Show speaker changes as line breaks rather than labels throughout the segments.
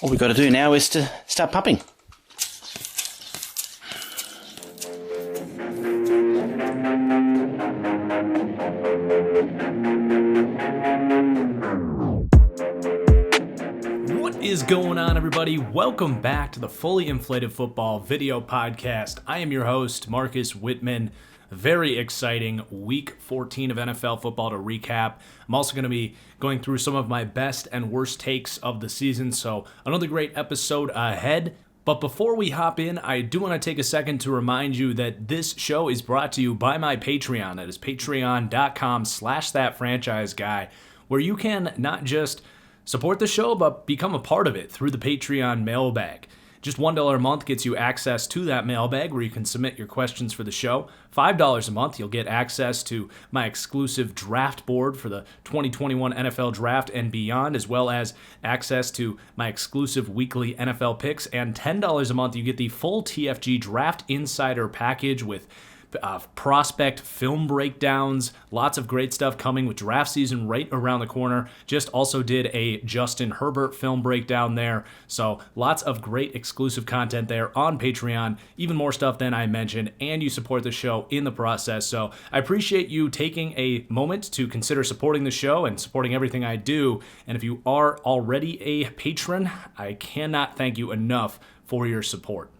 All we've got to do now is to start pumping.
What is going on, everybody? Welcome back to the Fully Inflated Football video podcast. I am your host, Marcus Whitman. Very exciting week 14 of NFL football to recap. I'm also going to be going through some of my best and worst takes of the season, so another great episode ahead. But before we hop in, I do want to take a second to remind you that this show is brought to you by my Patreon. That is patreon.com/ThatFranchiseGuy, where you can not just support the show, but become a part of it through the Patreon mailbag. Just $1 a month gets you access to that mailbag where you can submit your questions for the show. $5 a month, you'll get access to my exclusive draft board for the 2021 NFL Draft and beyond, as well as access to my exclusive weekly NFL picks. And $10 a month, you get the full TFG Draft Insider package with prospect film breakdowns, lots of great stuff coming with draft season right around the corner. Just also did a Justin Herbert film breakdown there. So lots of great exclusive content there on Patreon, even more stuff than I mentioned, and you support the show in the process. So I appreciate you taking a moment to consider supporting the show and supporting everything I do. And if you are already a patron, I cannot thank you enough for your support.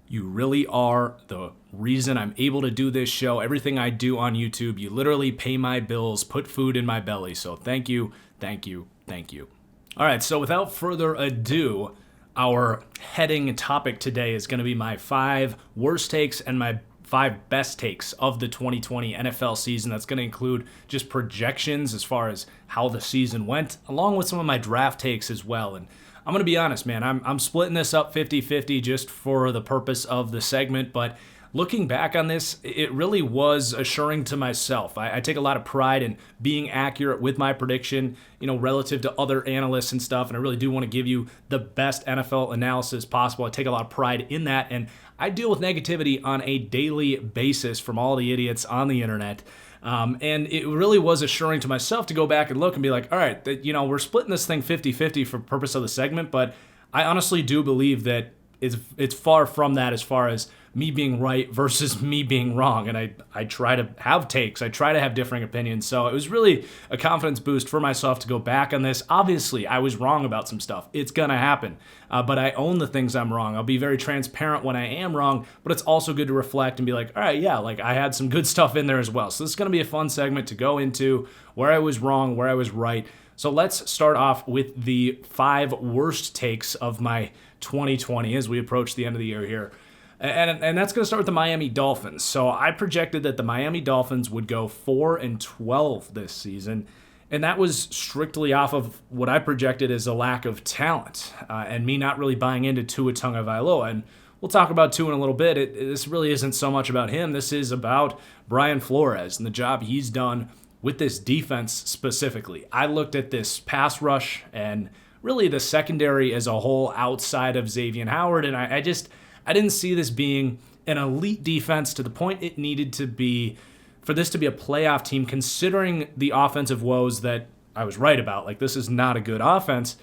You really are the reason I'm able to do this show. Everything I do on YouTube, you literally pay my bills, put food in my belly. So thank you, thank you, thank you. All right, so without further ado, our heading topic today is going to be my 5 worst takes and my 5 best takes of the 2020 NFL season. That's going to include just projections as far as how the season went, along with some of my draft takes as well. And I'm going to be honest, man, I'm splitting this up 50-50 just for the purpose of the segment, but looking back on this, it really was assuring to myself. I take a lot of pride in being accurate with my prediction, relative to other analysts and stuff, and I really do want to give you the best NFL analysis possible. I take a lot of pride in that, and I deal with negativity on a daily basis from all the idiots on the internet. And it really was assuring to myself to go back and look and be like, all right, we're splitting this thing 50-50 for purpose of the segment, but I honestly do believe that it's far from that as far as me being right versus me being wrong. And I try to have takes. I try to have differing opinions. So it was really a confidence boost for myself to go back on this. Obviously, I was wrong about some stuff. It's going to happen. But I own the things I'm wrong. I'll be very transparent when I am wrong, but it's also good to reflect and be like, all right, yeah, like I had some good stuff in there as well. So this is going to be a fun segment to go into where I was wrong, where I was right. So let's start off with the 5 worst takes of my 2020 as we approach the end of the year here. And that's going to start with the Miami Dolphins. So I projected that the Miami Dolphins would go 4-12 this season, and that was strictly off of what I projected as a lack of talent and me not really buying into Tua Tagovailoa. And we'll talk about Tua in a little bit. This really isn't so much about him. This is about Brian Flores and the job he's done with this defense specifically. I looked at this pass rush and really the secondary as a whole outside of Xavier Howard, and I didn't see this being an elite defense to the point it needed to be for this to be a playoff team, considering the offensive woes that I was right about. Like, this is not a good offense,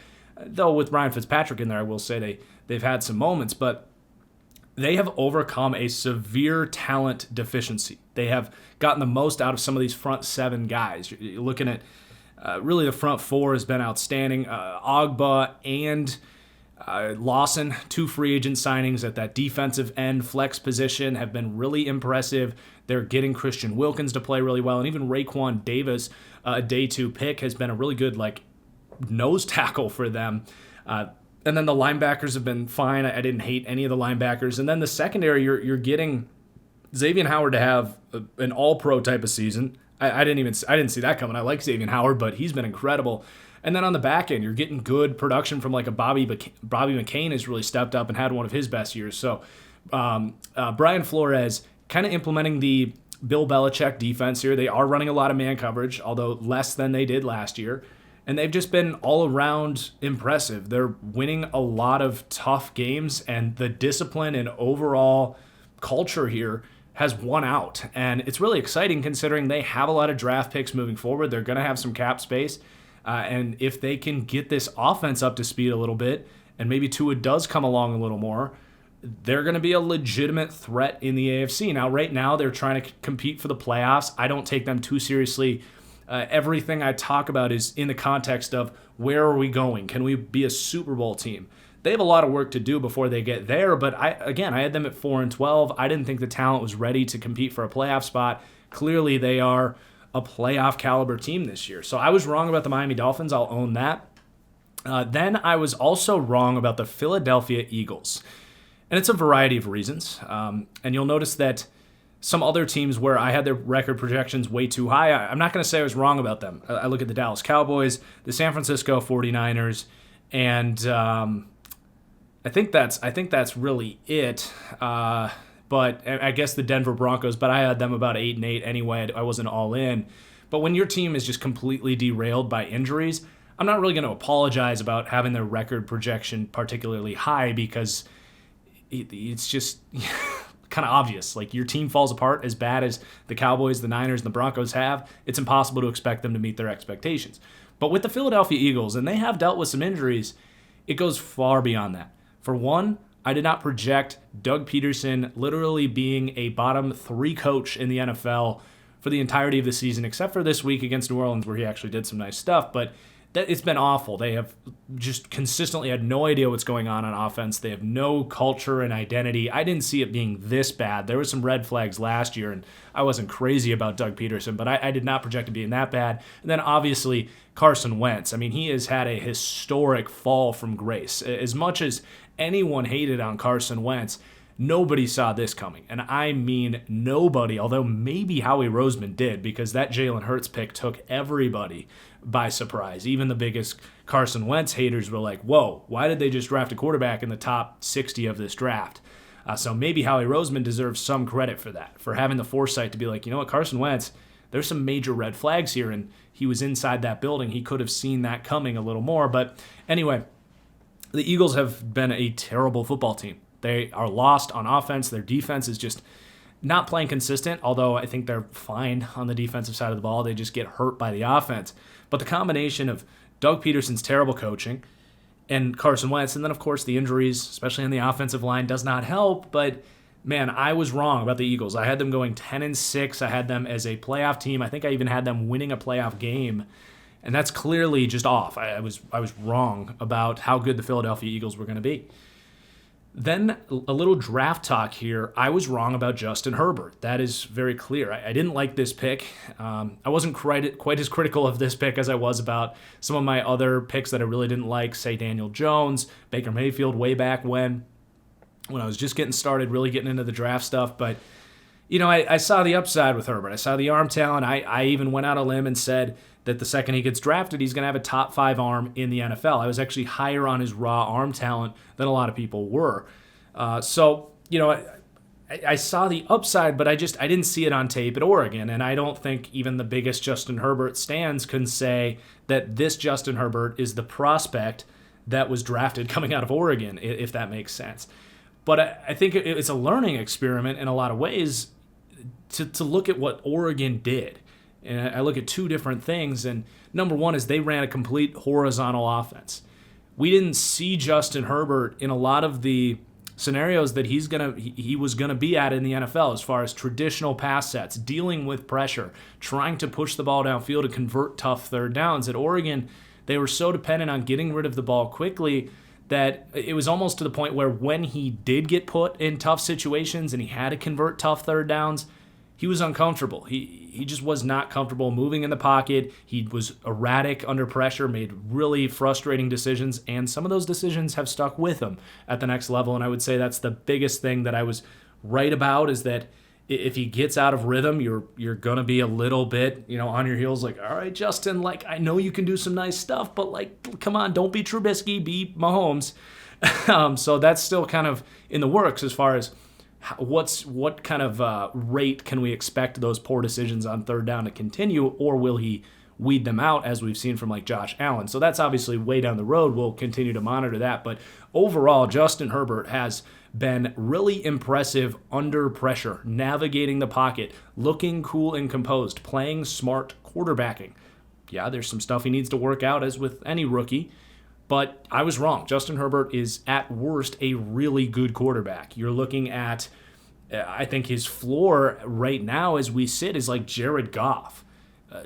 though with Ryan Fitzpatrick in there, I will say they've had some moments, but they have overcome a severe talent deficiency. They have gotten the most out of some of these front 7 guys. You're looking at really the front 4 has been outstanding. Ogba and Lawson, 2 free agent signings at that defensive end flex position, have been really impressive. They're getting Christian Wilkins to play really well, and even Raekwon Davis, a day 2 pick, has been a really good nose tackle for them. And then the linebackers have been fine. I didn't hate any of the linebackers. And then the secondary, you're getting Xavier Howard to have an all-pro type of season. I didn't see that coming. I like Xavier Howard, but he's been incredible. And then on the back end, you're getting good production from like a Bobby McCain has really stepped up and had one of his best years. So Brian Flores kind of implementing the Bill Belichick defense here. They are running a lot of man coverage, although less than they did last year. And they've just been all around impressive. They're winning a lot of tough games, and the discipline and overall culture here has won out. And it's really exciting considering they have a lot of draft picks moving forward. They're going to have some cap space. And if they can get this offense up to speed a little bit and maybe Tua does come along a little more, they're going to be a legitimate threat in the AFC. Now, right now, they're trying to compete for the playoffs. I don't take them too seriously. Everything I talk about is in the context of where are we going? Can we be a Super Bowl team? They have a lot of work to do before they get there, but I had them at 4-12. I didn't think the talent was ready to compete for a playoff spot. Clearly, they are a playoff caliber team this year. So I was wrong about the Miami Dolphins. I'll own that. Then I was also wrong about the Philadelphia Eagles. And it's a variety of reasons. And you'll notice that some other teams where I had their record projections way too high, I'm not going to say I was wrong about them. I look at the Dallas Cowboys, the San Francisco 49ers, and I think that's really it. But I guess the Denver Broncos, but I had them about 8-8 anyway. I wasn't all in. But when your team is just completely derailed by injuries, I'm not really going to apologize about having their record projection particularly high, because it's just kind of obvious. Like, your team falls apart as bad as the Cowboys, the Niners, and the Broncos have. It's impossible to expect them to meet their expectations. But with the Philadelphia Eagles, and they have dealt with some injuries, it goes far beyond that. For one, I did not project Doug Peterson literally being a bottom 3 coach in the NFL for the entirety of the season, except for this week against New Orleans where he actually did some nice stuff. But it's been awful. They have just consistently had no idea what's going on offense. They have no culture and identity. I didn't see it being this bad. There were some red flags last year, and I wasn't crazy about Doug Peterson, but I did not project it being that bad. And then obviously Carson Wentz. I mean, he has had a historic fall from grace. As much as anyone hated on Carson Wentz, nobody saw this coming. And I mean nobody, although maybe Howie Roseman did, because that Jalen Hurts pick took everybody by surprise. Even the biggest Carson Wentz haters were like, whoa, why did they just draft a quarterback in the top 60 of this draft? So maybe Howie Roseman deserves some credit for that, for having the foresight to be like, you know what, Carson Wentz, there's some major red flags here, and he was inside that building. He could have seen that coming a little more. But anyway, the Eagles have been a terrible football team. They are lost on offense. Their defense is just not playing consistent, although I think they're fine on the defensive side of the ball. They just get hurt by the offense. But the combination of Doug Peterson's terrible coaching and Carson Wentz, and then, of course, the injuries, especially on the offensive line, does not help. But, man, I was wrong about the Eagles. I had them going 10-6. I had them as a playoff team. I think I even had them winning a playoff game. And that's clearly just off. I was wrong about how good the Philadelphia Eagles were going to be. Then a little draft talk here. I was wrong about Justin Herbert. That is very clear. I didn't like this pick. I wasn't quite as critical of this pick as I was about some of my other picks that I really didn't like, say Daniel Jones, Baker Mayfield, way back when I was just getting started, really getting into the draft stuff. But, you know, I saw the upside with Herbert. I saw the arm talent. I even went out on a limb and said that the second he gets drafted, he's going to have a top 5 arm in the NFL. I was actually higher on his raw arm talent than a lot of people were. So, you know, I saw the upside, but I didn't see it on tape at Oregon. And I don't think even the biggest Justin Herbert stans can say that this Justin Herbert is the prospect that was drafted coming out of Oregon, if that makes sense. But I think it's a learning experiment in a lot of ways to look at what Oregon did. And I look at 2 different things, and number one is they ran a complete horizontal offense. We didn't see Justin Herbert in a lot of the scenarios that he was gonna be at in the NFL, as far as traditional pass sets, dealing with pressure, trying to push the ball downfield and convert tough third downs. At Oregon, they were so dependent on getting rid of the ball quickly that it was almost to the point where when he did get put in tough situations and he had to convert tough third downs, he was uncomfortable. He just was not comfortable moving in the pocket. He was erratic under pressure, made really frustrating decisions, and some of those decisions have stuck with him at the next level. And I would say that's the biggest thing that I was right about, is that if he gets out of rhythm, you're going to be a little bit, you know, on your heels, like, all right, Justin, like, I know you can do some nice stuff, but, like, come on, don't be Trubisky, be Mahomes. So that's still kind of in the works as far as what kind of rate can we expect those poor decisions on third down to continue, or will he weed them out, as we've seen from like Josh Allen? So that's obviously way down the road. We'll continue to monitor that. But overall, Justin Herbert has been really impressive under pressure, navigating the pocket, looking cool and composed, playing smart quarterbacking. Yeah, there's some stuff he needs to work out, as with any rookie, But I was wrong. Justin Herbert is at worst a really good quarterback. You're looking at, I think his floor right now as we sit is like Jared Goff.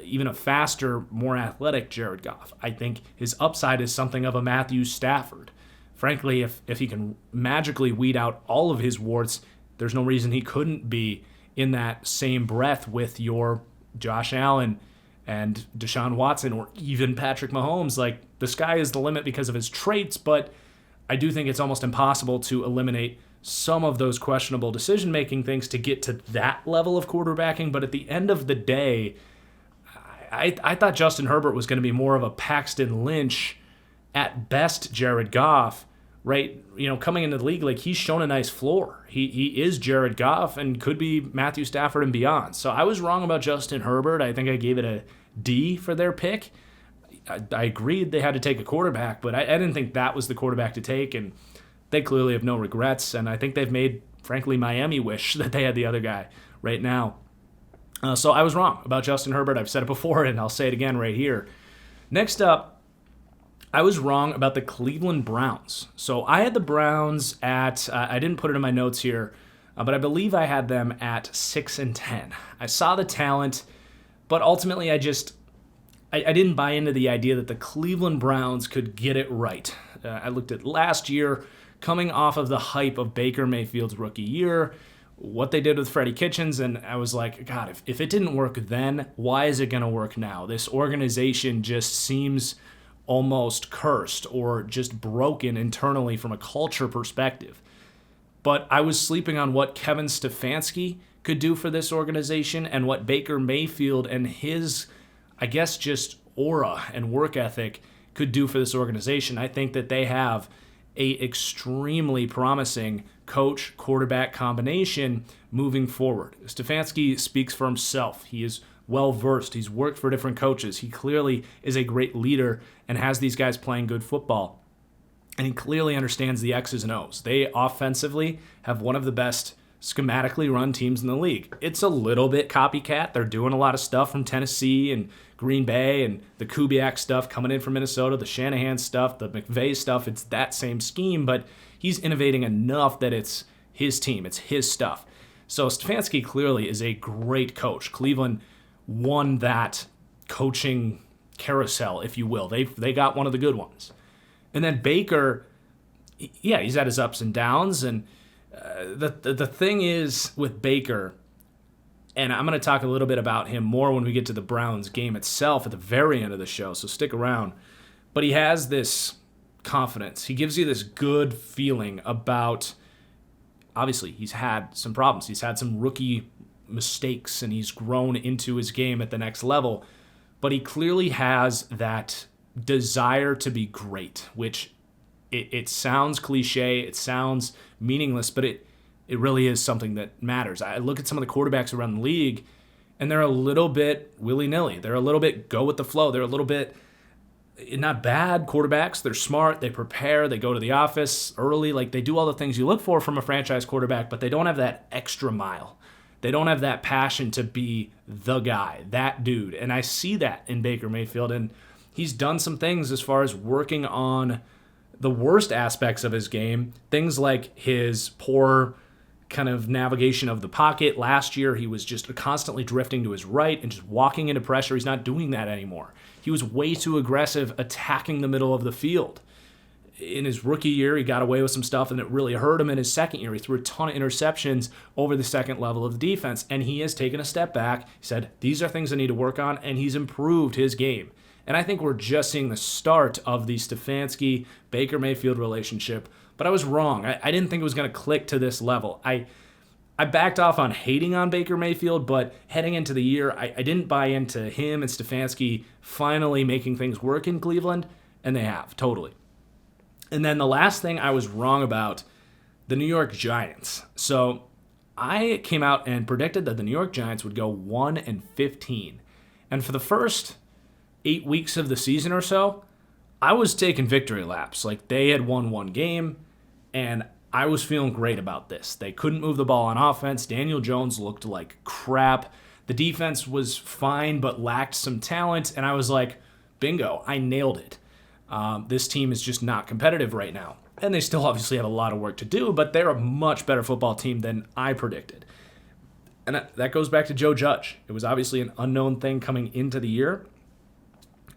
Even a faster, more athletic Jared Goff. I think his upside is something of a Matthew Stafford. Frankly, if he can magically weed out all of his warts, there's no reason he couldn't be in that same breath with your Josh Allen and Deshaun Watson or even Patrick Mahomes. Like, the sky is the limit because of his traits, but I do think it's almost impossible to eliminate some of those questionable decision-making things to get to that level of quarterbacking. But at the end of the day, I thought Justin Herbert was going to be more of a Paxton Lynch, at best Jared Goff, right? Coming into the league, like, he's shown a nice floor. He is Jared Goff and could be Matthew Stafford and beyond. So I was wrong about Justin Herbert. I think I gave it a D for their pick. I agreed they had to take a quarterback, but I didn't think that was the quarterback to take, and they clearly have no regrets, and I think they've made, frankly, Miami wish that they had the other guy right now. So I was wrong about Justin Herbert. I've said it before, and I'll say it again right here. Next up, I was wrong about the Cleveland Browns. So I had the Browns at, I didn't put it in my notes here, but I believe I had them at 6-10. I saw the talent, but ultimately I didn't buy into the idea that the Cleveland Browns could get it right. I looked at last year, coming off of the hype of Baker Mayfield's rookie year, what they did with Freddie Kitchens, and I was like, God, if it didn't work then, why is it going to work now? This organization just seems almost cursed or just broken internally from a culture perspective. But I was sleeping on what Kevin Stefanski could do for this organization and what Baker Mayfield and his, I guess, just aura and work ethic could do for this organization. I think that they have a extremely promising coach-quarterback combination moving forward. Stefanski speaks for himself. He is well-versed. He's worked for different coaches. He clearly is a great leader and has these guys playing good football. And he clearly understands the X's and O's. They offensively have one of the best schematically run teams in the league. It's a little bit copycat. They're doing a lot of stuff from Tennessee and Green Bay and the Kubiak stuff coming in from Minnesota, the Shanahan stuff, the McVay stuff. It's that same scheme, but he's innovating enough that it's his team. It's his stuff. So Stefanski clearly is a great coach. Cleveland won that coaching carousel, if you will. They got one of the good ones. And then Baker, yeah, he's had his ups and downs, and the thing is with Baker, and I'm going to talk a little bit about him more when we get to the Browns game itself at the very end of the show, so stick around. But he has this confidence. He gives you this good feeling about, obviously, he's had some problems. He's had some rookie mistakes, and he's grown into his game at the next level. But he clearly has that desire to be great, which it sounds cliche, it sounds meaningless, but it really is something that matters. I look at some of the quarterbacks around the league, and they're a little bit willy-nilly. They're a little bit go with the flow. They're a little bit not bad quarterbacks. They're smart. They prepare. They go to the office early. Like, they do all the things you look for from a franchise quarterback, but they don't have that extra mile. They don't have that passion to be the guy, that dude. And I see that in Baker Mayfield, and he's done some things as far as working on the worst aspects of his game, things like his poor kind of navigation of the pocket. Last year, he was just constantly drifting to his right and just walking into pressure. He's not doing that anymore. He was way too aggressive attacking the middle of the field. In his rookie year, he got away with some stuff, and it really hurt him in his second year. He threw a ton of interceptions over the second level of the defense, and he has taken a step back. He said, these are things I need to work on, and he's improved his game. And I think we're just seeing the start of the Stefanski-Baker Mayfield relationship. But I was wrong. I didn't think it was going to click to this level. I backed off on hating on Baker Mayfield, but heading into the year, I didn't buy into him and Stefanski finally making things work in Cleveland, and they have, totally. And then the last thing I was wrong about, the New York Giants. So I came out and predicted that the New York Giants would go 1-15. And for the first 8 weeks of the season or so, I was taking victory laps. Like, they had won one game, and I was feeling great about this. They couldn't move the ball on offense. Daniel Jones looked like crap. The defense was fine but lacked some talent, and I was like, bingo, I nailed it. This team is just not competitive right now. And they still obviously have a lot of work to do, but they're a much better football team than I predicted. And that goes back to Joe Judge. It was obviously an unknown thing coming into the year,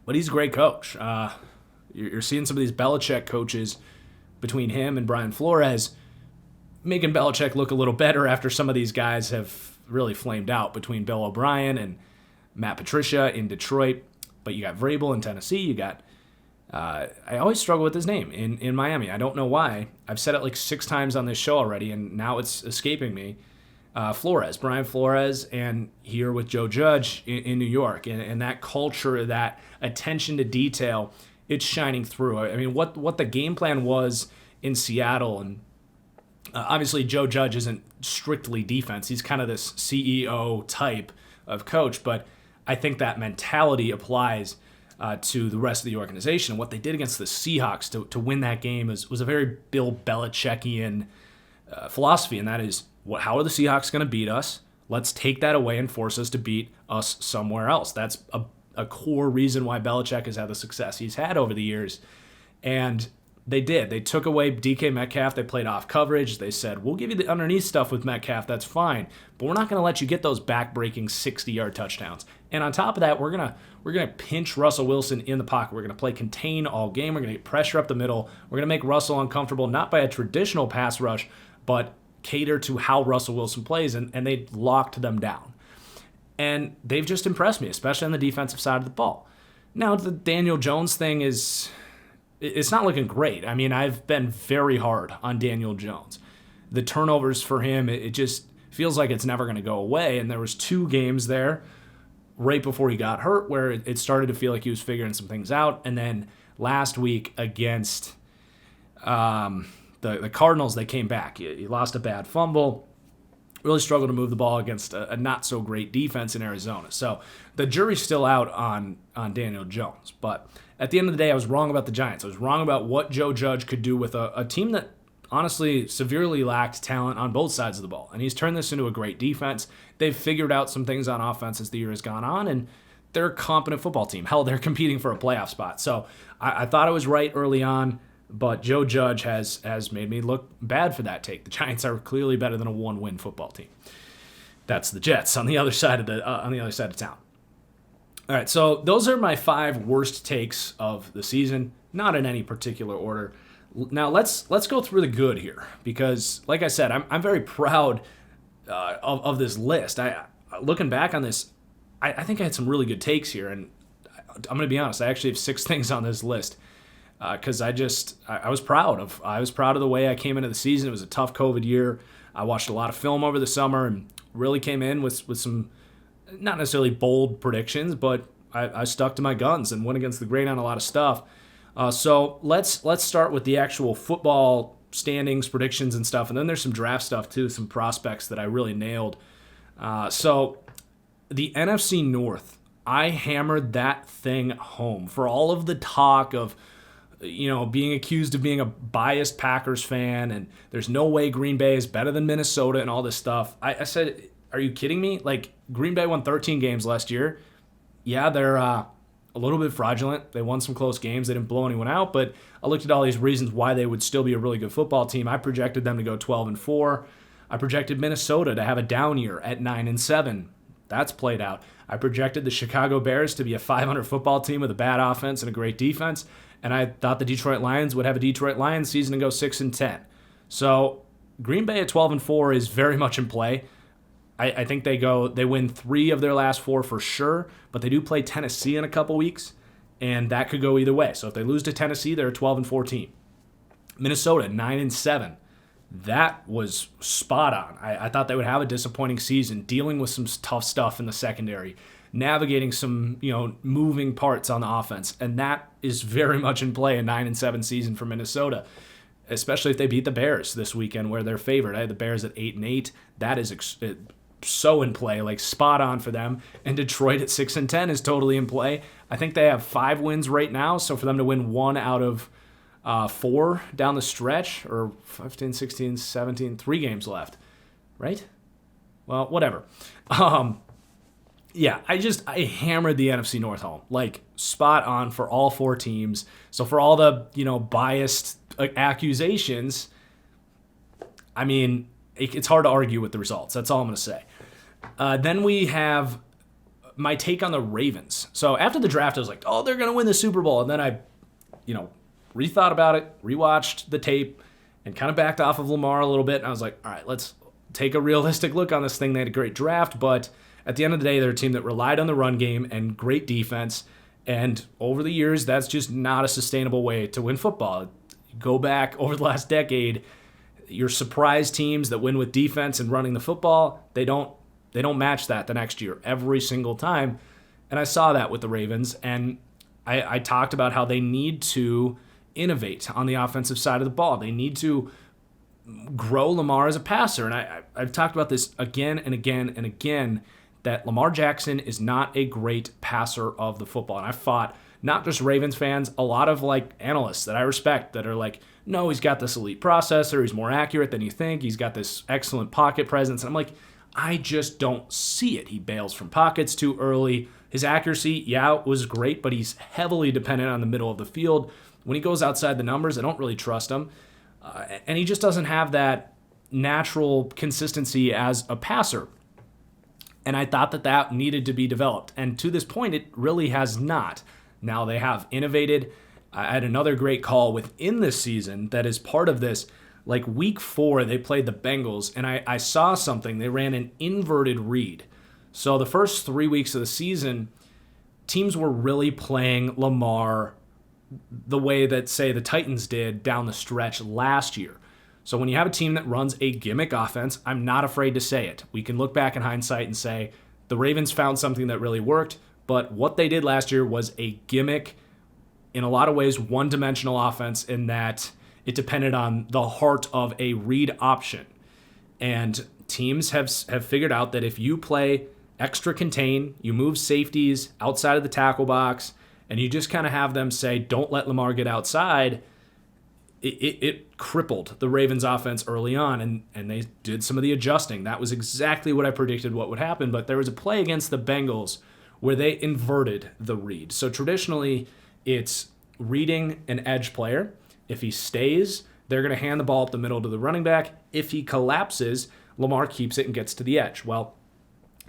but he's a great coach. You're seeing some of these Belichick coaches between him and Brian Flores making Belichick look a little better after some of these guys have really flamed out between Bill O'Brien and Matt Patricia in Detroit. But you got Vrabel in Tennessee. You got, I always struggle with his name, in Miami. I don't know why. I've said it like 6 times on this show already, and now it's escaping me. Brian Flores, and here with Joe Judge in New York. And that culture, that attention to detail, it's shining through. I mean, what the game plan was in Seattle, and obviously Joe Judge isn't strictly defense. He's kind of this CEO type of coach, but I think that mentality applies to the rest of the organization. What they did against the Seahawks to win that game was a very Bill Belichickian philosophy, and that is, how are the Seahawks going to beat us? Let's take that away and force us to beat us somewhere else. That's a core reason why Belichick has had the success he's had over the years. And they did. They took away DK Metcalf. They played off coverage. They said, we'll give you the underneath stuff with Metcalf. That's fine. But we're not going to let you get those back-breaking 60-yard touchdowns. And on top of that, we're gonna pinch Russell Wilson in the pocket. We're going to play contain all game. We're going to get pressure up the middle. We're going to make Russell uncomfortable, not by a traditional pass rush, but cater to how Russell Wilson plays, and they locked them down. And they've just impressed me, especially on the defensive side of the ball. Now, the Daniel Jones thing it's not looking great. I mean, I've been very hard on Daniel Jones. The turnovers for him, it just feels like it's never going to go away. And there was 2 games there right before he got hurt where it started to feel like he was figuring some things out. And then last week against the Cardinals, they came back. He lost a bad fumble, really struggled to move the ball against a not-so-great defense in Arizona. So the jury's still out on Daniel Jones. But at the end of the day, I was wrong about the Giants. I was wrong about what Joe Judge could do with a team that honestly severely lacked talent on both sides of the ball. And he's turned this into a great defense. They've figured out some things on offense as the year has gone on, and they're a competent football team. Hell, they're competing for a playoff spot. So I thought I was right early on. But Joe Judge has made me look bad for that take. The Giants are clearly better than a 1-win football team. That's the Jets on the other side of town. All right, so those are my 5 worst takes of the season, not in any particular order. Now let's go through the good here, because like I said, I'm very proud of this list. Looking back on this, I think I had some really good takes here, and I'm going to be honest. I actually have 6 things on this list. Because I was proud of the way I came into the season. It was a tough COVID year. I watched a lot of film over the summer and really came in with some not necessarily bold predictions, but I stuck to my guns and went against the grain on a lot of stuff. So let's start with the actual football standings, predictions, and stuff, and then there's some draft stuff too, some prospects that I really nailed. So the NFC North, I hammered that thing home for all of the talk of being accused of being a biased Packers fan, and there's no way Green Bay is better than Minnesota and all this stuff. I said, are you kidding me? Like, Green Bay won 13 games last year. Yeah, they're a little bit fraudulent. They won some close games. They didn't blow anyone out, but I looked at all these reasons why they would still be a really good football team. I projected them to go 12-4. I projected Minnesota to have a down year at 9-7. That's played out. I projected the Chicago Bears to be a 500 football team with a bad offense and a great defense. And I thought the Detroit Lions would have a Detroit Lions season and go 6-10. So Green Bay at 12-4 is very much in play. I think they win 3 of their last 4 for sure, but they do play Tennessee in a couple weeks, and that could go either way. So if they lose to Tennessee, they're a 12-4 team. Minnesota 9-7. That was spot on. I thought they would have a disappointing season, dealing with some tough stuff in the secondary, navigating some, moving parts on the offense. And that is very much in play, a 9-7 season for Minnesota, especially if they beat the Bears this weekend where they're favored. I had the Bears at 8-8. That is so in play, like spot on for them. And Detroit at 6-10 is totally in play. I think they have 5 wins right now. So for them to win 1 out of 4 down the stretch, or 15, 16, 17, 3 games left, right? Well, whatever. Yeah, I hammered the NFC North home, like spot on for all four teams. So for all the, biased accusations, I mean, it's hard to argue with the results. That's all I'm going to say. Then we have my take on the Ravens. So after the draft, I was like, oh, they're going to win the Super Bowl. And then I, rethought about it, rewatched the tape, and kind of backed off of Lamar a little bit. And I was like, all right, let's take a realistic look on this thing. They had a great draft, but at the end of the day, they're a team that relied on the run game and great defense. And over the years, that's just not a sustainable way to win football. Go back over the last decade, your surprise teams that win with defense and running the football, they don't match that the next year every single time. And I saw that with the Ravens. And I talked about how they need to innovate on the offensive side of the ball. They need to grow Lamar as a passer. And I've talked about this again and again and again, that Lamar Jackson is not a great passer of the football. And I fought not just Ravens fans, a lot of analysts that I respect that are like, no, he's got this elite processor. He's more accurate than you think. He's got this excellent pocket presence. And I'm like, I just don't see it. He bails from pockets too early. His accuracy, was great, but he's heavily dependent on the middle of the field. When he goes outside the numbers, I don't really trust him. And he just doesn't have that natural consistency as a passer. And I thought that needed to be developed. And to this point, it really has not. Now they have innovated. I had another great call within this season that is part of this. Like week 4, they played the Bengals, and I saw something. They ran an inverted read. So the first 3 weeks of the season, teams were really playing Lamar the way that, say, the Titans did down the stretch last year. So when you have a team that runs a gimmick offense, I'm not afraid to say it. We can look back in hindsight and say the Ravens found something that really worked, but what they did last year was a gimmick, in a lot of ways, one-dimensional offense in that it depended on the heart of a read option. And teams have figured out that if you play extra contain, you move safeties outside of the tackle box, and you just kind of have them say, don't let Lamar get outside, it crippled the Ravens offense early on, and they did some of the adjusting. That was exactly what I predicted what would happen, but there was a play against the Bengals where they inverted the read. So traditionally, it's reading an edge player. If he stays, they're going to hand the ball up the middle to the running back. If he collapses, Lamar keeps it and gets to the edge. Well,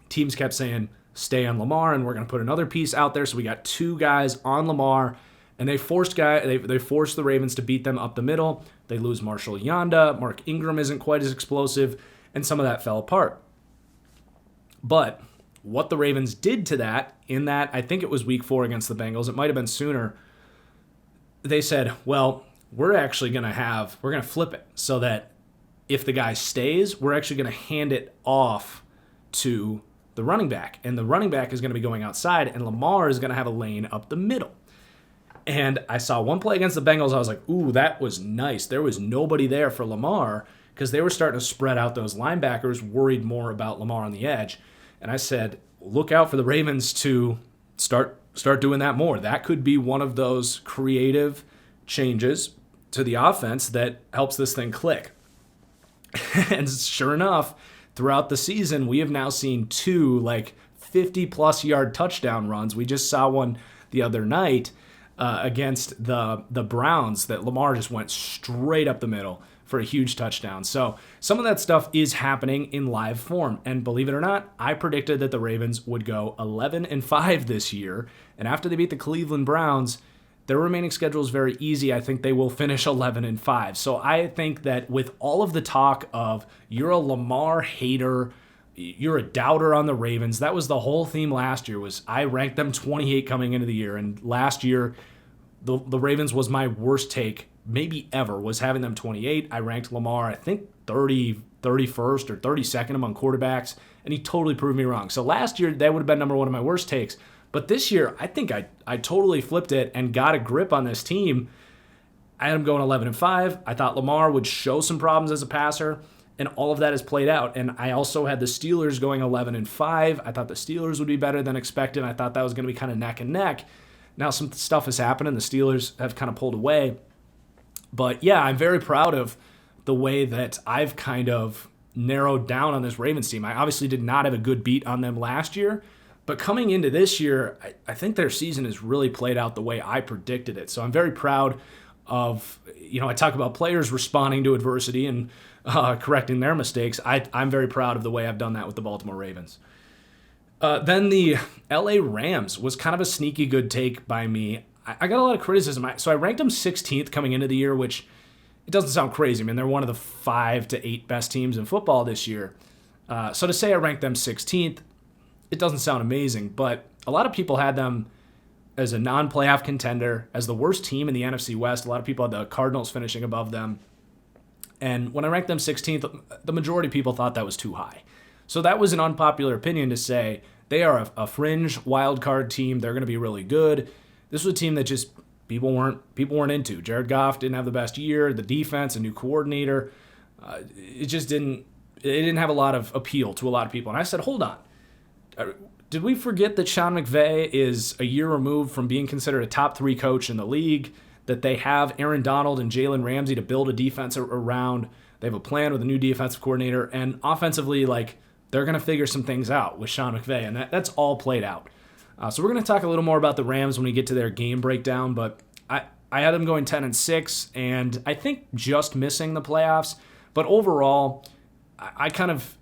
teams kept saying, stay on Lamar, and we're going to put another piece out there. So we got 2 guys on Lamar, and they forced the Ravens to beat them up the middle. They lose Marshall Yanda. Mark Ingram isn't quite as explosive, and some of that fell apart. But what the Ravens did to that, in that I think it was week 4 against the Bengals, it might have been sooner, they said, well, we're going to flip it so that if the guy stays, we're actually going to hand it off to the running back. And the running back is going to be going outside, and Lamar is going to have a lane up the middle. And I saw one play against the Bengals. I was like, ooh, that was nice. There was nobody there for Lamar because they were starting to spread out those linebackers, worried more about Lamar on the edge. And I said, look out for the Ravens to start doing that more. That could be one of those creative changes to the offense that helps this thing click. And sure enough, throughout the season, we have now seen 2 50-plus yard touchdown runs. We just saw one the other night against the Browns that Lamar just went straight up the middle for a huge touchdown. So some of that stuff is happening in live form. And believe it or not, I predicted that the Ravens would go 11-5 this year. And after they beat the Cleveland Browns, their remaining schedule is very easy. I think they will finish 11-5. So I think that with all of the talk of you're a Lamar hater, you're a doubter on the Ravens, that was the whole theme last year. Was I ranked them 28 coming into the year, and last year the Ravens was my worst take maybe ever, was having them 28. I ranked Lamar, I think 31st or 32nd among quarterbacks, and he totally proved me wrong. So last year that would have been number 1 of my worst takes. But this year, I think I totally flipped it and got a grip on this team. I had them going 11-5. I thought Lamar would show some problems as a passer, and all of that has played out. And I also had the Steelers going 11-5. I thought the Steelers would be better than expected. I thought that was going to be kind of neck and neck. Now some stuff has happened, and the Steelers have kind of pulled away. But yeah, I'm very proud of the way that I've kind of narrowed down on this Ravens team. I obviously did not have a good beat on them last year, But coming into this year, I think their season has really played out the way I predicted it. So I'm very proud of, I talk about players responding to adversity and correcting their mistakes. I'm very proud of the way I've done that with the Baltimore Ravens. Then the LA Rams was kind of a sneaky good take by me. I got a lot of criticism. So I ranked them 16th coming into the year, which it doesn't sound crazy. I mean, they're one of the 5 to 8 best teams in football this year. So to say I ranked them 16th, it doesn't sound amazing, but a lot of people had them as a non-playoff contender, as the worst team in the NFC West. A lot of people had the Cardinals finishing above them. And when I ranked them 16th, the majority of people thought that was too high. So that was an unpopular opinion to say they are a fringe wild card team. They're going to be really good. This was a team that just people weren't into. Jared Goff didn't have the best year. The defense, a new coordinator, it didn't have a lot of appeal to a lot of people. And I said, hold on. Did we forget that Sean McVay is a year removed from being considered a top 3 coach in the league, that they have Aaron Donald and Jalen Ramsey to build a defense around? They have a plan with a new defensive coordinator, and offensively, they're going to figure some things out with Sean McVay, and that's all played out. So we're going to talk a little more about the Rams when we get to their game breakdown, but I had them going 10-6, and I think just missing the playoffs. But overall, I kind of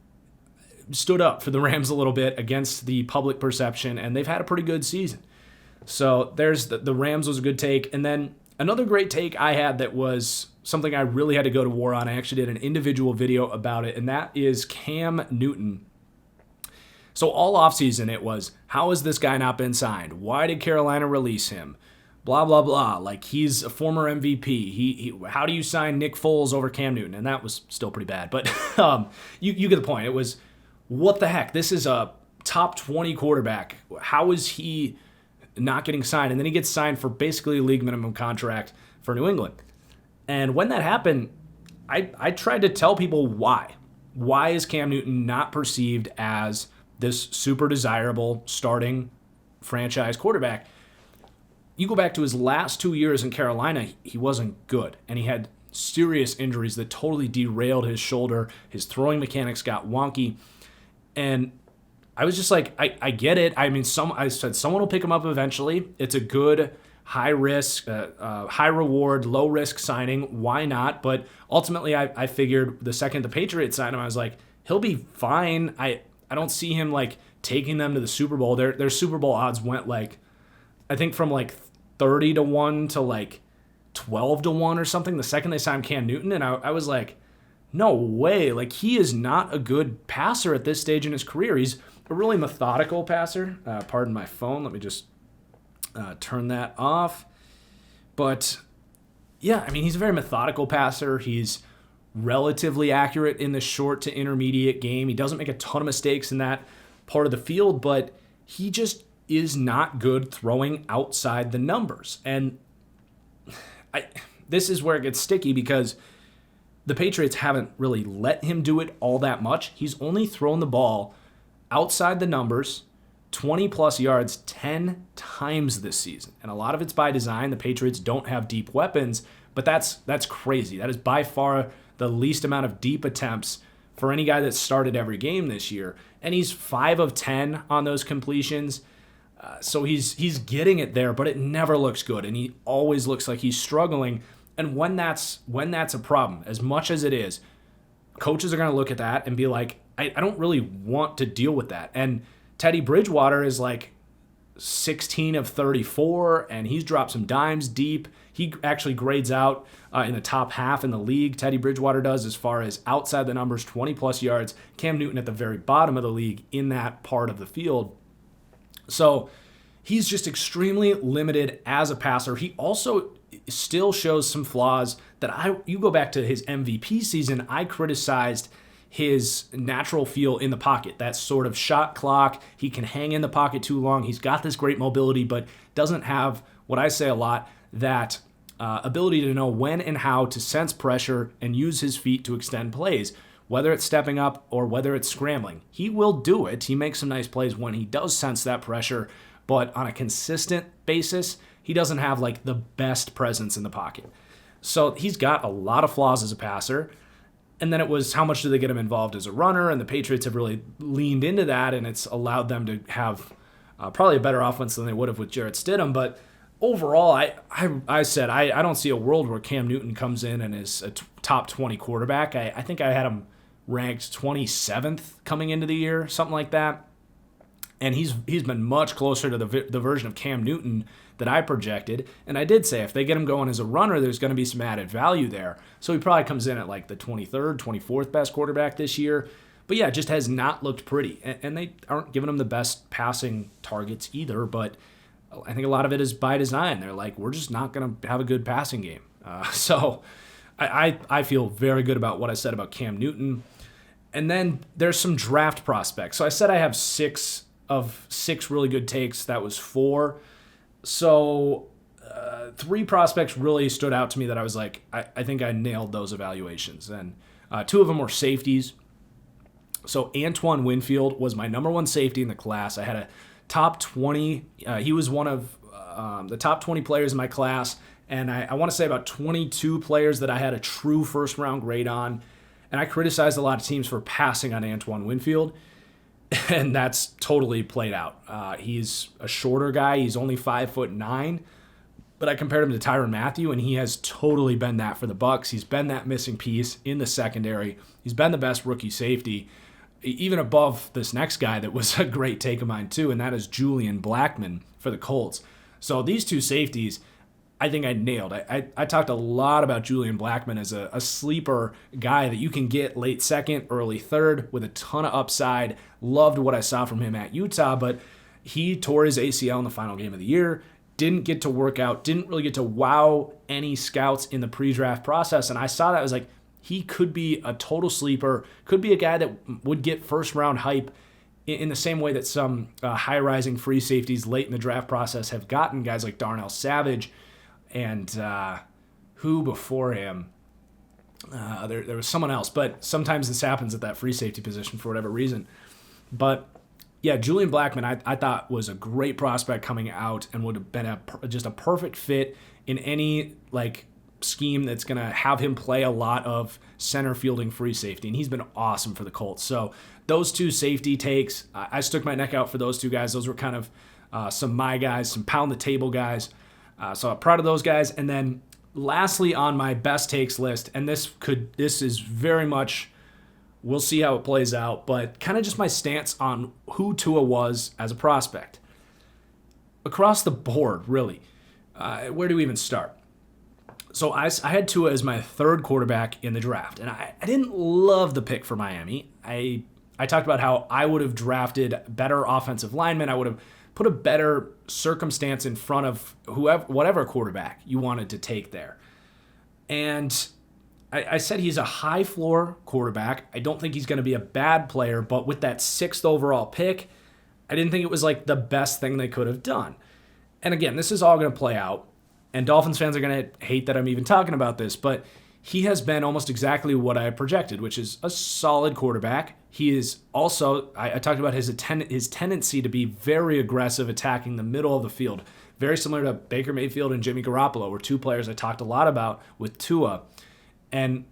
stood up for the Rams a little bit against the public perception, and they've had a pretty good season. So there's the Rams was a good take. And then another great take I had that was something I really had to go to war on. I actually did an individual video about it, and that is Cam Newton. So all offseason it was, how has this guy not been signed? Why did Carolina release him? Blah, blah, blah. He's a former MVP. How do you sign Nick Foles over Cam Newton? And that was still pretty bad. But you get the point. It was, what the heck? This is a top 20 quarterback. How is he not getting signed? And then he gets signed for basically a league minimum contract for New England. And when that happened, I tried to tell people why. Why is Cam Newton not perceived as this super desirable starting franchise quarterback? You go back to his last 2 years in Carolina, he wasn't good. And he had serious injuries that totally derailed his shoulder. His throwing mechanics got wonky. And I was just like, I get it. I mean, I said someone will pick him up eventually. It's a good, high risk, high reward, low risk signing. Why not? But ultimately, I figured the second the Patriots signed him, I was like, he'll be fine. I don't see him taking them to the Super Bowl. Their Super Bowl odds went I think from 30-1 to 12-1 or something the second they signed Cam Newton. And I was like, no way. He is not a good passer at this stage in his career. He's a really methodical passer. Pardon my phone. Let me just turn that off. But yeah, I mean, he's a very methodical passer. He's relatively accurate in the short to intermediate game. He doesn't make a ton of mistakes in that part of the field, but he just is not good throwing outside the numbers. And this is where it gets sticky because the Patriots haven't really let him do it all that much. He's only thrown the ball outside the numbers, 20-plus yards 10 times this season. And a lot of it's by design. The Patriots don't have deep weapons, but that's crazy. That is by far the least amount of deep attempts for any guy that started every game this year. And he's 5 of 10 on those completions. So he's getting it there, but it never looks good. And he always looks like he's struggling. And when that's a problem, as much as it is, coaches are going to look at that and be like, I don't really want to deal with that. And Teddy Bridgewater is 16 of 34, and he's dropped some dimes deep. He actually grades out in the top half in the league. Teddy Bridgewater does as far as outside the numbers, 20-plus yards. Cam Newton at the very bottom of the league in that part of the field. So he's just extremely limited as a passer. He also still shows some flaws that you go back to his MVP season, I criticized his natural feel in the pocket, that sort of shot clock. He can hang in the pocket too long. He's got this great mobility, but doesn't have, what I say a lot, that ability to know when and how to sense pressure and use his feet to extend plays, whether it's stepping up or whether it's scrambling. He will do it. He makes some nice plays when he does sense that pressure, but on a consistent basis, he doesn't have the best presence in the pocket. So he's got a lot of flaws as a passer. And then it was, how much do they get him involved as a runner? And the Patriots have really leaned into that, and it's allowed them to have Probably a better offense than they would have with Jarrett Stidham, but overall, I said I don't see a world where Cam Newton comes in and is a top 20 quarterback. I think I had him ranked 27th coming into the year, something like that. And he's been much closer to the version of Cam Newton that I projected. And I did say if they get him going as a runner, there's going to be some added value there. So he probably comes in at like the 23rd, 24th best quarterback this year. But yeah, it just has not looked pretty. And they aren't giving him the best passing targets either. But I think a lot of it is by design. They're like, we're just not going to have a good passing game. So I feel very good about what I said about Cam Newton. And then there's some draft prospects. So I said I have 6 of 6 really good takes. That was 4. So 3 prospects really stood out to me that I was like, I think I nailed those evaluations. And 2 of them were safeties. So Antoine Winfield was my number 1 safety in the class. I had a top 20. He was one of the top 20 players in my class. And I want to say about 22 players that I had a true first-round grade on. And I criticized a lot of teams for passing on Antoine Winfield. And that's totally played out. He's a shorter guy. He's only 5'9", but I compared him to Tyrann Mathieu, and he has totally been that for the Bucs. He's been that missing piece in the secondary. He's been the best rookie safety, even above this next guy that was a great take of mine too, and that is Julian Blackmon for the Colts. So these 2 safeties, I think I nailed. I talked a lot about Julian Blackmon as a sleeper guy that you can get late second, early third with a ton of upside. Loved what I saw from him at Utah, but he tore his ACL in the final game of the year, didn't get to work out, didn't really get to wow any scouts in the pre-draft process, and I saw that. I was like, he could be a total sleeper, could be a guy that would get first-round hype in the same way that some high-rising free safeties late in the draft process have gotten, guys like Darnell Savage, and who before him? There was someone else, but sometimes this happens at that free safety position for whatever reason. But yeah, Julian Blackmon I thought was a great prospect coming out and would have been just a perfect fit in any like scheme that's going to have him play a lot of center fielding free safety, and he's been awesome for the Colts. So those 2 safety takes, I stuck my neck out for those 2 guys. Those were kind of some my guys, some pound the table guys. So I'm proud of those guys. And then lastly on my best takes list, and this is very much, we'll see how it plays out, but kind of just my stance on who Tua was as a prospect. Across the board, really. Where do we even start? So I had Tua as my 3rd quarterback in the draft, and I didn't love the pick for Miami. I talked about how I would have drafted better offensive linemen. I would have put a better circumstance in front of whatever quarterback you wanted to take there. And I said he's a high floor quarterback. I don't think he's going to be a bad player, but with that 6th overall pick, I didn't think it was like the best thing they could have done. And again, this is all going to play out, and Dolphins fans are going to hate that I'm even talking about this, but he has been almost exactly what I projected, which is a solid quarterback. He is also, I talked about his tendency to be very aggressive attacking the middle of the field, very similar to Baker Mayfield and Jimmy Garoppolo, were 2 players I talked a lot about with Tua. And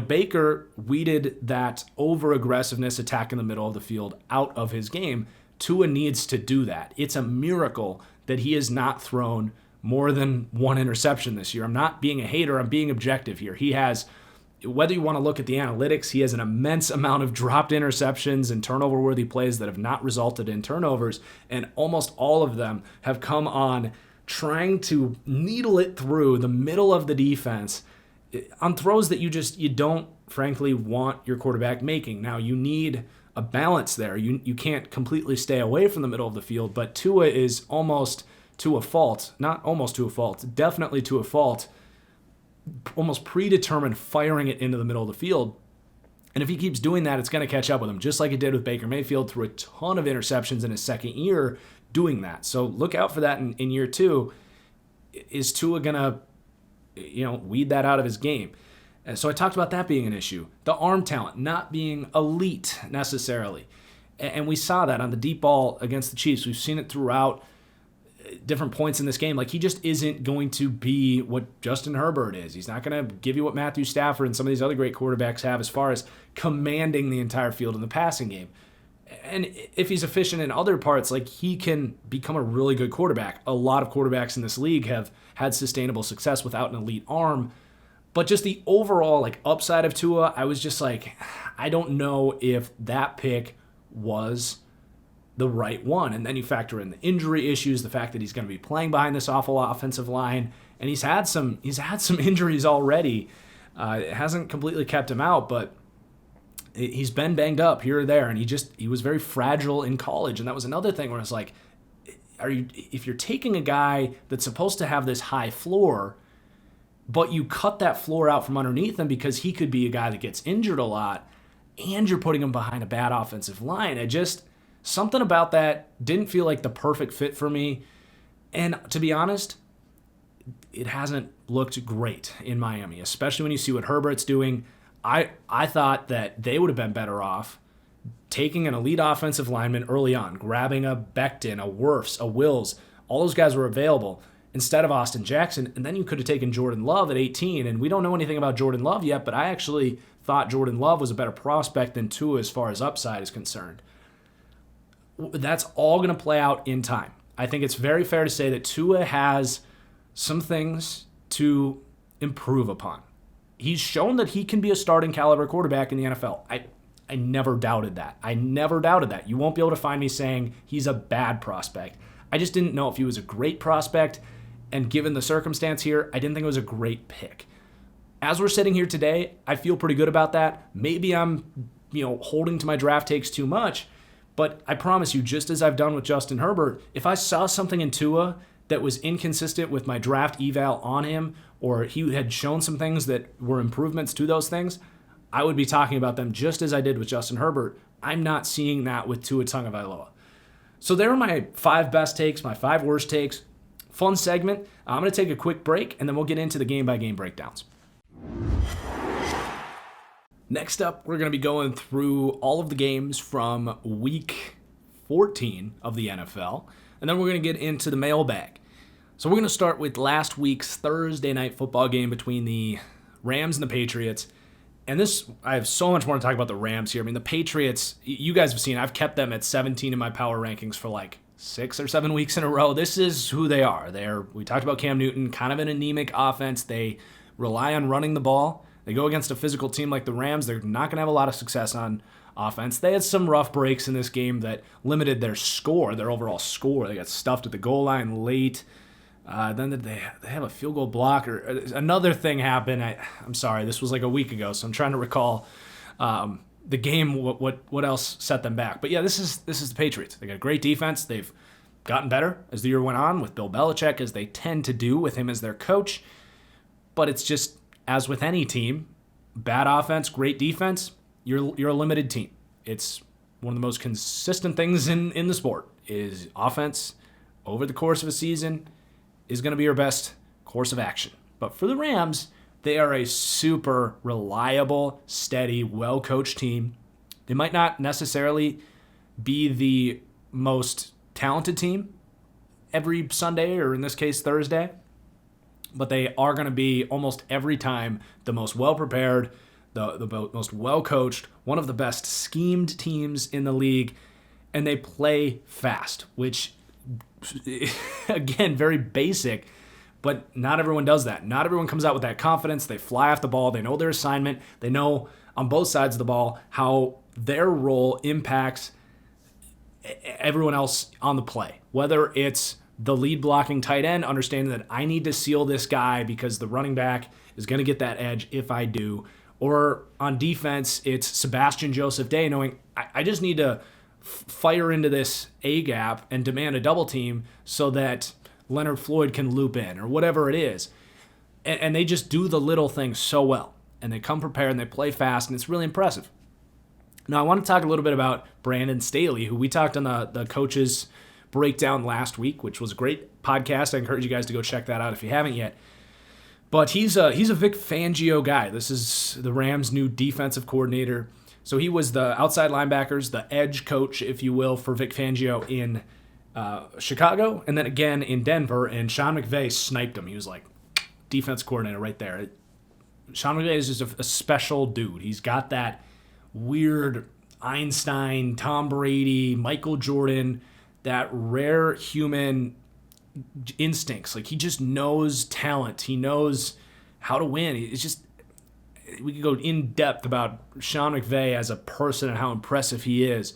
Baker weeded that over-aggressiveness attacking the middle of the field out of his game. Tua needs to do that. It's a miracle that he has not thrown more than 1 interception this year. I'm not being a hater. I'm being objective here. He has, whether you want to look at the analytics, he has an immense amount of dropped interceptions and turnover-worthy plays that have not resulted in turnovers, and almost all of them have come on trying to needle it through the middle of the defense on throws that you don't, frankly, want your quarterback making. Now, you need a balance there. You can't completely stay away from the middle of the field, but Tua is almost to a fault, not almost to a fault, definitely to a fault, almost predetermined firing it into the middle of the field. And if he keeps doing that, it's going to catch up with him, just like it did with Baker Mayfield through a ton of interceptions in his 2nd year doing that. So look out for that in year 2. Is Tua going to weed that out of his game? And so I talked about that being an issue. The arm talent not being elite necessarily. And we saw that on the deep ball against the Chiefs. We've seen it throughout different points in this game. Like, he just isn't going to be what Justin Herbert is. He's not going to give you what Matthew Stafford and some of these other great quarterbacks have as far as commanding the entire field in the passing game. And if he's efficient in other parts, like, he can become a really good quarterback. A lot of quarterbacks in this league have had sustainable success without an elite arm. But just the overall, like, upside of Tua, I was just like, I don't know if that pick was the right one. And then you factor in the injury issues, the fact that he's going to be playing behind this awful offensive line, and he's had some injuries already. It hasn't completely kept him out, but he's been banged up here or there, and he was very fragile in college. And that was another thing where it's like, if you're taking a guy that's supposed to have this high floor, but you cut that floor out from underneath him because he could be a guy that gets injured a lot, and you're putting him behind a bad offensive line, something about that didn't feel like the perfect fit for me. And to be honest, it hasn't looked great in Miami, especially when you see what Herbert's doing. I thought that they would have been better off taking an elite offensive lineman early on, grabbing a Becton, a Wirfs, a Wills. All those guys were available instead of Austin Jackson, and then you could have taken Jordan Love at 18, and we don't know anything about Jordan Love yet, but I actually thought Jordan Love was a better prospect than Tua as far as upside is concerned. That's all going to play out in time. I think it's very fair to say that Tua has some things to improve upon. He's shown that he can be a starting caliber quarterback in the NFL. I never doubted that. You won't be able to find me saying he's a bad prospect. I just didn't know if he was a great prospect, and given the circumstance here, I didn't think it was a great pick. As we're sitting here today, I feel pretty good about that. Maybe I'm, holding to my draft takes too much, but I promise you, just as I've done with Justin Herbert, if I saw something in Tua that was inconsistent with my draft eval on him, or he had shown some things that were improvements to those things, I would be talking about them just as I did with Justin Herbert. I'm not seeing that with Tua Tagovailoa. So there are my 5 best takes, my 5 worst takes. Fun segment. I'm going to take a quick break, and then we'll get into the game-by-game breakdowns. Next up, we're going to be going through all of the games from Week 14 of the NFL, and then we're going to get into the mailbag. So we're going to start with last week's Thursday night football game between the Rams and the Patriots. And I have so much more to talk about the Rams here. I mean, the Patriots, you guys have seen, I've kept them at 17 in my power rankings for like 6 or 7 weeks in a row. This is who they are. We talked about Cam Newton, kind of an anemic offense. They rely on running the ball. They go against a physical team like the Rams. They're not going to have a lot of success on offense. They had some rough breaks in this game that limited their overall score. They got stuffed at the goal line late. Then they have a field goal block, or another thing happened. I'm sorry, this was like a week ago, so I'm trying to recall the game. What else set them back? But yeah, this is the Patriots. They got a great defense. They've gotten better as the year went on with Bill Belichick, as they tend to do with him as their coach. But it's just, as with any team, bad offense, great defense, you're a limited team. It's one of the most consistent things in the sport is offense over the course of a season is going to be your best course of action. But for the Rams, they are a super reliable, steady, well-coached team. They might not necessarily be the most talented team every Sunday, or in this case Thursday, but they are going to be almost every time the most well-prepared, the most well-coached, one of the best schemed teams in the league, and they play fast, which, again, very basic, but not everyone does that. Not everyone comes out with that confidence. They fly off the ball. They know their assignment. They know on both sides of the ball how their role impacts everyone else on the play, whether it's the lead blocking tight end, understanding that I need to seal this guy because the running back is going to get that edge if I do, or on defense, it's Sebastian Joseph Day knowing I just need to fire into this A gap and demand a double team so that Leonard Floyd can loop in, or whatever it is. And they just do the little things so well. And they come prepared and they play fast, and it's really impressive. Now, I want to talk a little bit about Brandon Staley, who we talked on the coaches breakdown last week, which was a great podcast. I encourage you guys to go check that out if you haven't yet. But he's a Vic Fangio guy. This is the Rams' new defensive coordinator. So he was the outside linebackers, the edge coach, if you will, for Vic Fangio in Chicago, and then again in Denver, and Sean McVay sniped him. He was like, defense coordinator right there. Sean McVay is just a special dude. He's got that weird Einstein, Tom Brady, Michael Jordan, that rare human instincts. Like, he just knows talent. He knows how to win. It's just, we could go in depth about Sean McVay as a person and how impressive he is.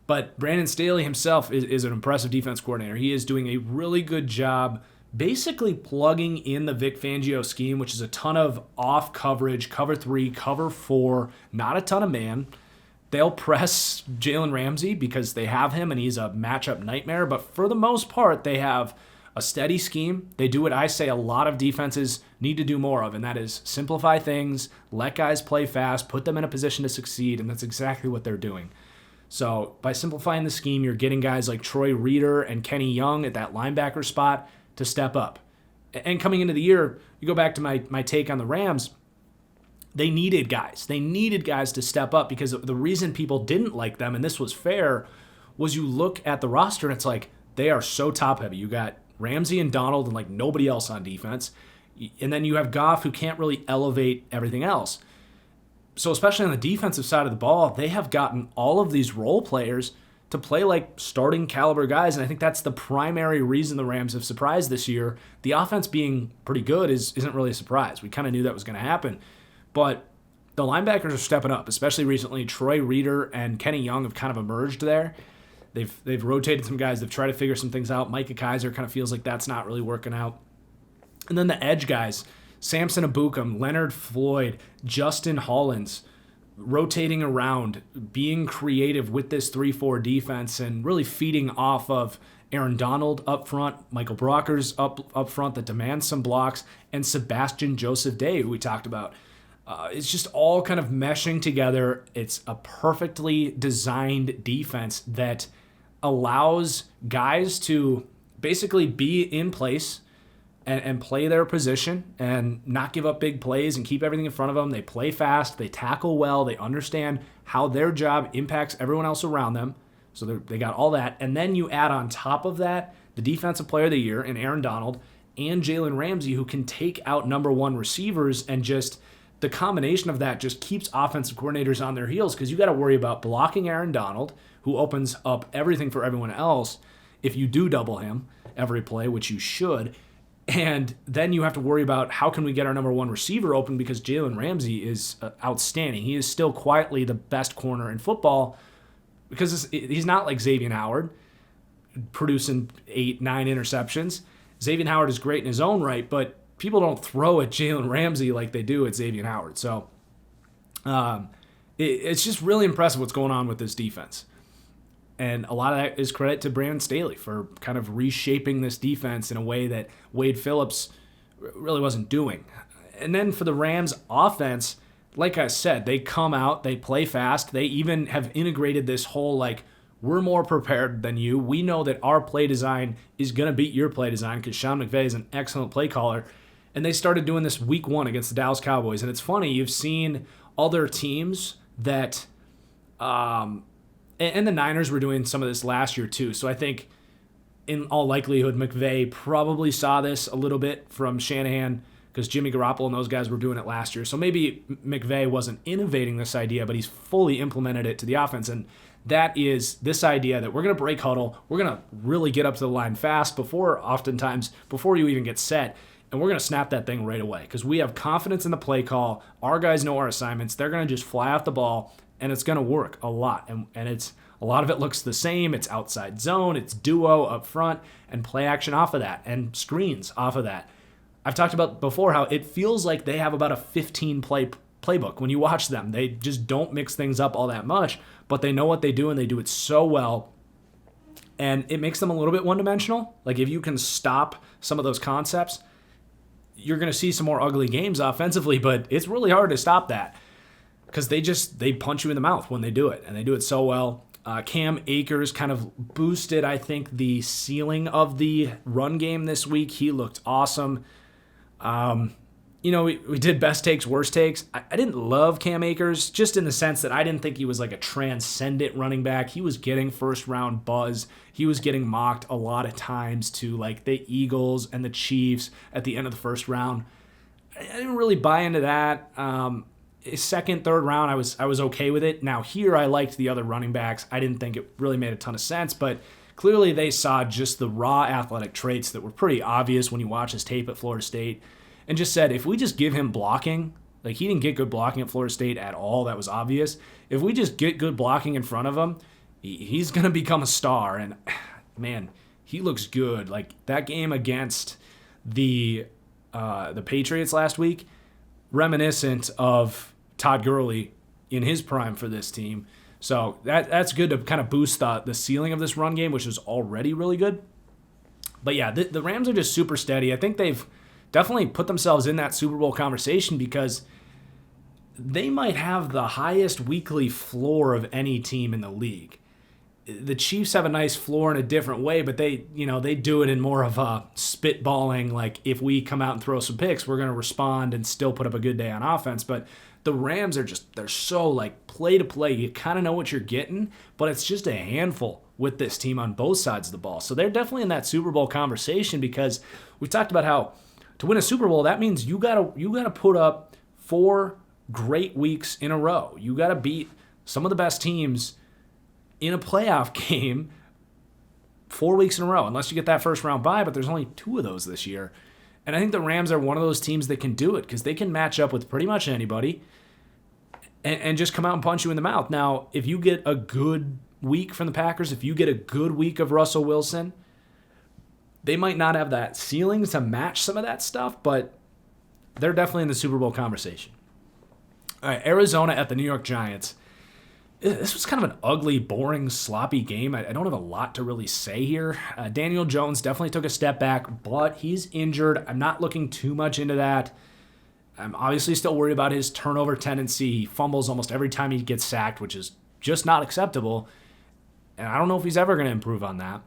But Brandon Staley himself is an impressive defense coordinator. He is doing a really good job basically plugging in the Vic Fangio scheme, which is a ton of off coverage, cover 3, cover 4, not a ton of man. They'll press Jalen Ramsey because they have him and he's a matchup nightmare. But for the most part, they have a steady scheme. They do what I say a lot of defenses need to do more of, and that is simplify things, let guys play fast, put them in a position to succeed, and that's exactly what they're doing. So by simplifying the scheme, you're getting guys like Troy Reeder and Kenny Young at that linebacker spot to step up. And coming into the year, you go back to my take on the Rams, they needed guys. They needed guys to step up because the reason people didn't like them, and this was fair, was you look at the roster and it's like they are so top-heavy. You got Ramsey and Donald and like nobody else on defense. And then you have Goff who can't really elevate everything else. So especially on the defensive side of the ball, they have gotten all of these role players to play like starting caliber guys, and I think that's the primary reason the Rams have surprised this year. The offense being pretty good isn't really a surprise. We kind of knew that was going to happen. But the linebackers are stepping up, especially recently. Troy Reeder and Kenny Young have kind of emerged there. They've rotated some guys. They've tried to figure some things out. Micah Keyser kind of feels like that's not really working out. And then the edge guys, Samson Ebukam, Leonard Floyd, Justin Hollins, rotating around, being creative with this 3-4 defense and really feeding off of Aaron Donald up front, Michael Brockers up front that demands some blocks, and Sebastian Joseph Day, who we talked about. It's just all kind of meshing together. It's a perfectly designed defense that allows guys to basically be in place and play their position and not give up big plays and keep everything in front of them. They play fast, they tackle well, they understand how their job impacts everyone else around them. So they got all that. And then you add on top of that the defensive player of the year in Aaron Donald and Jalen Ramsey, who can take out number one receivers, and just the combination of that just keeps offensive coordinators on their heels because you got to worry about blocking Aaron Donald, who opens up everything for everyone else if you do double him every play, which you should. And then you have to worry about how can we get our number one receiver open because Jalen Ramsey is outstanding. He is still quietly the best corner in football because he's not like Xavier Howard producing 8-9 interceptions. Xavier Howard is great in his own right, but people don't throw at Jalen Ramsey like they do at Xavier Howard. So it's just really impressive what's going on with this defense. And a lot of that is credit to Brandon Staley for kind of reshaping this defense in a way that Wade Phillips really wasn't doing. And then for the Rams offense, like I said, they come out, they play fast. They even have integrated this whole, like, we're more prepared than you. We know that our play design is going to beat your play design because Sean McVay is an excellent play caller. And they started doing this week 1 against the Dallas Cowboys. And it's funny, you've seen other teams that and the Niners were doing some of this last year too. So I think in all likelihood, McVay probably saw this a little bit from Shanahan because Jimmy Garoppolo and those guys were doing it last year. So maybe McVay wasn't innovating this idea, but he's fully implemented it to the offense. And that is this idea that we're going to break huddle. We're going to really get up to the line fast before you even get set. And we're going to snap that thing right away because we have confidence in the play call. Our guys know our assignments. They're going to just fly off the ball. And it's going to work a lot. And it's a lot of it looks the same. It's outside zone, it's duo up front, and play action off of that, and screens off of that. I've talked about before how it feels like they have about a 15-play playbook when you watch them. They just don't mix things up all that much, but they know what they do, and they do it so well. And it makes them a little bit one-dimensional. Like, if you can stop some of those concepts, you're going to see some more ugly games offensively, but it's really hard to stop that. Because they punch you in the mouth when they do it, and they do it so well. Cam Akers kind of boosted, I think, the ceiling of the run game this week. He looked awesome. We did best takes, worst takes. I didn't love Cam Akers, just in the sense that I didn't think he was like a transcendent running back. He was getting first-round buzz. He was getting mocked a lot of times to like the Eagles and the Chiefs at the end of the first round. I didn't really buy into that. second, third round, I was okay with it. Now here I liked the other running backs. I didn't think it really made a ton of sense, but clearly they saw just the raw athletic traits that were pretty obvious when you watch his tape at Florida State and just said, if we just give him blocking, like he didn't get good blocking at Florida State at all. That was obvious. If we just get good blocking in front of him, he's going to become a star. And man, he looks good. Like that game against the Patriots last week, reminiscent of Todd Gurley in his prime for this team. So that's good to kind of boost the ceiling of this run game, which is already really good. But yeah, the Rams are just super steady. I think they've definitely put themselves in that Super Bowl conversation because they might have the highest weekly floor of any team in the league. The Chiefs have a nice floor in a different way, but they do it in more of a spitballing, like if we come out and throw some picks, we're going to respond and still put up a good day on offense. But the Rams they're so like play to play. You kind of know what you're getting, but it's just a handful with this team on both sides of the ball. So they're definitely in that Super Bowl conversation because we talked about how to win a Super Bowl, that means you gotta put up 4 great weeks in a row. You gotta beat some of the best teams in a playoff game 4 weeks in a row, unless you get that first round bye, but there's only 2 of those this year. And I think the Rams are one of those teams that can do it because they can match up with pretty much anybody and just come out and punch you in the mouth. Now, if you get a good week from the Packers, if you get a good week of Russell Wilson, they might not have that ceiling to match some of that stuff, but they're definitely in the Super Bowl conversation. All right, Arizona at the New York Giants. This was kind of an ugly, boring, sloppy game. I don't have a lot to really say here. Daniel Jones definitely took a step back, but he's injured. I'm not looking too much into that. I'm obviously still worried about his turnover tendency. He fumbles almost every time he gets sacked, which is just not acceptable. And I don't know if he's ever going to improve on that.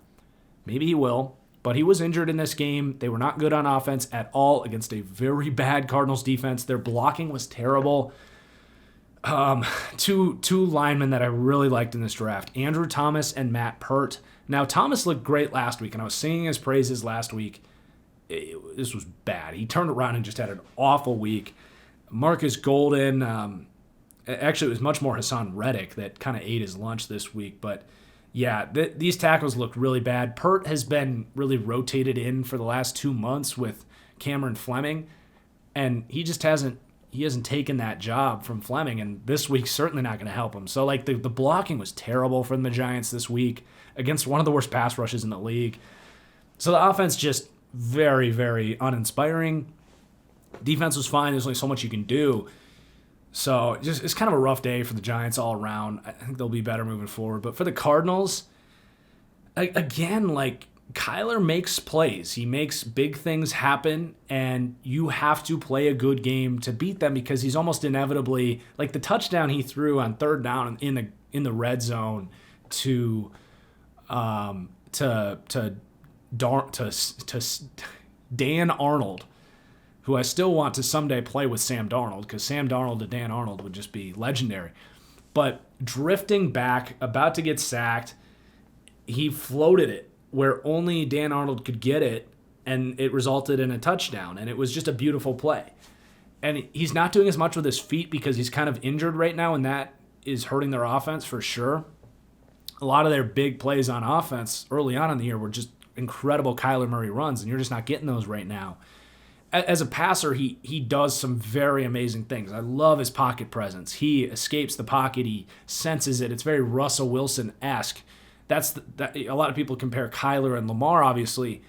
Maybe he will. But he was injured in this game. They were not good on offense at all against a very bad Cardinals defense. Their blocking was terrible. Two linemen that I really liked in this draft, Andrew Thomas and Matt Pert. Now, Thomas looked great last week, and I was singing his praises last week. This was bad. He turned around and just had an awful week. Marcus Golden, actually, it was much more Hassan Reddick that kind of ate his lunch this week, but yeah, these tackles looked really bad. Pert has been really rotated in for the last 2 months with Cameron Fleming, and he hasn't taken that job from Fleming, and this week's certainly not going to help him. So like the blocking was terrible from the Giants this week against one of the worst pass rushes in the league. So the offense just very, very uninspiring. Defense was fine. There's only so much you can do. So it's kind of a rough day for the Giants all around. I think they'll be better moving forward. But for the Cardinals, again, like Kyler makes plays. He makes big things happen, and you have to play a good game to beat them because he's almost inevitably like the touchdown he threw on third down in the red zone to Dan Arnold, who I still want to someday play with Sam Darnold, because Sam Darnold to Dan Arnold would just be legendary. But drifting back, about to get sacked, he floated it where only Dan Arnold could get it, and it resulted in a touchdown, and it was just a beautiful play. And he's not doing as much with his feet because he's kind of injured right now, and that is hurting their offense for sure. A lot of their big plays on offense early on in the year were just incredible Kyler Murray runs, and you're just not getting those right now. As a passer, he does some very amazing things. I love his pocket presence. He escapes the pocket. He senses it. It's very Russell Wilson-esque. A lot of people compare Kyler and Lamar, obviously.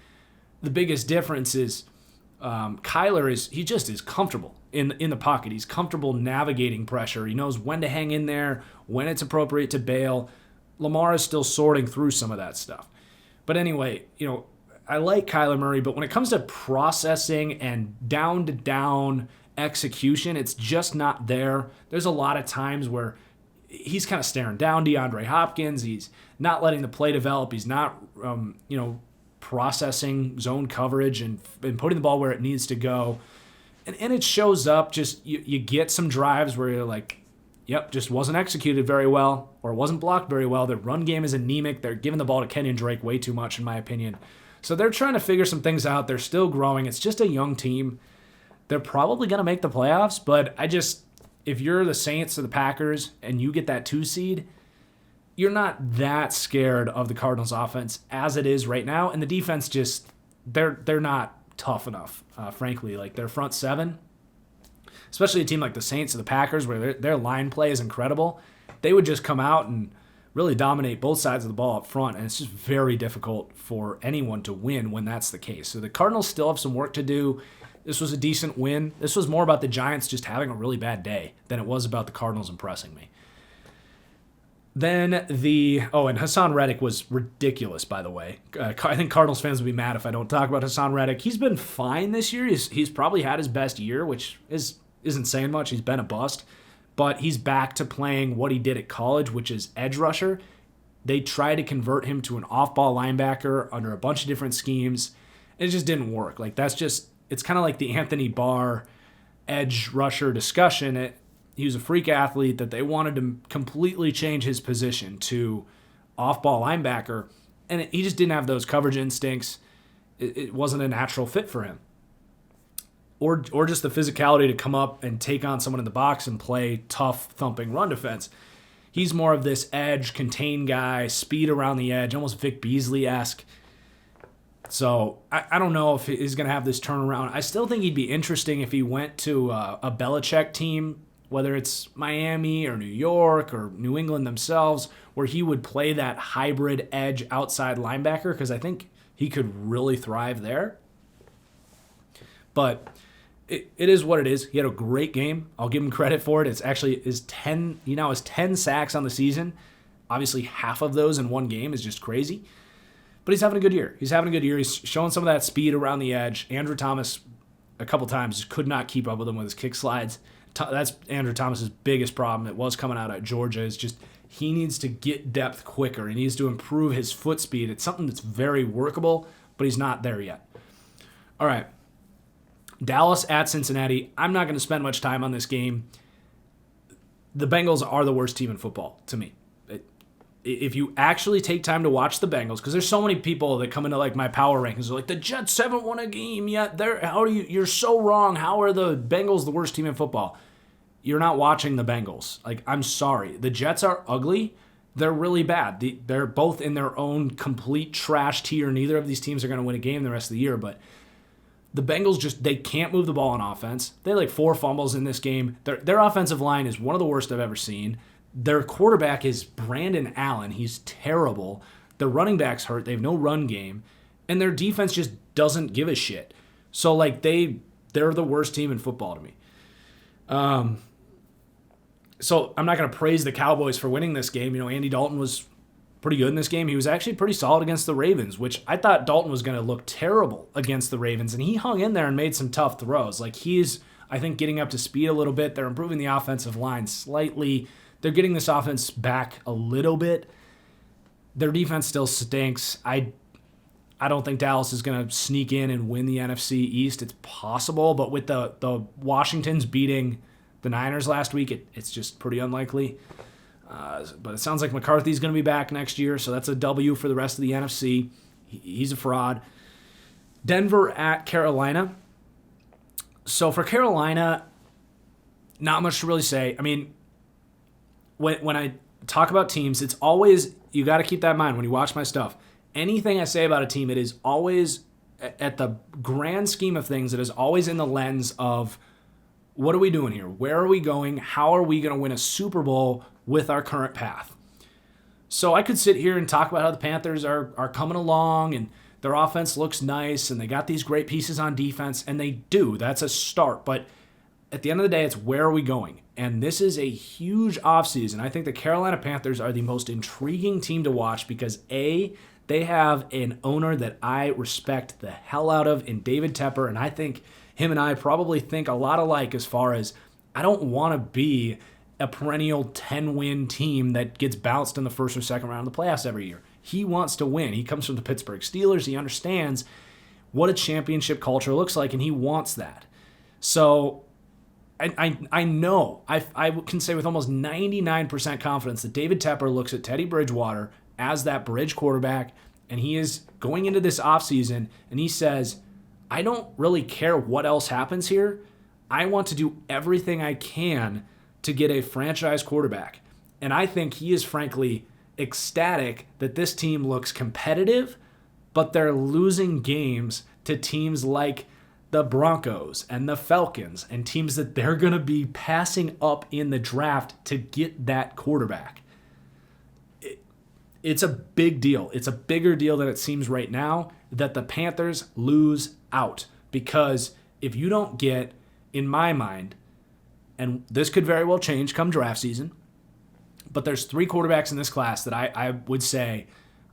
The biggest difference is Kyler is comfortable in the pocket. He's comfortable navigating pressure. He knows when to hang in there, when it's appropriate to bail. Lamar is still sorting through some of that stuff. But anyway, I like Kyler Murray, but when it comes to processing and down-to-down execution, it's just not there. There's a lot of times where he's kind of staring down DeAndre Hopkins. He's not letting the play develop. He's not, processing zone coverage and putting the ball where it needs to go. And it shows up just you get some drives where you're like, yep, just wasn't executed very well or wasn't blocked very well. Their run game is anemic. They're giving the ball to Kenyon Drake way too much, in my opinion. So they're trying to figure some things out. They're still growing. It's just a young team. They're probably going to make the playoffs, but if you're the Saints or the Packers and you get that 2 seed, you're not that scared of the Cardinals offense as it is right now. And the defense just, they're not tough enough, frankly. Like their front 7, especially a team like the Saints or the Packers where their line play is incredible, they would just come out and really dominate both sides of the ball up front. And it's just very difficult for anyone to win when that's the case. So the Cardinals still have some work to do. This was a decent win. This was more about the Giants just having a really bad day than it was about the Cardinals impressing me. Then and Hassan Reddick was ridiculous, by the way. I think Cardinals fans would be mad if I don't talk about Hassan Reddick. He's been fine this year. He's probably had his best year, which isn't saying much. He's been a bust. But he's back to playing what he did at college, which is edge rusher. They tried to convert him to an off-ball linebacker under a bunch of different schemes. It just didn't work. Like it's kind of like the Anthony Barr edge rusher discussion. He was a freak athlete that they wanted to completely change his position to off-ball linebacker, and he just didn't have those coverage instincts. It wasn't a natural fit for him. Or just the physicality to come up and take on someone in the box and play tough, thumping run defense. He's more of this edge, contain guy, speed around the edge, almost Vic Beasley-esque. So I don't know if he's going to have this turnaround. I still think he'd be interesting if he went to a Belichick team, whether it's Miami or New York or New England themselves, where he would play that hybrid edge outside linebacker, because I think he could really thrive there. But it is what it is. He had a great game. I'll give him credit for it. It's actually his 10 sacks on the season. Obviously, half of those in one game is just crazy. But he's having a good year. He's showing some of that speed around the edge. Andrew Thomas, a couple times, just could not keep up with him with his kick slides. That's Andrew Thomas's biggest problem. It was coming out of Georgia. Is just he needs to get depth quicker. He needs to improve his foot speed. It's something that's very workable, but he's not there yet. All right. Dallas at Cincinnati. I'm not going to spend much time on this game. The Bengals are the worst team in football to me. If you actually take time to watch the Bengals, because there's so many people that come into like my power rankings, they're like, the Jets haven't won a game yet. You're so wrong. How are the Bengals the worst team in football? You're not watching the Bengals. Like, I'm sorry. The Jets are ugly. They're really bad. They're both in their own complete trash tier. Neither of these teams are going to win a game the rest of the year, but the Bengals they can't move the ball on offense. They had like 4 fumbles in this game. Their offensive line is one of the worst I've ever seen. Their quarterback is Brandon Allen. He's terrible. Their running back's hurt. They have no run game. And their defense just doesn't give a shit. So, like, they're the worst team in football to me. So I'm not going to praise the Cowboys for winning this game. Andy Dalton was pretty good in this game. He was actually pretty solid against the Ravens, which I thought Dalton was going to look terrible against the Ravens. And he hung in there and made some tough throws. Like, he's, I think, getting up to speed a little bit. They're improving the offensive line slightly. They're getting this offense back a little bit. Their defense still stinks. I don't think Dallas is going to sneak in and win the NFC East. It's possible, but with the Washingtons beating the Niners last week, it's just pretty unlikely. But it sounds like McCarthy's going to be back next year, so that's a W for the rest of the NFC. He's a fraud. Denver at Carolina. So for Carolina, not much to really say. I mean, when I talk about teams, it's always, you got to keep that in mind when you watch my stuff. Anything I say about a team, it is always, at the grand scheme of things, it is always in the lens of, what are we doing here? Where are we going? How are we going to win a Super Bowl with our current path? So I could sit here and talk about how the Panthers are coming along and their offense looks nice and they got these great pieces on defense, and they do. That's a start. But at the end of the day, it's where are we going? And this is a huge offseason. I think the Carolina Panthers are the most intriguing team to watch because, A, they have an owner that I respect the hell out of in David Tepper, and I think him and I probably think a lot alike as far as I don't want to be a perennial 10-win team that gets bounced in the first or second round of the playoffs every year. He wants to win. He comes from the Pittsburgh Steelers. He understands what a championship culture looks like, and he wants that. So I know, I can say with almost 99% confidence that David Tepper looks at Teddy Bridgewater as that bridge quarterback, and he is going into this offseason, and he says, I don't really care what else happens here. I want to do everything I can to get a franchise quarterback. And I think he is frankly ecstatic that this team looks competitive, but they're losing games to teams like the Broncos and the Falcons and teams that they're going to be passing up in the draft to get that quarterback. It's a big deal. It's a bigger deal than it seems right now that the Panthers lose out, because if you don't get, in my mind, and this could very well change come draft season, but there's 3 quarterbacks in this class that I would say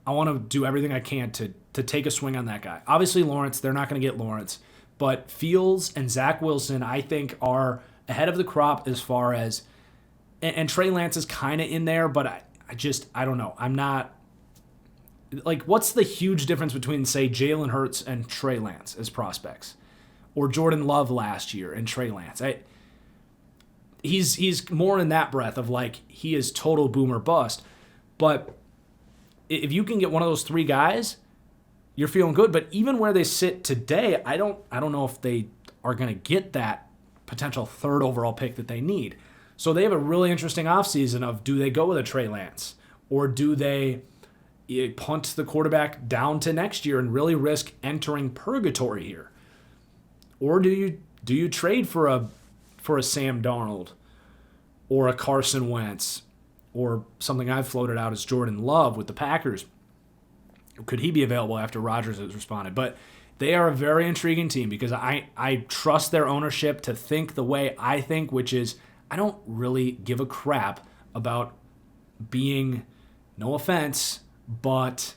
I want to do everything I can to take a swing on that guy. Obviously, Lawrence, they're not going to get Lawrence, but Fields and Zach Wilson, I think, are ahead of the crop as far as, and Trey Lance is kind of in there, but I don't know. I'm not, like, what's the huge difference between, say, Jalen Hurts and Trey Lance as prospects? Or Jordan Love last year and Trey Lance? He's more in that breath of, like, he is total boomer bust. But if you can get one of those 3 guys, you're feeling good. But even where they sit today, I don't know if they are going to get that potential 3rd overall pick that they need. So they have a really interesting offseason of, do they go with a Trey Lance? Or do they punt the quarterback down to next year and really risk entering purgatory here? Or do you trade for a Sam Darnold or a Carson Wentz or something I've floated out as Jordan Love with the Packers? Could he be available after Rodgers has responded? But they are a very intriguing team because I trust their ownership to think the way I think, which is I don't really give a crap about being, no offense, but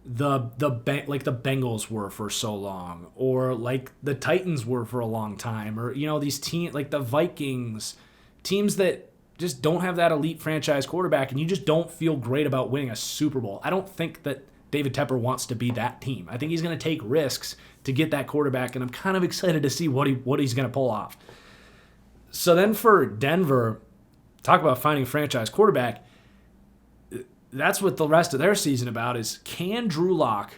like the Bengals were for so long, or like the Titans were for a long time, or these teams like the Vikings, teams that just don't have that elite franchise quarterback, and you just don't feel great about winning a Super Bowl. I don't think that David Tepper wants to be that team. I think he's going to take risks to get that quarterback, and I'm kind of excited to see what he's going to pull off. So then for Denver, talk about finding a franchise quarterback. That's what the rest of their season about is, can Drew Lock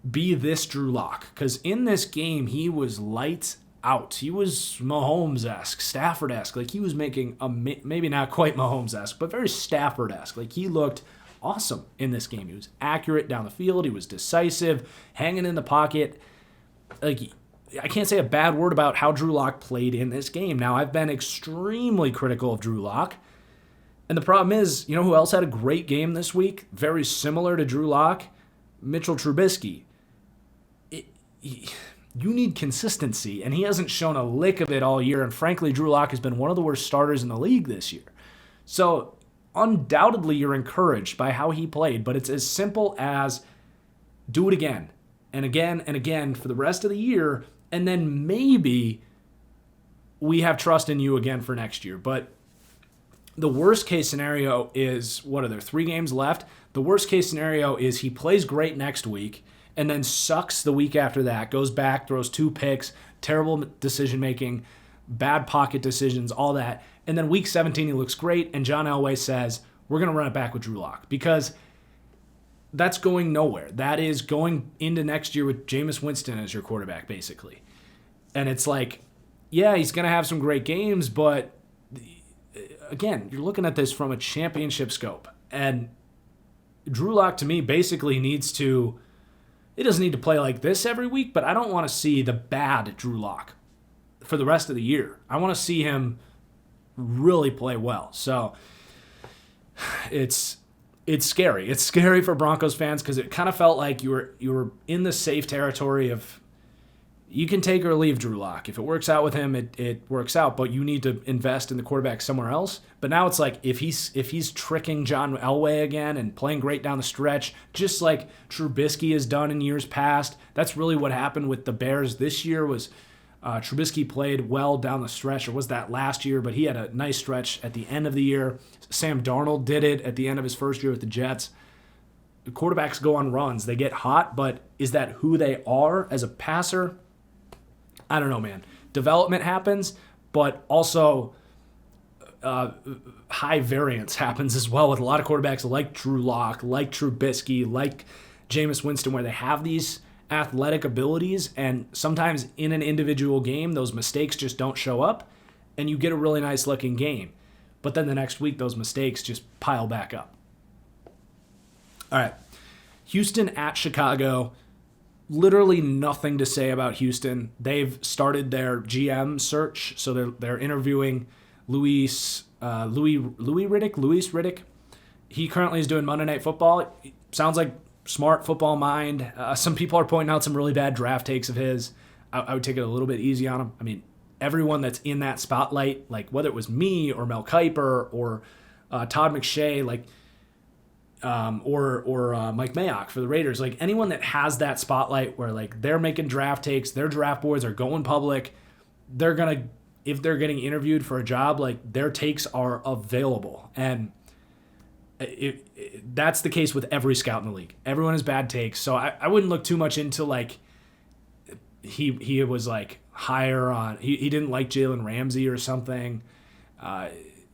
be this Drew Lock? Because in this game, he was lights out. He was Mahomes-esque, Stafford-esque. Like, he was making maybe not quite Mahomes-esque, but very Stafford-esque. Like, he looked awesome in this game. He was accurate down the field. He was decisive, hanging in the pocket. Like, I can't say a bad word about how Drew Lock played in this game. Now, I've been extremely critical of Drew Lock. And the problem is, who else had a great game this week? Very similar to Drew Lock? Mitchell Trubisky. You need consistency, and he hasn't shown a lick of it all year. And frankly, Drew Lock has been one of the worst starters in the league this year. So undoubtedly, you're encouraged by how he played, but it's as simple as do it again and again and again for the rest of the year, and then maybe we have trust in you again for next year. But the worst case scenario is, what are there, 3 games left? The worst case scenario is he plays great next week and then sucks the week after that, goes back, throws 2 picks, terrible decision-making, bad pocket decisions, all that. And then week 17, he looks great, and John Elway says, we're going to run it back with Drew Lock, because that's going nowhere. That is going into next year with Jameis Winston as your quarterback, basically. And it's like, yeah, he's going to have some great games, but again, you're looking at this from a championship scope. And Drew Lock, to me, basically he doesn't need to play like this every week, but I don't want to see the bad Drew Lock for the rest of the year. I want to see him really play well. So it's scary. It's scary for Broncos fans because it kind of felt like you were in the safe territory of, you can take or leave Drew Lock. If it works out with him, it works out, but you need to invest in the quarterback somewhere else. But now it's like, if he's tricking John Elway again and playing great down the stretch, just like Trubisky has done in years past, that's really what happened with the Bears this year. Was Trubisky played well down the stretch, or was that last year? But he had a nice stretch at the end of the year. Sam Darnold did it at the end of his first year with the Jets. The quarterbacks go on runs. They get hot, but is that who they are as a passer? I don't know, man. Development happens, but also high variance happens as well with a lot of quarterbacks like Drew Lock, like Trubisky, like Jameis Winston, where they have these athletic abilities, and sometimes in an individual game, those mistakes just don't show up. and you get a really nice looking game. But then the next week, those mistakes just pile back up. All right. Houston at Chicago. Literally nothing to say about Houston. They've started their GM search, so they're interviewing Louis Riddick. He currently is doing Monday Night Football. Sounds like smart football mind. Some people are pointing out some really bad draft takes of his. I would take it a little bit easy on him. I mean, everyone that's in that spotlight, like whether it was me or Mel Kiper or Todd McShay, like or Mike Mayock for the Raiders, like anyone that has that spotlight where like they're making draft takes, their draft boards are going public, they're gonna, if they're getting interviewed for a job, like their takes are available. And that's the case with every scout in the league. Everyone has bad takes, so I wouldn't look too much into like he was like higher on, he didn't like Jalen Ramsey or something.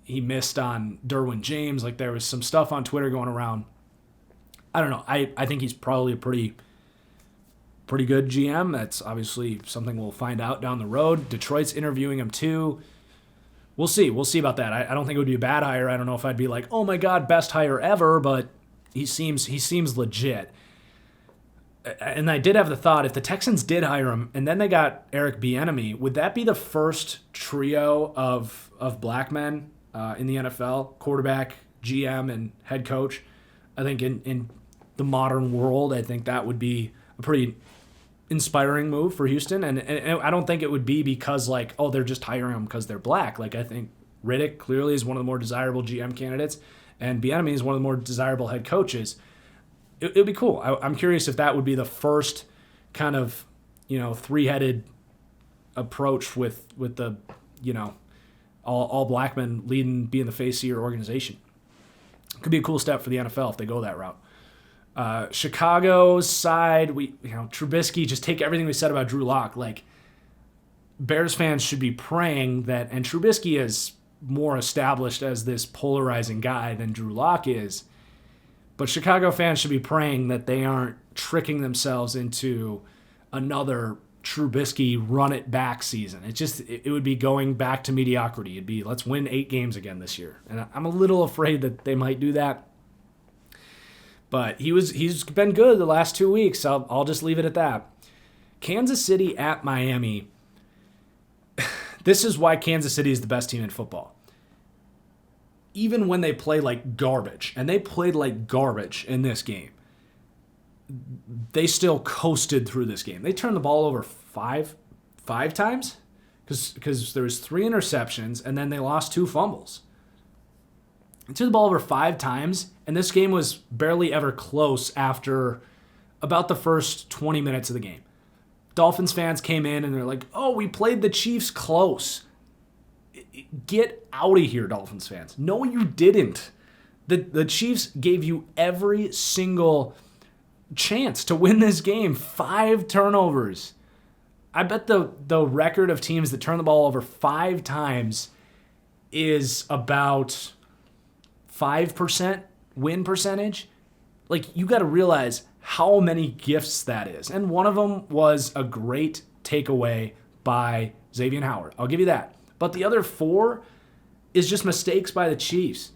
He missed on Derwin James. Like there was some stuff on Twitter going around. I don't know. I think he's probably a pretty good GM. That's obviously something we'll find out down the road. Detroit's interviewing him too. We'll see. We'll see about that. I don't think it would be a bad hire. I don't know if I'd be like, oh my God, best hire ever, but he seems legit. And I did have the thought, if the Texans did hire him and then they got Eric Bieniemy, would that be the first trio of black men in the NFL, quarterback, GM, and head coach? I think in the modern world, I think that would be a pretty inspiring move for Houston. And I don't think it would be because like, oh, they're just hiring them because they're black. Like I think Riddick clearly is one of the more desirable GM candidates, and Bieniemy is one of the more desirable head coaches. It would be cool. I'm curious if that would be the first kind of, three-headed approach with the, all black men being the face of your organization. Could be a cool step for the NFL if they go that route. Chicago's side, Trubisky, just take everything we said about Drew Lock. Like, Bears fans should be praying that, and Trubisky is more established as this polarizing guy than Drew Lock is, but Chicago fans should be praying that they aren't tricking themselves into another Trubisky run-it-back season. It would be going back to mediocrity. It'd be, let's win 8 games again this year. And I'm a little afraid that they might do that. But he's been good the last 2 weeks. I'll just leave it at that. Kansas City at Miami. This is why Kansas City is the best team in football. Even when they play like garbage, and they played like garbage in this game, they still coasted through this game. They turned the ball over five times because there was 3 interceptions, and then they lost 2 fumbles. They turned the ball over 5 times, and this game was barely ever close after about the first 20 minutes of the game. Dolphins fans came in, and they're like, oh, we played the Chiefs close. Get out of here, Dolphins fans. No, you didn't. The Chiefs gave you every single chance to win this game. 5 turnovers. I bet the record of teams that turn the ball over 5 times is about 5% win percentage. Like, you got to realize how many gifts that is. And one of them was a great takeaway by Xavier Howard. I'll give you that. But the other 4 is just mistakes by the Chiefs.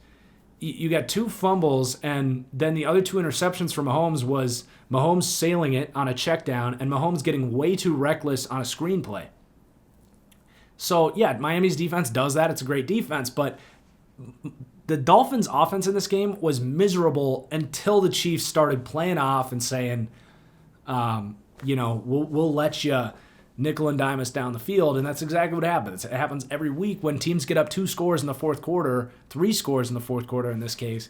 You got 2 fumbles, and then the other 2 interceptions for Mahomes was Mahomes sailing it on a check down and Mahomes getting way too reckless on a screenplay. So, yeah, Miami's defense does that. It's a great defense, but the Dolphins' offense in this game was miserable until the Chiefs started playing off and saying, we'll let you nickel and dime us down the field, and that's exactly what happens. It happens every week when teams get up 2 scores in the fourth quarter, 3 scores in the fourth quarter in this case.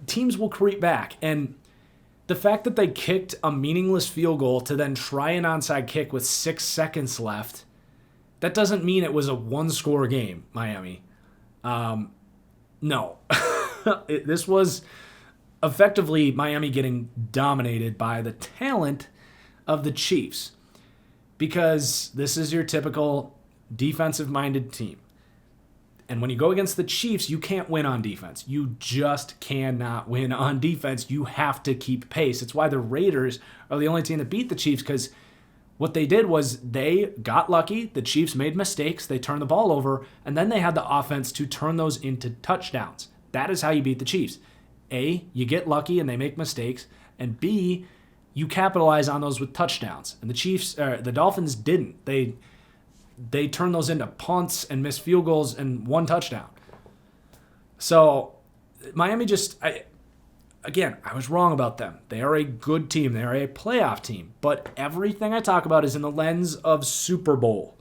Teams will creep back, and the fact that they kicked a meaningless field goal to then try an onside kick with 6 seconds left, that doesn't mean it was a 1-score game, Miami. No. This was effectively Miami getting dominated by the talent of the Chiefs, because this is your typical defensive-minded team. And when you go against the Chiefs, you can't win on defense. You just cannot win on defense. You have to keep pace. It's why the Raiders are the only team that beat the Chiefs, because What they did was they got lucky. The Chiefs made mistakes. They turned the ball over, and then they had the offense to turn those into touchdowns. That is how you beat the Chiefs. A, you get lucky and they make mistakes, and B, you capitalize on those with touchdowns. And the Dolphins didn't. They turned those into punts and missed field goals and one touchdown. So Miami I was wrong about them. They are a good team. They are a playoff team. But everything I talk about is in the lens of Super Bowl.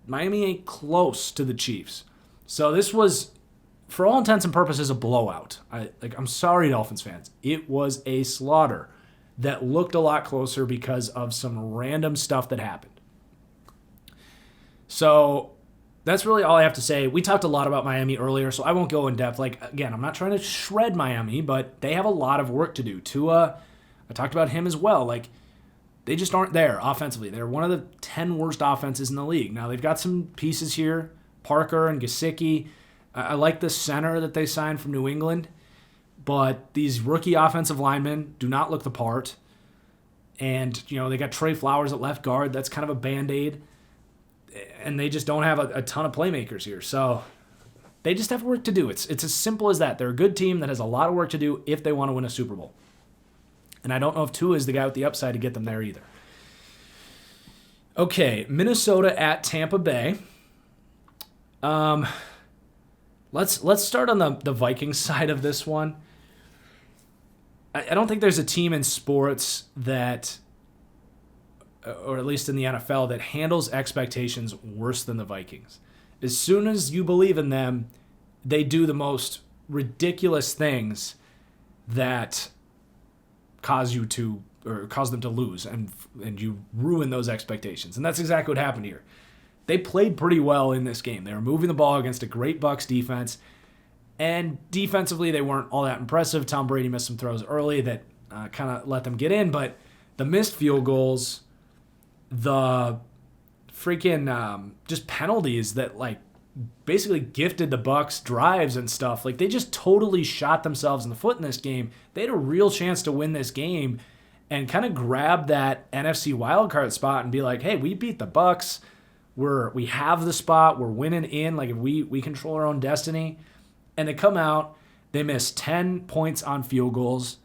Miami ain't close to the Chiefs. So this was, for all intents and purposes, a blowout. I'm sorry, Dolphins fans. It was a slaughter that looked a lot closer because of some random stuff that happened. So that's really all I have to say. We talked a lot about Miami earlier, so I won't go in depth. Again, I'm not trying to shred Miami, but they have a lot of work to do. Tua, I talked about him as well. They just aren't there offensively. They're one of the 10 worst offenses in the league. Now, they've got some pieces here, Parker and Gesicki. I like the center that they signed from New England, but these rookie offensive linemen do not look the part. And, they got Trey Flowers at left guard. That's kind of a Band-Aid. And they just don't have a ton of playmakers here. So they just have work to do. It's as simple as that. They're a good team that has a lot of work to do if they want to win a Super Bowl. And I don't know if Tua is the guy with the upside to get them there either. Okay, Minnesota at Tampa Bay. Let's start on the Vikings side of this one. I don't think there's a team in sports that, or at least in the NFL, that handles expectations worse than the Vikings. As soon as you believe in them, they do the most ridiculous things that cause them to lose, and you ruin those expectations. And that's exactly what happened here. They played pretty well in this game. They were moving the ball against a great Bucs defense, and defensively they weren't all that impressive. Tom Brady missed some throws early that kind of let them get in, but the missed field goals, the freaking just penalties that basically gifted the Bucs drives and stuff. They just totally shot themselves in the foot in this game. They had a real chance to win this game and kind of grab that NFC wildcard spot and be like, hey, we beat the Bucs. We have the spot. We're winning in. We control our own destiny. And they come out, they miss 10 points on field goals,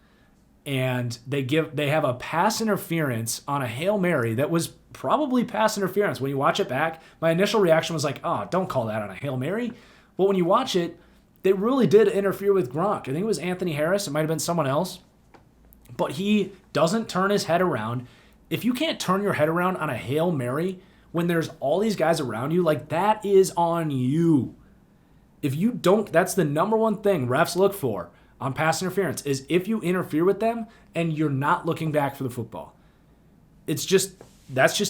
and they have a pass interference on a Hail Mary that was probably pass interference. When you watch it back, my initial reaction was don't call that on a Hail Mary. But when you watch it, they really did interfere with Gronk. I think it was Anthony Harris. It might have been someone else. But he doesn't turn his head around. If you can't turn your head around on a Hail Mary when there's all these guys around you, that is on you. If you don't, that's the number one thing refs look for on pass interference, is if you interfere with them and you're not looking back for the football. That's just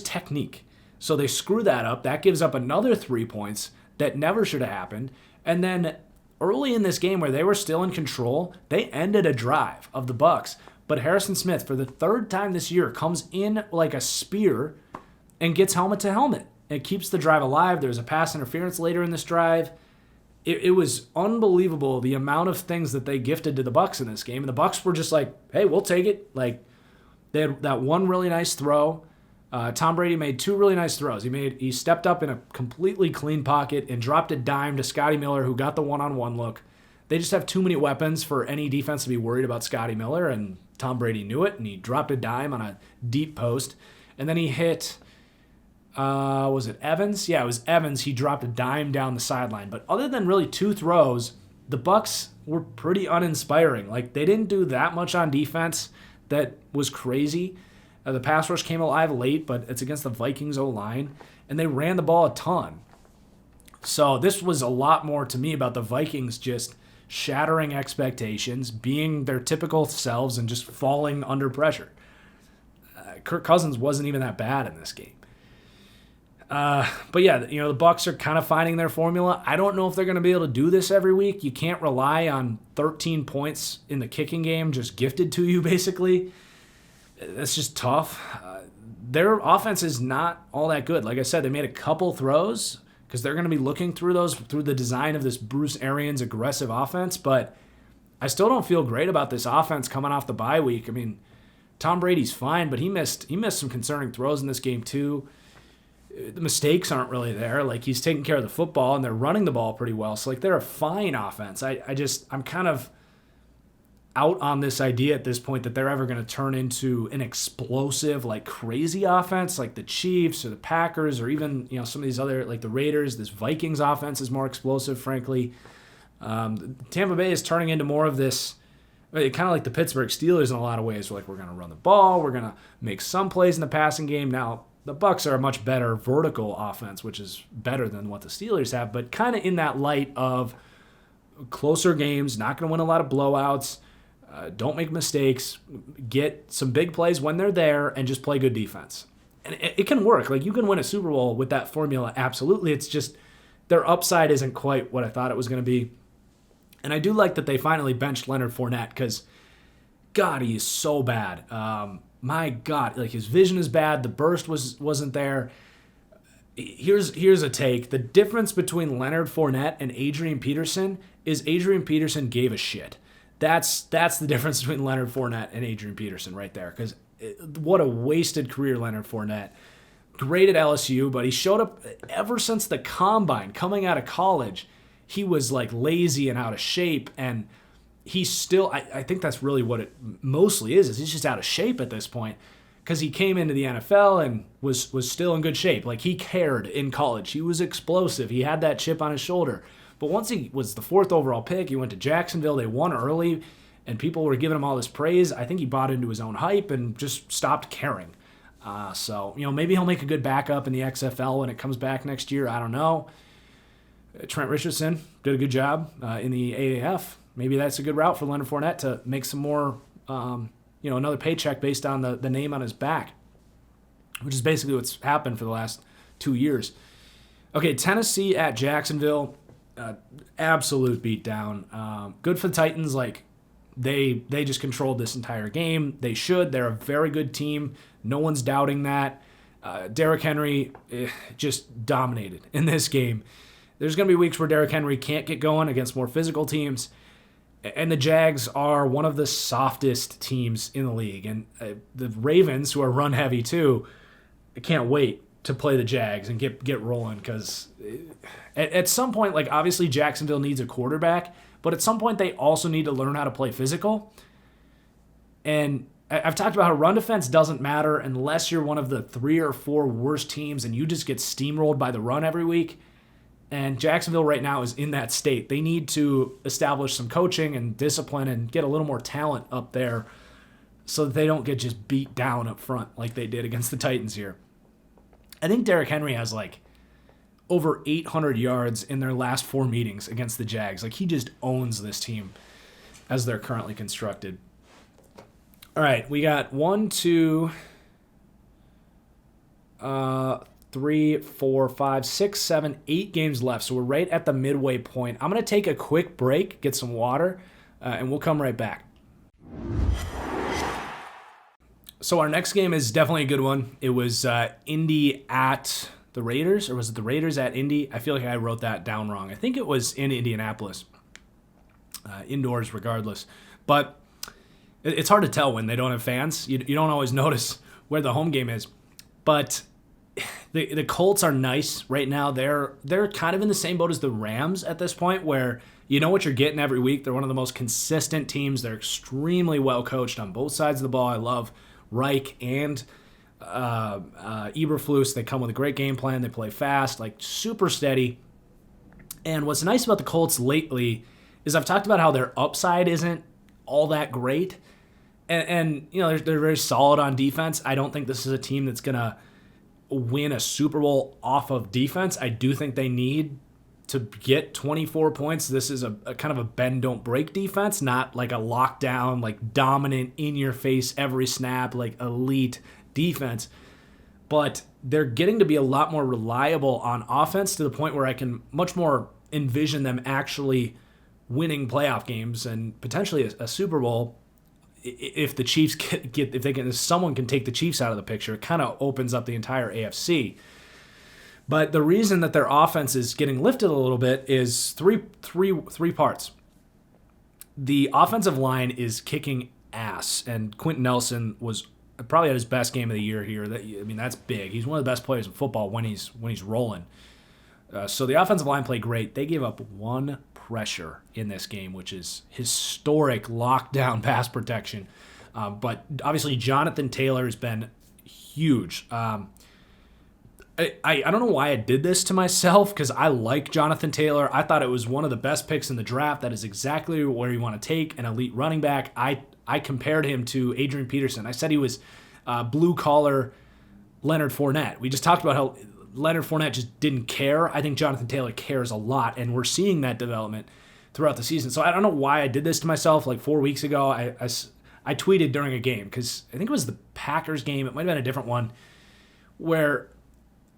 technique. So they screw that up. That gives up another 3 points that never should have happened. And then early in this game where they were still in control, they ended a drive of the Bucs. But Harrison Smith, for the third time this year, comes in like a spear and gets helmet to helmet. It keeps the drive alive. There's a pass interference later in this drive. It was unbelievable the amount of things that they gifted to the Bucs in this game. And the Bucs were just like, hey, we'll take it. They had that one really nice throw. Tom Brady made two really nice throws. He stepped up in a completely clean pocket and dropped a dime to Scotty Miller, who got the one-on-one look. They just have too many weapons for any defense to be worried about Scotty Miller, and Tom Brady knew it, and he dropped a dime on a deep post. And then he hit, was it Evans? Yeah, it was Evans. He dropped a dime down the sideline. But other than really two throws, the Bucs were pretty uninspiring. They didn't do that much on defense that was crazy. The pass rush came alive late, but it's against the Vikings O-line, and they ran the ball a ton. So this was a lot more to me about the Vikings just shattering expectations, being their typical selves, and just falling under pressure. Kirk Cousins wasn't even that bad in this game. But yeah, the Bucs are kind of finding their formula. I don't know if they're going to be able to do this every week. You can't rely on 13 points in the kicking game just gifted to you, basically. That's just tough. Their offense is not all that good. Like I said, they made a couple throws because they're going to be looking through the design of this Bruce Arians aggressive offense. But I still don't feel great about this offense coming off the bye week. Tom Brady's fine, but he missed some concerning throws in this game too. The mistakes aren't really there. Like, he's taking care of the football, and they're running the ball pretty well. So, like, they're a fine offense. I'm kind of out on this idea at this point that they're ever going to turn into an explosive, like, crazy offense like the Chiefs or the Packers or even, some of these other, like the Raiders. This Vikings offense is more explosive, frankly. Tampa Bay is turning into more of this, kind of like the Pittsburgh Steelers in a lot of ways. We're going to run the ball. We're going to make some plays in the passing game. Now, the Bucs are a much better vertical offense, which is better than what the Steelers have, but kind of in that light of closer games, not going to win a lot of blowouts, don't make mistakes, get some big plays when they're there, and just play good defense. And it can work. Like, you can win a Super Bowl with that formula, absolutely. It's just their upside isn't quite what I thought it was going to be. And I do like that they finally benched Leonard Fournette because, God, he is so bad. My God, like, his vision is bad. The burst wasn't there. Here's a take. The difference between Leonard Fournette and Adrian Peterson is Adrian Peterson gave a shit. That's the difference between Leonard Fournette and Adrian Peterson right there. Because what a wasted career Leonard Fournette. Great at LSU, but he showed up ever since the combine. Coming out of college, he was like lazy and out of shape, and he's still, I think that's really what it mostly is he's just out of shape at this point because he came into the NFL and was still in good shape. Like, he cared in college. He was explosive. He had that chip on his shoulder. But once he was the 4th overall pick, he went to Jacksonville. They won early, and people were giving him all this praise. I think he bought into his own hype and just stopped caring. So, maybe he'll make a good backup in the XFL when it comes back next year. I don't know. Trent Richardson did a good job in the AAF. Maybe that's a good route for Leonard Fournette to make some more, another paycheck based on the name on his back, which is basically what's happened for the last 2 years. Okay, Tennessee at Jacksonville, absolute beatdown. Good for the Titans. Like, they just controlled this entire game. They should. They're a very good team. No one's doubting that. Derrick Henry just dominated in this game. There's going to be weeks where Derrick Henry can't get going against more physical teams. And the Jags are one of the softest teams in the league. And the Ravens, who are run heavy too, can't wait to play the Jags and get rolling. Because at some point, like, obviously Jacksonville needs a quarterback, but at some point they also need to learn how to play physical. And I've talked about how run defense doesn't matter unless you're one of the 3 or 4 worst teams and you just get steamrolled by the run every week. And Jacksonville right now is in that state. They need to establish some coaching and discipline and get a little more talent up there so that they don't get just beat down up front like they did against the Titans here. I think Derrick Henry has like over 800 yards in their last 4 meetings against the Jags. Like, he just owns this team as they're currently constructed. All right, we got 1, 2, 3, 4, 5, 6, 7, 8 games left. So we're right at the midway point. I'm going to take a quick break, get some water, and we'll come right back. So our next game is definitely a good one. It was Indy at the Raiders, or was it the Raiders at Indy? I feel like I wrote that down wrong. I think it was in Indianapolis. Indoors regardless. But it's hard to tell when they don't have fans. You don't always notice where the home game is. But the Colts are nice right now. They're kind of in the same boat as the Rams at this point, where you know what you're getting every week. They're one of the most consistent teams. They're extremely well coached on both sides of the ball. I love Reich and Eberflus. They come with a great game plan. They play fast, like super steady. And what's nice about the Colts lately is I've talked about how their upside isn't all that great. And you know, they're very solid on defense. I don't think this is a team that's going to win a Super Bowl off of defense. I do think they need to get 24 points. This is a kind of a bend, don't break defense, not like a lockdown, like dominant, in-your-face, every snap, like elite defense. But they're getting to be a lot more reliable on offense to the point where I can much more envision them actually winning playoff games and potentially a Super Bowl. If the Chiefs if someone can take the Chiefs out of the picture, it kind of opens up the entire AFC. But the reason that their offense is getting lifted a little bit is three parts. The offensive line is kicking ass. pass, and Quentin Nelson was probably at his best game of the year here. That's big. He's one of the best players in football when he's rolling. So the offensive line played great. They gave up one pressure in this game, which is historic lockdown pass protection. But obviously Jonathan Taylor has been huge. I don't know why I did this to myself, because I like Jonathan Taylor. I thought it was one of the best picks in the draft. That is exactly where you want to take an elite running back. I compared him to Adrian Peterson. I said he was blue-collar Leonard Fournette. We just talked about how Leonard Fournette just didn't care. I think Jonathan Taylor cares a lot, and we're seeing that development throughout the season. So I don't know why I did this to myself. Like 4 weeks ago, I tweeted during a game, because I think it was the Packers game. It might have been a different one, where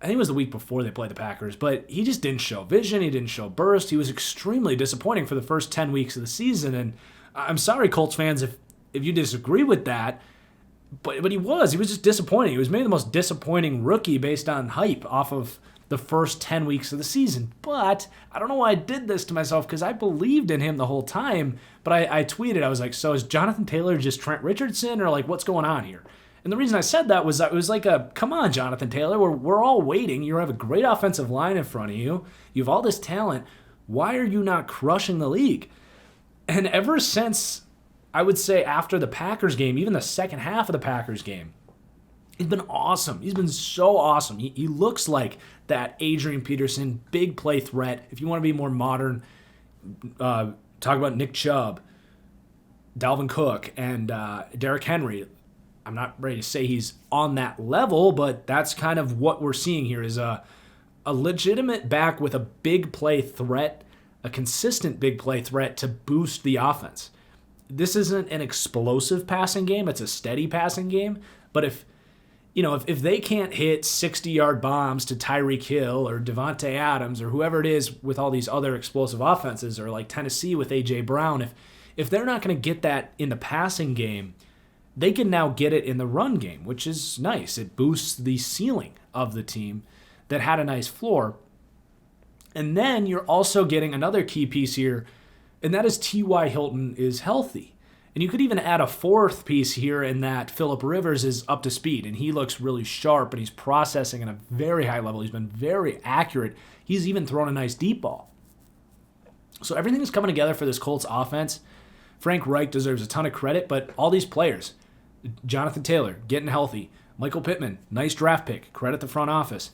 I think it was the week before they played the Packers, but he just didn't show vision. He didn't show burst. He was extremely disappointing for the first 10 weeks of the season. And I'm sorry, Colts fans, if you disagree with that, but he was just disappointing. He was maybe the most disappointing rookie based on hype off of the first 10 weeks of the season. But I don't know why I did this to myself, because I believed in him the whole time. But I tweeted, I was like, so is Jonathan Taylor just Trent Richardson, or like what's going on here? And the reason I said that was it was like come on, Jonathan Taylor, we're all waiting. You have a great offensive line in front of you. You have all this talent. Why are you not crushing the league? And ever since, I would say after the Packers game, even the second half of the Packers game, he's been awesome. He's been so awesome. He looks like that Adrian Peterson big play threat. If you want to be more modern, talk about Nick Chubb, Dalvin Cook, and Derrick Henry. I'm not ready to say he's on that level, but that's kind of what we're seeing here, is a legitimate back with a big play threat, a consistent big play threat to boost the offense. This isn't an explosive passing game. It's a steady passing game. But if they can't hit 60-yard bombs to Tyreek Hill or Devontae Adams or whoever it is with all these other explosive offenses, or like Tennessee with A.J. Brown, if they're not going to get that in the passing game, they can now get it in the run game, which is nice. It boosts the ceiling of the team that had a nice floor. And then you're also getting another key piece here, and that is T.Y. Hilton is healthy. And you could even add a fourth piece here in that Phillip Rivers is up to speed, and he looks really sharp, and he's processing at a very high level. He's been very accurate. He's even thrown a nice deep ball. So everything is coming together for this Colts offense. Frank Reich deserves a ton of credit, but all these players, Jonathan Taylor getting healthy, Michael Pittman, nice draft pick, credit the front office.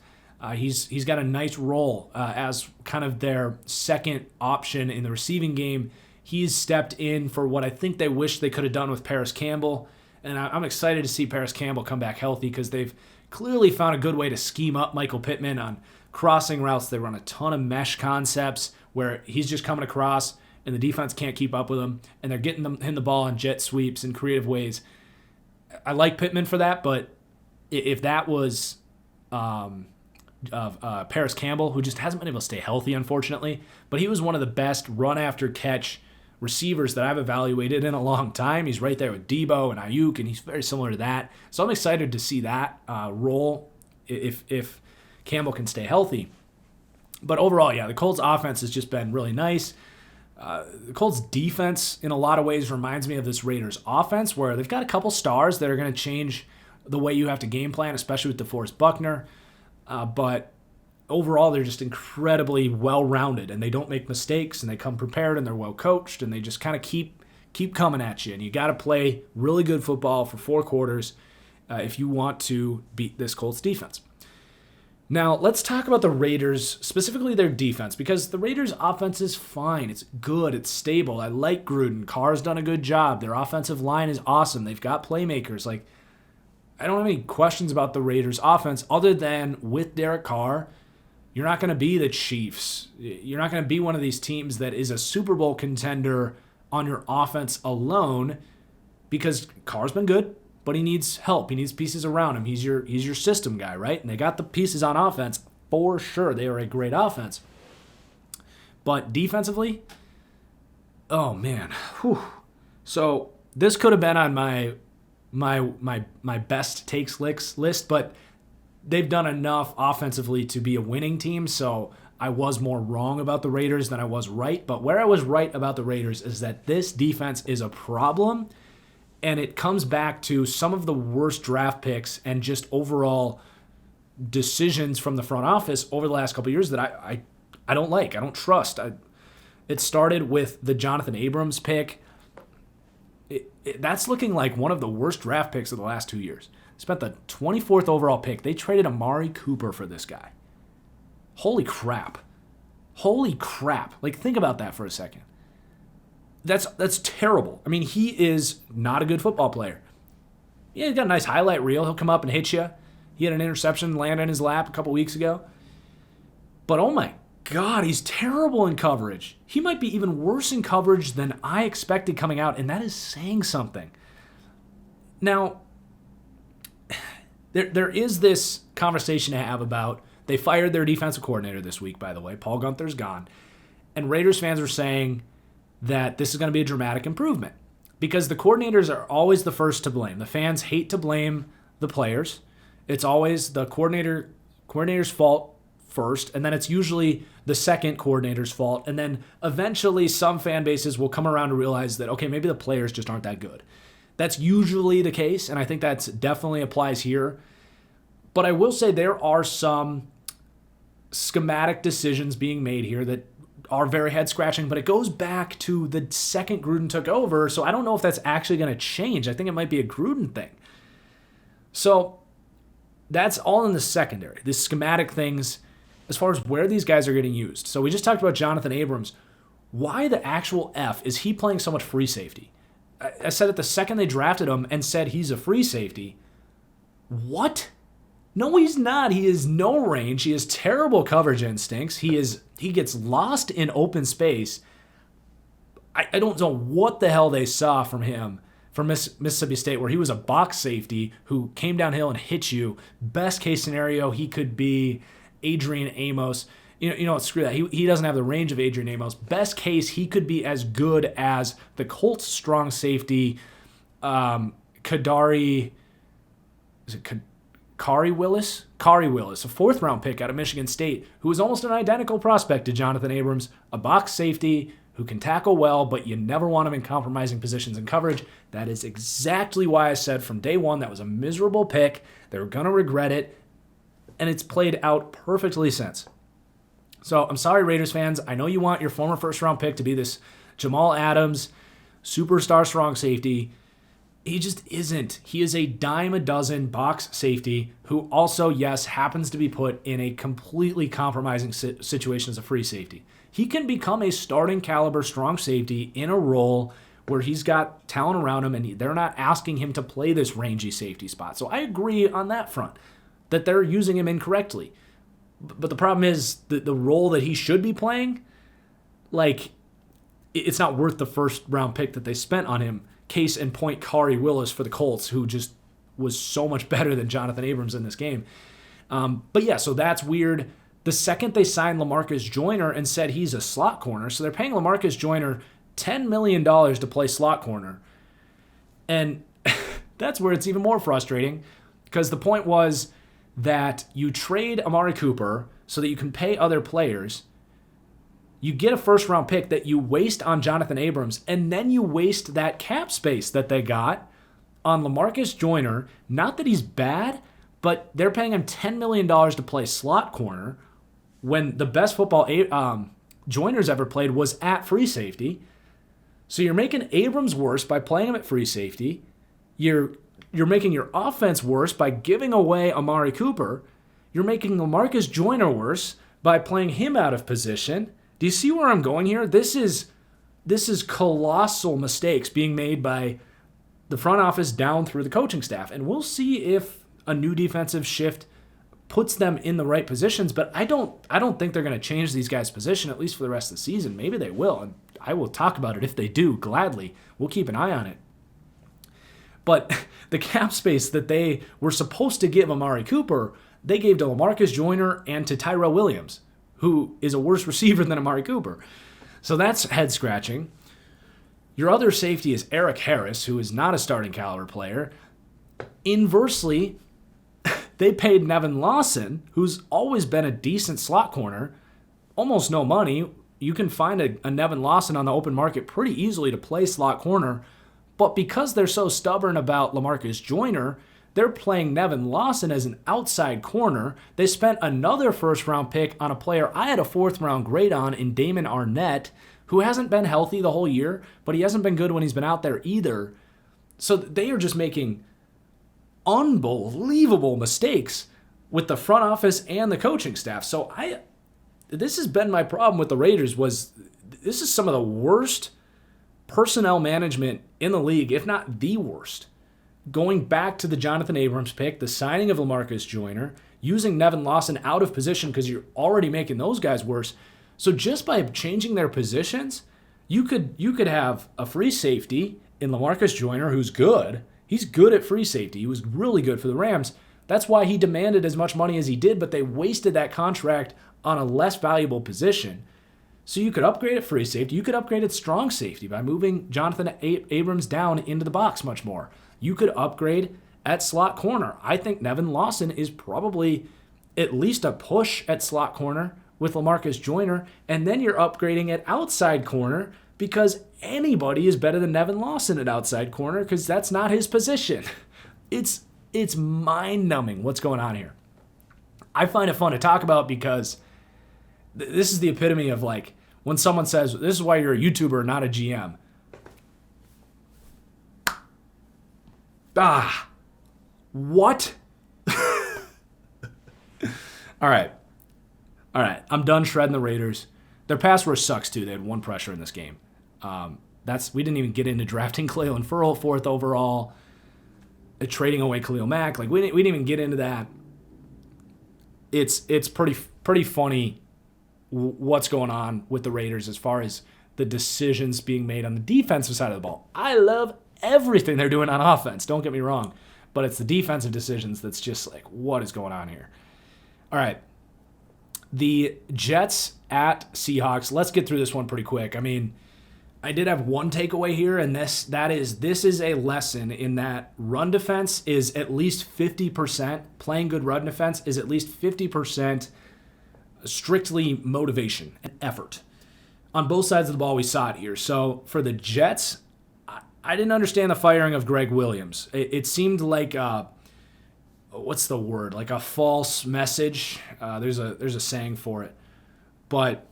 He's got a nice role as kind of their second option in the receiving game. He's stepped in for what I think they wish they could have done with Paris Campbell, and I'm excited to see Paris Campbell come back healthy, because they've clearly found a good way to scheme up Michael Pittman on crossing routes. They run a ton of mesh concepts where he's just coming across and the defense can't keep up with him, and they're getting him the ball on jet sweeps in creative ways. I like Pittman for that, but if that was Paris Campbell, who just hasn't been able to stay healthy, unfortunately, but he was one of the best run-after-catch receivers that I've evaluated in a long time. He's right there with Debo and Ayuk, and he's very similar to that. So I'm excited to see that role if Campbell can stay healthy. But overall, yeah, the Colts offense has just been really nice. The Colts defense, in a lot of ways, reminds me of this Raiders offense, where they've got a couple stars that are going to change the way you have to game plan, especially with DeForest Buckner. But overall, they're just incredibly well-rounded, and they don't make mistakes, and they come prepared, and they're well-coached, and they just kind of keep coming at you. And you got to play really good football for 4 quarters if you want to beat this Colts defense. Now, let's talk about the Raiders, specifically their defense, because the Raiders' offense is fine. It's good. It's stable. I like Gruden. Carr's done a good job. Their offensive line is awesome. They've got playmakers. I don't have any questions about the Raiders' offense other than with Derek Carr, you're not going to be the Chiefs. You're not going to be one of these teams that is a Super Bowl contender on your offense alone, because Carr's been good, but he needs help. He needs pieces around him. He's your system guy, right? And they got the pieces on offense for sure. They are a great offense. But defensively, oh man. Whew. So this could have been on my best takes list, but they've done enough offensively to be a winning team, so I was more wrong about the Raiders than I was right. But where I was right about the Raiders is that this defense is a problem, And it comes back to some of the worst draft picks and just overall decisions from the front office over the last couple of years that I don't like. I don't trust. It started with the Jonathan Abrams pick. That's looking like one of the worst draft picks of the last 2 years. Spent the 24th overall pick. They traded Amari Cooper for this guy. Holy crap. Holy crap. Like, think about that for a second. That's terrible. I mean, he is not a good football player. Yeah, he's got a nice highlight reel. He'll come up and hit you. He had an interception land in his lap a couple weeks ago. But oh my God, he's terrible in coverage. He might be even worse in coverage than I expected coming out, and that is saying something. Now, there is this conversation to have about, they fired their defensive coordinator this week, by the way. Paul Gunther's gone. And Raiders fans are saying that this is going to be a dramatic improvement because the coordinators are always the first to blame. The fans hate to blame the players. It's always the coordinator's fault first, and then it's usually the second coordinator's fault, and then eventually some fan bases will come around to realize that, okay, maybe the players just aren't that good. That's usually the case, and I think that's definitely applies here. But I will say there are some schematic decisions being made here that are very head-scratching, but it goes back to the second Gruden took over, so I don't know if that's actually going to change. I think it might be a Gruden thing. So that's all in the secondary, the schematic things as far as where these guys are getting used. So we just talked about Jonathan Abrams. Why the actual F is he playing so much free safety? I said it the second they drafted him and said he's a free safety. What? No, he's not. He has no range. He has terrible coverage instincts. He gets lost in open space. I don't know what the hell they saw from him from Mississippi State, where he was a box safety who came downhill and hit you. Best case scenario, he could be Adrian Amos. You know what? Screw that. He doesn't have the range of Adrian Amos. Best case, he could be as good as the Colts strong safety, Kadari. Is it Kari Willis, a fourth-round pick out of Michigan State, who is almost an identical prospect to Jonathan Abrams, a box safety who can tackle well, but you never want him in compromising positions in coverage. That is exactly why I said from day one that was a miserable pick. They were going to regret it, and it's played out perfectly since. So I'm sorry, Raiders fans. I know you want your former first-round pick to be this Jamal Adams, superstar strong safety. He just isn't. He is a dime a dozen box safety who also, yes, happens to be put in a completely compromising situation as a free safety. He can become a starting caliber strong safety in a role where he's got talent around him and they're not asking him to play this rangy safety spot. So I agree on that front that they're using him incorrectly. But the problem is the role that he should be playing, like, it's not worth the first round pick that they spent on him. Case in point, Kari Willis for the Colts, who just was so much better than Jonathan Abrams in this game. But yeah, so that's weird. The second they signed LaMarcus Joyner and said he's a slot corner, so they're paying LaMarcus Joyner $10 million to play slot corner. And that's where it's even more frustrating, because the point was that you trade Amari Cooper so that you can pay other players. You get a first-round pick that you waste on Jonathan Abrams, and then you waste that cap space that they got on LaMarcus Joyner. Not that he's bad, but they're paying him $10 million to play slot corner when the best football Joyner's ever played was at free safety. So you're making Abrams worse by playing him at free safety. You're making your offense worse by giving away Amari Cooper. You're making LaMarcus Joyner worse by playing him out of position. Do you see where I'm going here? This is colossal mistakes being made by the front office down through the coaching staff. And we'll see if a new defensive shift puts them in the right positions, but I don't think they're going to change these guys' position, at least for the rest of the season. Maybe they will, and I will talk about it if they do, gladly. We'll keep an eye on it. But the cap space that they were supposed to give Amari Cooper, they gave to LaMarcus Joyner and to Tyrell Williams, who is a worse receiver than Amari Cooper. So that's head-scratching. Your other safety is Eric Harris, who is not a starting caliber player. Inversely, they paid Nevin Lawson, who's always been a decent slot corner, almost no money. You can find a Nevin Lawson on the open market pretty easily to play slot corner, But because they're so stubborn about LaMarcus Joyner, they're playing Nevin Lawson as an outside corner. They spent another first-round pick on a player I had a fourth-round grade on in Damon Arnett, who hasn't been healthy the whole year, but he hasn't been good when he's been out there either. So they are just making unbelievable mistakes with the front office and the coaching staff. So this has been my problem with the Raiders. This is some of the worst personnel management in the league, if not the worst. Going back to the Jonathan Abrams pick, the signing of LaMarcus Joyner, using Nevin Lawson out of position because you're already making those guys worse. So just by changing their positions, you could have a free safety in LaMarcus Joyner who's good. He's good at free safety. He was really good for the Rams. That's why he demanded as much money as he did, but they wasted that contract on a less valuable position. So you could upgrade at free safety. You could upgrade at strong safety by moving Jonathan Abrams down into the box much more. You could upgrade at slot corner. I think Nevin Lawson is probably at least a push at slot corner with LaMarcus Joyner, and then you're upgrading at outside corner because anybody is better than Nevin Lawson at outside corner because that's not his position. It's mind-numbing what's going on here. I find it fun to talk about because this is the epitome of like when someone says, this is why you're a YouTuber, not a GM. What? All right. I'm done shredding the Raiders. Their pass rush sucks too. They had one pressure in this game. We didn't even get into drafting Clelin Ferrell 4th overall, trading away Khalil Mack. Like we didn't even get into that. It's pretty funny what's going on with the Raiders as far as the decisions being made on the defensive side of the ball. I love everything they're doing on offense, don't get me wrong, but it's the defensive decisions that's just like, what is going on here? All right, the Jets at Seahawks. Let's get through this one pretty quick. I mean, I did have one takeaway here, and this is a lesson in that run defense is at least 50%. Playing good run defense is at least 50% strictly motivation and effort. On both sides of the ball, we saw it here. So for the Jets, I didn't understand the firing of Greg Williams. It seemed like what's the word? Like a false message. There's a saying for it, but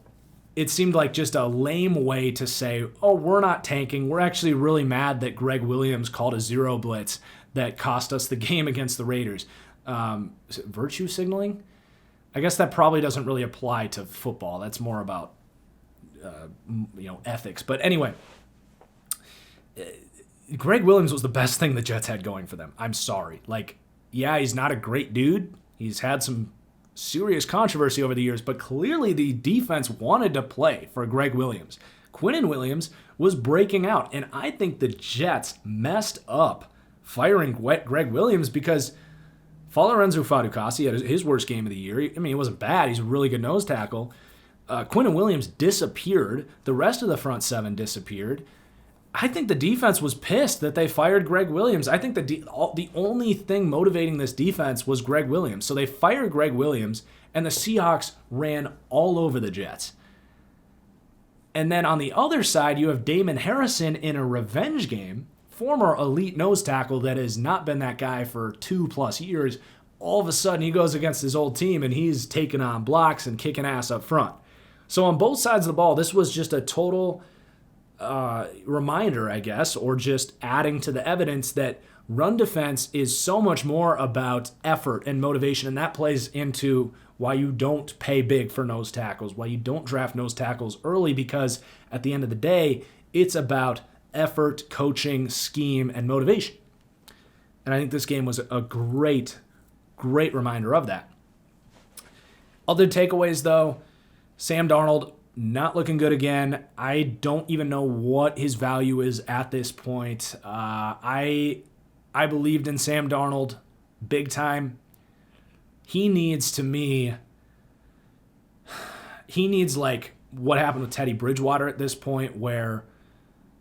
it seemed like just a lame way to say, oh, we're not tanking. We're actually really mad that Greg Williams called a zero blitz that cost us the game against the Raiders. Is it virtue signaling? I guess that probably doesn't really apply to football. That's more about ethics. But anyway, Greg Williams was the best thing the Jets had going for them. I'm sorry. Like, yeah, he's not a great dude. He's had some serious controversy over the years, but clearly the defense wanted to play for Greg Williams. Quinnen Williams was breaking out, and I think the Jets messed up firing Greg Williams because Lorenzo Fatukasi had his worst game of the year. I mean, he wasn't bad. He's a really good nose tackle. Quinnen Williams disappeared. The rest of the front seven disappeared. I think the defense was pissed that they fired Greg Williams. I think the only thing motivating this defense was Greg Williams. So they fired Greg Williams, and the Seahawks ran all over the Jets. And then on the other side, you have Damon Harrison in a revenge game, former elite nose tackle that has not been that guy for 2+ years. All of a sudden, he goes against his old team, and he's taking on blocks and kicking ass up front. So on both sides of the ball, this was just a total reminder, I guess, or just adding to the evidence that run defense is so much more about effort and motivation, and that plays into why you don't pay big for nose tackles, why you don't draft nose tackles early, because at the end of the day, it's about effort, coaching, scheme, and motivation. And I think this game was a great reminder of that. Other takeaways, though, Sam Darnold, not looking good again. I don't even know what his value is at this point. I believed in Sam Darnold big time. He needs like what happened with Teddy Bridgewater at this point, where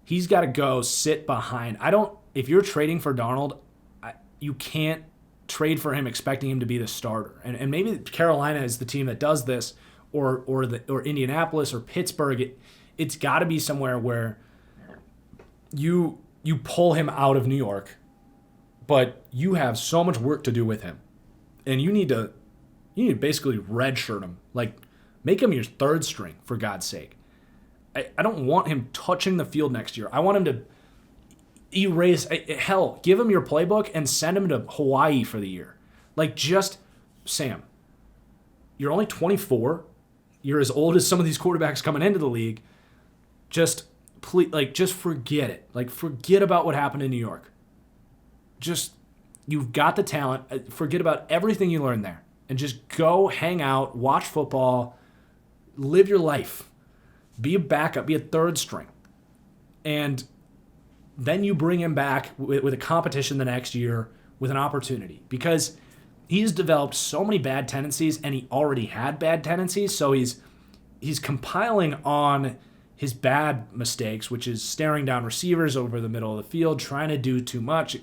he's got to go sit behind. If you're trading for Darnold, you can't trade for him expecting him to be the starter. And maybe Carolina is the team that does this, or Indianapolis or Pittsburgh. It's got to be somewhere where you you pull him out of New York, but you have so much work to do with him. And you need to basically redshirt him. Like, make him your third string, for God's sake. I don't want him touching the field next year. I want him to erase, hell, give him your playbook and send him to Hawaii for the year. Like, just, Sam, you're only 24. You're as old as some of these quarterbacks coming into the league. Just forget it. Like, forget about what happened in New York. Just, you've got the talent. Forget about everything you learned there. And just go hang out, watch football, live your life. Be a backup, be a third string. And then you bring him back with a competition the next year with an opportunity. Because he's developed so many bad tendencies, and he already had bad tendencies, so he's compiling on his bad mistakes, which is staring down receivers over the middle of the field, trying to do too much,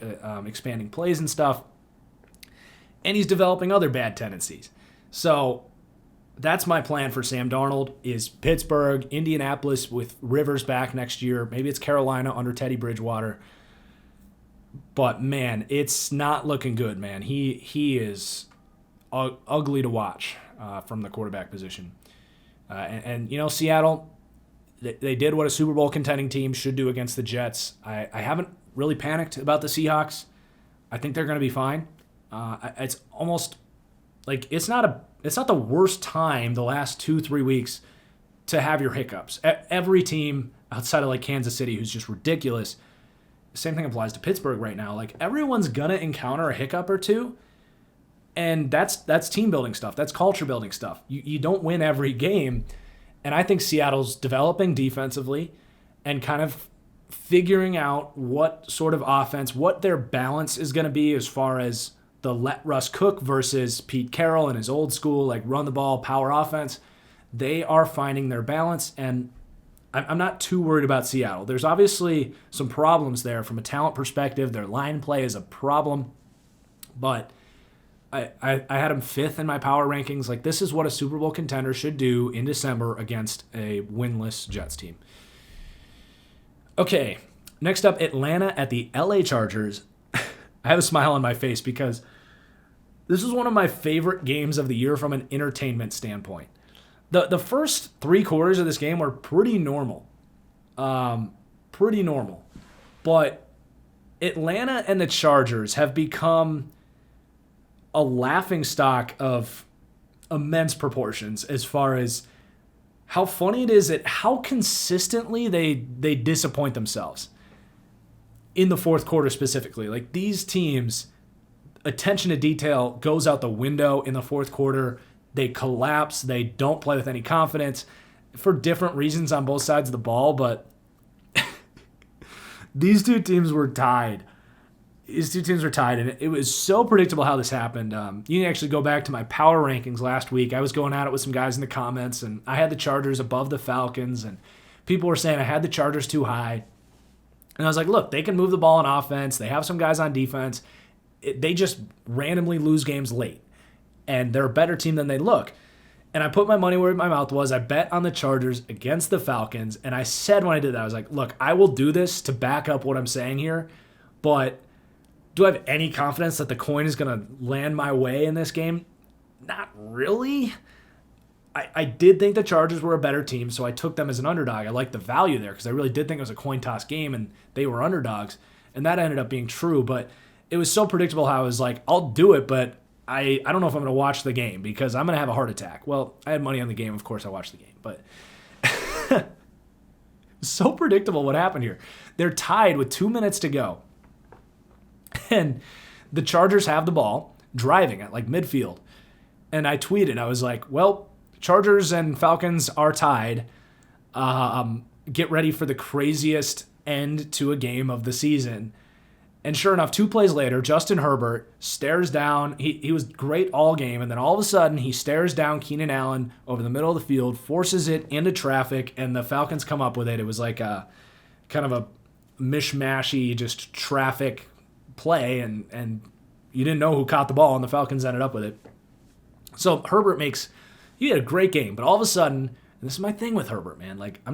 expanding plays and stuff. And he's developing other bad tendencies. So that's my plan for Sam Darnold, is Pittsburgh, Indianapolis with Rivers back next year. Maybe it's Carolina under Teddy Bridgewater. But, man, it's not looking good, man. He is ugly to watch from the quarterback position. And Seattle, they did what a Super Bowl contending team should do against the Jets. I haven't really panicked about the Seahawks. I think they're going to be fine. It's almost like it's not the worst time the last 2-3 weeks to have your hiccups. Every team outside of like Kansas City, who's just ridiculous. Same thing applies to Pittsburgh right now. Like, everyone's gonna encounter a hiccup or two, and that's team building stuff. That's culture building stuff. You don't win every game, and I think Seattle's developing defensively and kind of figuring out what sort of offense, what their balance is going to be as far as the let Russ cook versus Pete Carroll and his old school, like, run the ball, power offense. They are finding their balance, and I'm not too worried about Seattle. There's obviously some problems there from a talent perspective. Their line play is a problem, but I had them 5th in my power rankings. Like, this is what a Super Bowl contender should do in December against a winless Jets team. Okay, next up, Atlanta at the LA Chargers. I have a smile on my face because this is one of my favorite games of the year from an entertainment standpoint. The first 3 quarters of this game were pretty normal. But Atlanta and the Chargers have become a laughingstock of immense proportions as far as how funny it is at how consistently they disappoint themselves in the fourth quarter specifically. Like, these teams, attention to detail goes out the window in the fourth quarter. They collapse. They don't play with any confidence for different reasons on both sides of the ball, but these two teams were tied. And it was so predictable how this happened. You can actually go back to my power rankings last week. I was going at it with some guys in the comments, and I had the Chargers above the Falcons, and people were saying I had the Chargers too high. And I was like, look, they can move the ball on offense. They have some guys on defense. They just randomly lose games late. And they're a better team than they look. And I put my money where my mouth was. I bet on the Chargers against the Falcons. And I said when I did that, I was like, look, I will do this to back up what I'm saying here. But do I have any confidence that the coin is going to land my way in this game? Not really. I did think the Chargers were a better team, so I took them as an underdog. I liked the value there because I really did think it was a coin toss game and they were underdogs. And that ended up being true. But it was so predictable how I was like, I'll do it, but I don't know if I'm going to watch the game because I'm going to have a heart attack. Well, I had money on the game. Of course, I watched the game. But so predictable what happened here. They're tied with 2 minutes to go. And the Chargers have the ball, driving at like midfield. And I tweeted, I was like, well, Chargers and Falcons are tied. Get ready for the craziest end to a game of the season. And sure enough, 2 plays later, Justin Herbert stares down. He was great all game, and then all of a sudden he stares down Keenan Allen over the middle of the field, forces it into traffic, and the Falcons come up with it. It was like a kind of a mishmashy, just traffic play, and you didn't know who caught the ball, and the Falcons ended up with it. So Herbert he had a great game, but all of a sudden And this is my thing with Herbert, man. Like,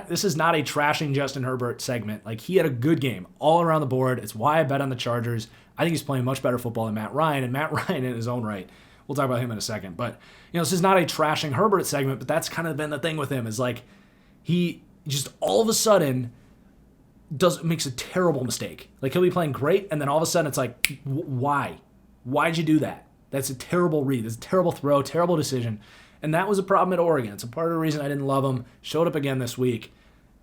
this is not a trashing Justin Herbert segment. Like, he had a good game all around the board. It's why I bet on the Chargers. I think he's playing much better football than Matt Ryan, and Matt Ryan in his own right. We'll talk about him in a second. But, this is not a trashing Herbert segment, but that's kind of been the thing with him is like, he just all of a sudden makes a terrible mistake. Like, he'll be playing great, and then all of a sudden it's like, why? Why'd you do that? That's a terrible read. That's a terrible throw, terrible decision. And that was a problem at Oregon. It's a part of the reason I didn't love him. Showed up again this week.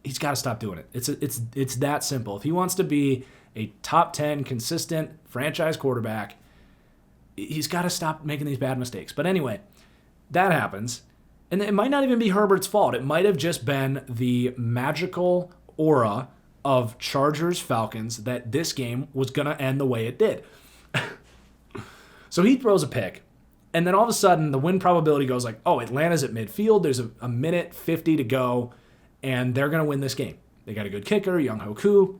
He's got to stop doing it. It's that simple. If he wants to be a top 10 consistent franchise quarterback, he's got to stop making these bad mistakes. But anyway, that happens. And it might not even be Herbert's fault. It might have just been the magical aura of Chargers-Falcons that this game was going to end the way it did. So he throws a pick, and then all of a sudden the win probability goes like, oh, Atlanta's at midfield. There's a minute 50 to go, and they're going to win this game. They got a good kicker, Young Hoku.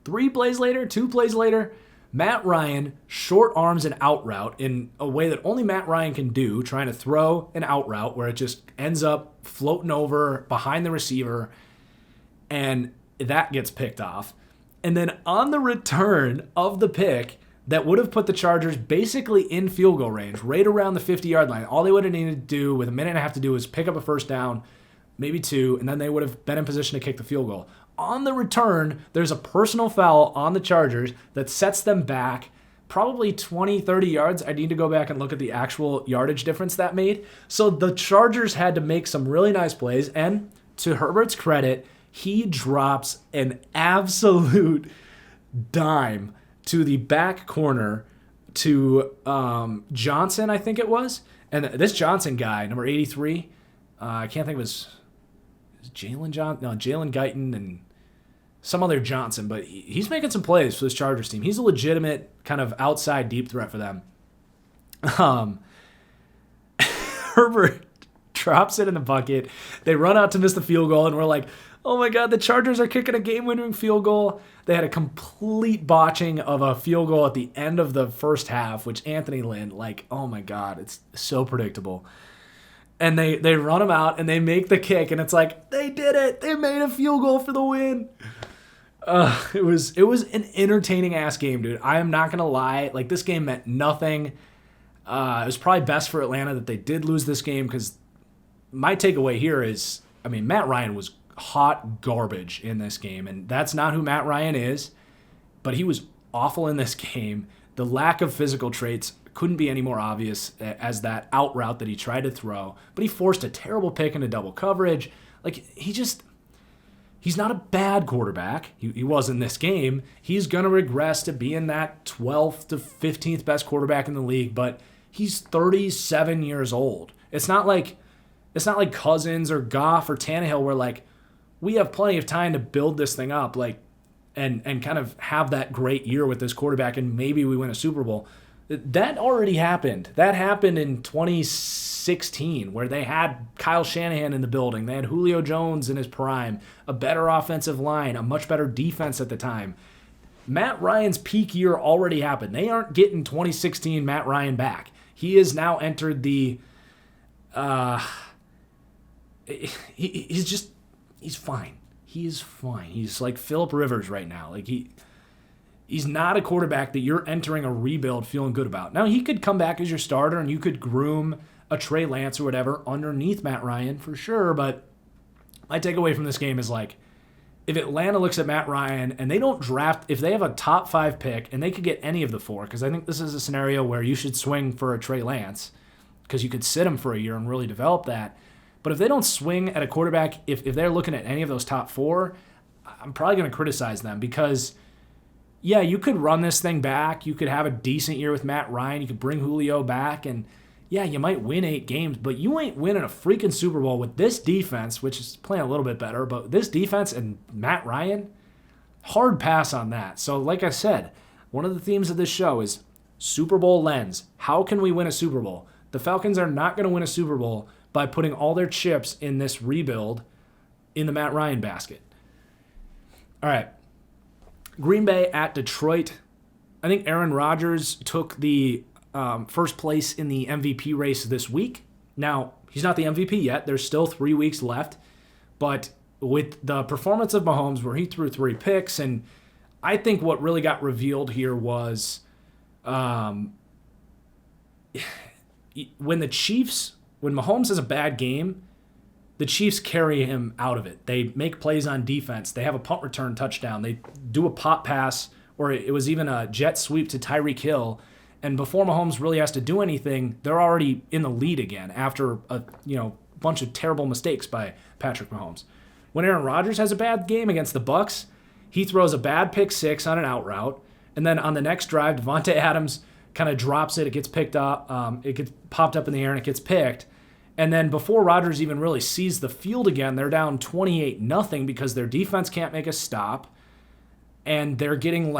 2 plays later, Matt Ryan short arms an out route in a way that only Matt Ryan can do, trying to throw an out route where it just ends up floating over behind the receiver, and that gets picked off. And then on the return of the pick that would have put the Chargers basically in field goal range, right around the 50-yard line, all they would have needed to do with a minute and a half to do is pick up a first down, maybe 2, and then they would have been in position to kick the field goal. On the return, there's a personal foul on the Chargers that sets them back probably 20, 30 yards. I need to go back and look at the actual yardage difference that made. So the Chargers had to make some really nice plays, and to Herbert's credit, he drops an absolute dime to the back corner to Johnson, I think it was. And this Johnson guy, number 83, I can't think of his Jalen Guyton and some other Johnson, but he's making some plays for this Chargers team. He's a legitimate kind of outside deep threat for them. Herbert drops it in the bucket. They run out to miss the field goal, and we're like, oh my God, the Chargers are kicking a game-winning field goal. They had a complete botching of a field goal at the end of the first half, which Anthony Lynn, like, oh my God, it's so predictable. And they run him out, and they make the kick, and it's like, they did it. They made a field goal for the win. It was an entertaining-ass game, dude. I am not going to lie. Like, this game meant nothing. It was probably best for Atlanta that they did lose this game, because my takeaway here is, I mean, Matt Ryan was hot garbage in this game, and that's not who Matt Ryan is, but he was awful in this game. The lack of physical traits couldn't be any more obvious as that out route that he tried to throw, but he forced a terrible pick into double coverage. Like, he's not a bad quarterback. He was in this game. He's going to regress to being that 12th to 15th best quarterback in the league, but he's 37 years old. It's not like Cousins or Goff or Tannehill where, like, we have plenty of time to build this thing up, like, and kind of have that great year with this quarterback, and maybe we win a Super Bowl. That already happened. That happened in 2016, where they had Kyle Shanahan in the building. They had Julio Jones in his prime, a better offensive line, a much better defense at the time. Matt Ryan's peak year already happened. They aren't getting 2016 Matt Ryan back. He has now entered the... He's fine. He's fine. He's like Phillip Rivers right now. Like, he's not a quarterback that you're entering a rebuild feeling good about. Now, he could come back as your starter, and you could groom a Trey Lance or whatever underneath Matt Ryan for sure, but my takeaway from this game is, like, if Atlanta looks at Matt Ryan and they don't draft, if they have a top 5 pick, and they could get any of the 4, because I think this is a scenario where you should swing for a Trey Lance, because you could sit him for a year and really develop that. But if they don't swing at a quarterback, if they're looking at any of those top 4, I'm probably going to criticize them, because, yeah, you could run this thing back. You could have a decent year with Matt Ryan. You could bring Julio back, and, yeah, you might win 8 games, but you ain't winning a freaking Super Bowl with this defense, which is playing a little bit better, but this defense and Matt Ryan, hard pass on that. So, like I said, one of the themes of this show is Super Bowl lens. How can we win a Super Bowl? The Falcons are not going to win a Super Bowl by putting all their chips in this rebuild in the Matt Ryan basket. All right. Green Bay at Detroit. I think Aaron Rodgers took the first place in the MVP race this week. Now, He's not the MVP yet. There's still 3 weeks left. But with the performance of Mahomes, where he threw 3 picks, and I think what really got revealed here was when Mahomes has a bad game, the Chiefs carry him out of it. They make plays on defense. They have a punt return touchdown. They do a pop pass, or it was even a jet sweep to Tyreek Hill. And before Mahomes really has to do anything, they're already in the lead again after a bunch of terrible mistakes by Patrick Mahomes. When Aaron Rodgers has a bad game against the Bucs, he throws a bad pick 6 on an out route, and then on the next drive, Devontae Adams kind of drops it. It gets picked up. It gets popped up in the air, and it gets picked. And then before Rodgers even really sees the field again, they're down 28-0 because their defense can't make a stop. And they're getting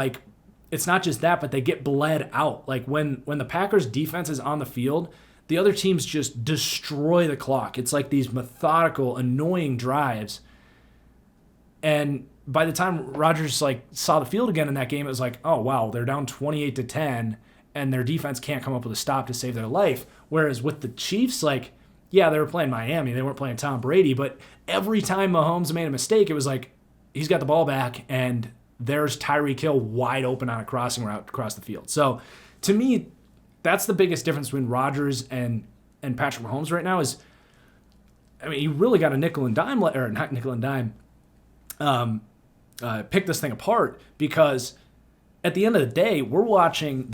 it's not just that, but they get bled out. Like when the Packers defense is on the field, the other teams just destroy the clock. It's like these methodical, annoying drives. And by the time Rodgers saw the field again in that game, it was like, oh wow, they're down 28-10 and their defense can't come up with a stop to save their life. Whereas with the Chiefs, yeah, they were playing Miami. They weren't playing Tom Brady. But every time Mahomes made a mistake, it was like he's got the ball back, and there's Tyreek Hill wide open on a crossing route across the field. So to me, that's the biggest difference between Rodgers and Patrick Mahomes right now is, you really got a nickel and dime, or not nickel and dime, pick this thing apart, because at the end of the day, we're watching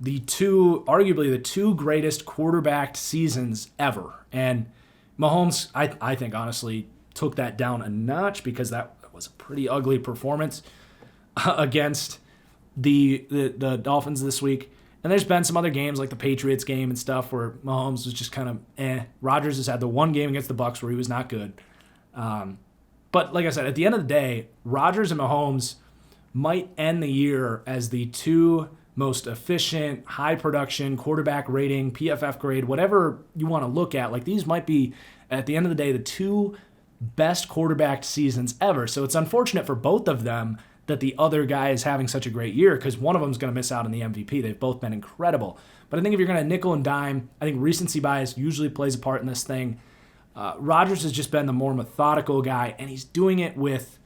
arguably the two greatest quarterbacked seasons ever. And Mahomes, I think, honestly, took that down a notch because that was a pretty ugly performance against the Dolphins this week. And there's been some other games like the Patriots game and stuff where Mahomes was just kind of Rodgers has had the one game against the Bucs where he was not good. But like I said, at the end of the day, Rodgers and Mahomes might end the year as the two most efficient, high production, quarterback rating, PFF grade, whatever you want to look at. These might be, at the end of the day, the two best quarterbacked seasons ever. So it's unfortunate for both of them that the other guy is having such a great year, because one of them is going to miss out on the MVP. They've both been incredible. But I think if you're going to nickel and dime, I think recency bias usually plays a part in this thing. Rodgers has just been the more methodical guy, and he's doing it with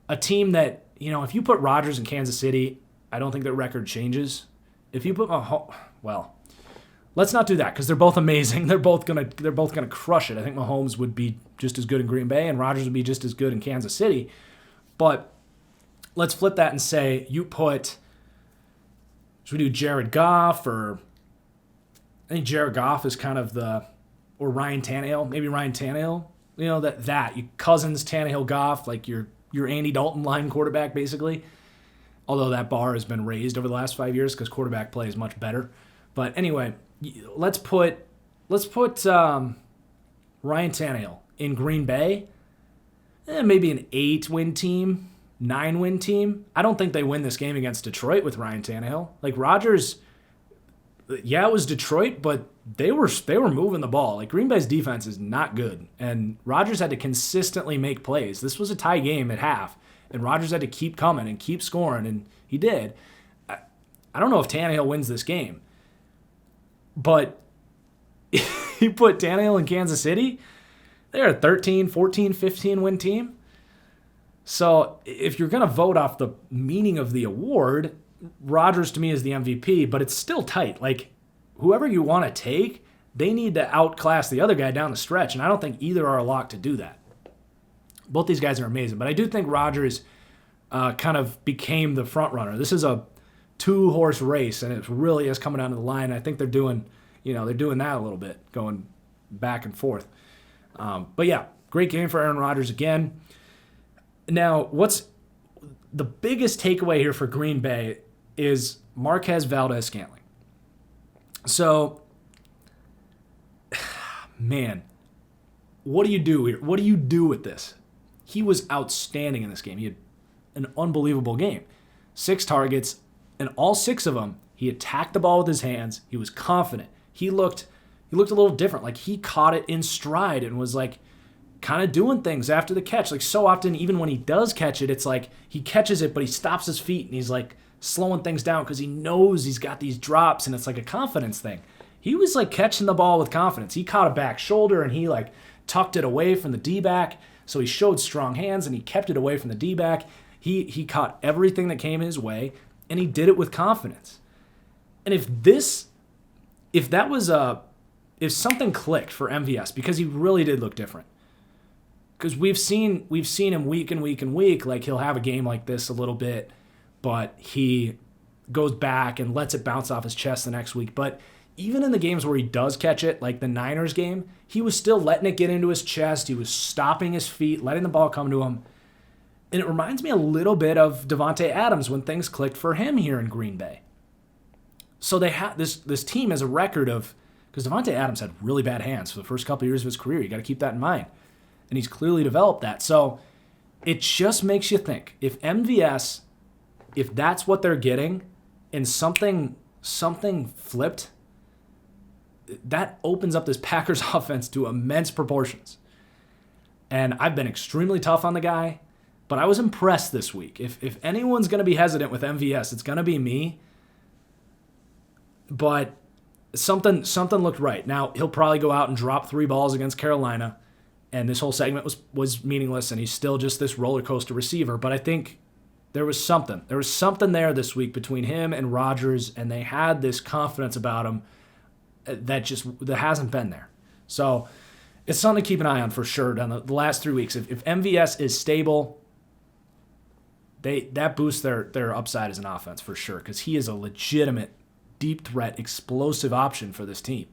a team that, if you put Rodgers in Kansas City, I don't think their record changes. If you put let's not do that, because they're both amazing. They're both gonna crush it. I think Mahomes would be just as good in Green Bay, and Rodgers would be just as good in Kansas City. But let's flip that and say should we do Jared Goff, or I think Jared Goff is kind of or Ryan Tannehill, maybe Ryan Tannehill. You Cousins, Tannehill, Goff, your Andy Dalton line quarterback basically. Although that bar has been raised over the last 5 years because quarterback play is much better. But anyway, let's put Ryan Tannehill in Green Bay. Maybe an 8-win team, 9-win team. I don't think they win this game against Detroit with Ryan Tannehill. Rodgers, yeah, it was Detroit, but they were moving the ball. Green Bay's defense is not good, and Rodgers had to consistently make plays. This was a tie game at half. And Rodgers had to keep coming and keep scoring, and he did. I don't know if Tannehill wins this game. But you put Tannehill in Kansas City, they're a 13, 14, 15-win team. So if you're going to vote off the meaning of the award, Rodgers to me is the MVP, but it's still tight. Whoever you want to take, they need to outclass the other guy down the stretch, and I don't think either are a lock to do that. Both these guys are amazing, but I do think Rodgers kind of became the front runner. This is a 2-horse race, and it really is coming down to the line. I think they're doing that a little bit, going back and forth. But yeah, great game for Aaron Rodgers again. Now, what's the biggest takeaway here for Green Bay is Marquez Valdes-Scantling. So, man, what do you do here? What do you do with this? He was outstanding in this game. He had an unbelievable game. 6 targets, and all 6 of them, he attacked the ball with his hands. He was confident. He looked a little different. He caught it in stride and was kind of doing things after the catch. So often, even when he does catch it, it's he catches it, but he stops his feet and he's slowing things down because he knows he's got these drops, and it's a confidence thing. he was like catching the ball with confidence. He caught a back shoulder and he like tucked it away from the D-back. So he showed strong hands and he kept it away from the D-back. He caught everything that came his way and he did it with confidence. And if something clicked for MVS, because he really did look different. Because we've seen him week and week and week, like he'll have a game like this a little bit, but he goes back and lets it bounce off his chest the next week. But even in the games where he does catch it, like the Niners game, he was still letting it get into his chest. He was stopping his feet, letting the ball come to him. And it reminds me a little bit of Davante Adams when things clicked for him here in Green Bay. So they have this team has a record of, because Davante Adams had really bad hands for the first couple of years of his career. You got to keep that in mind. And he's clearly developed that. So it just makes you think, if MVS, if that's what they're getting and something flipped, that opens up this Packers offense to immense proportions. And I've been extremely tough on the guy, but I was impressed this week. If anyone's going to be hesitant with MVS, it's going to be me. But something looked right. Now, he'll probably go out and drop 3 balls against Carolina, and this whole segment was meaningless, and he's still just this roller coaster receiver. But I think there was something. There was something there this week between him and Rodgers, and they had this confidence about him that hasn't been there. So it's something to keep an eye on for sure down the last 3 weeks. If MVS is stable, that boosts their upside as an offense for sure, because he is a legitimate deep threat, explosive option for this team.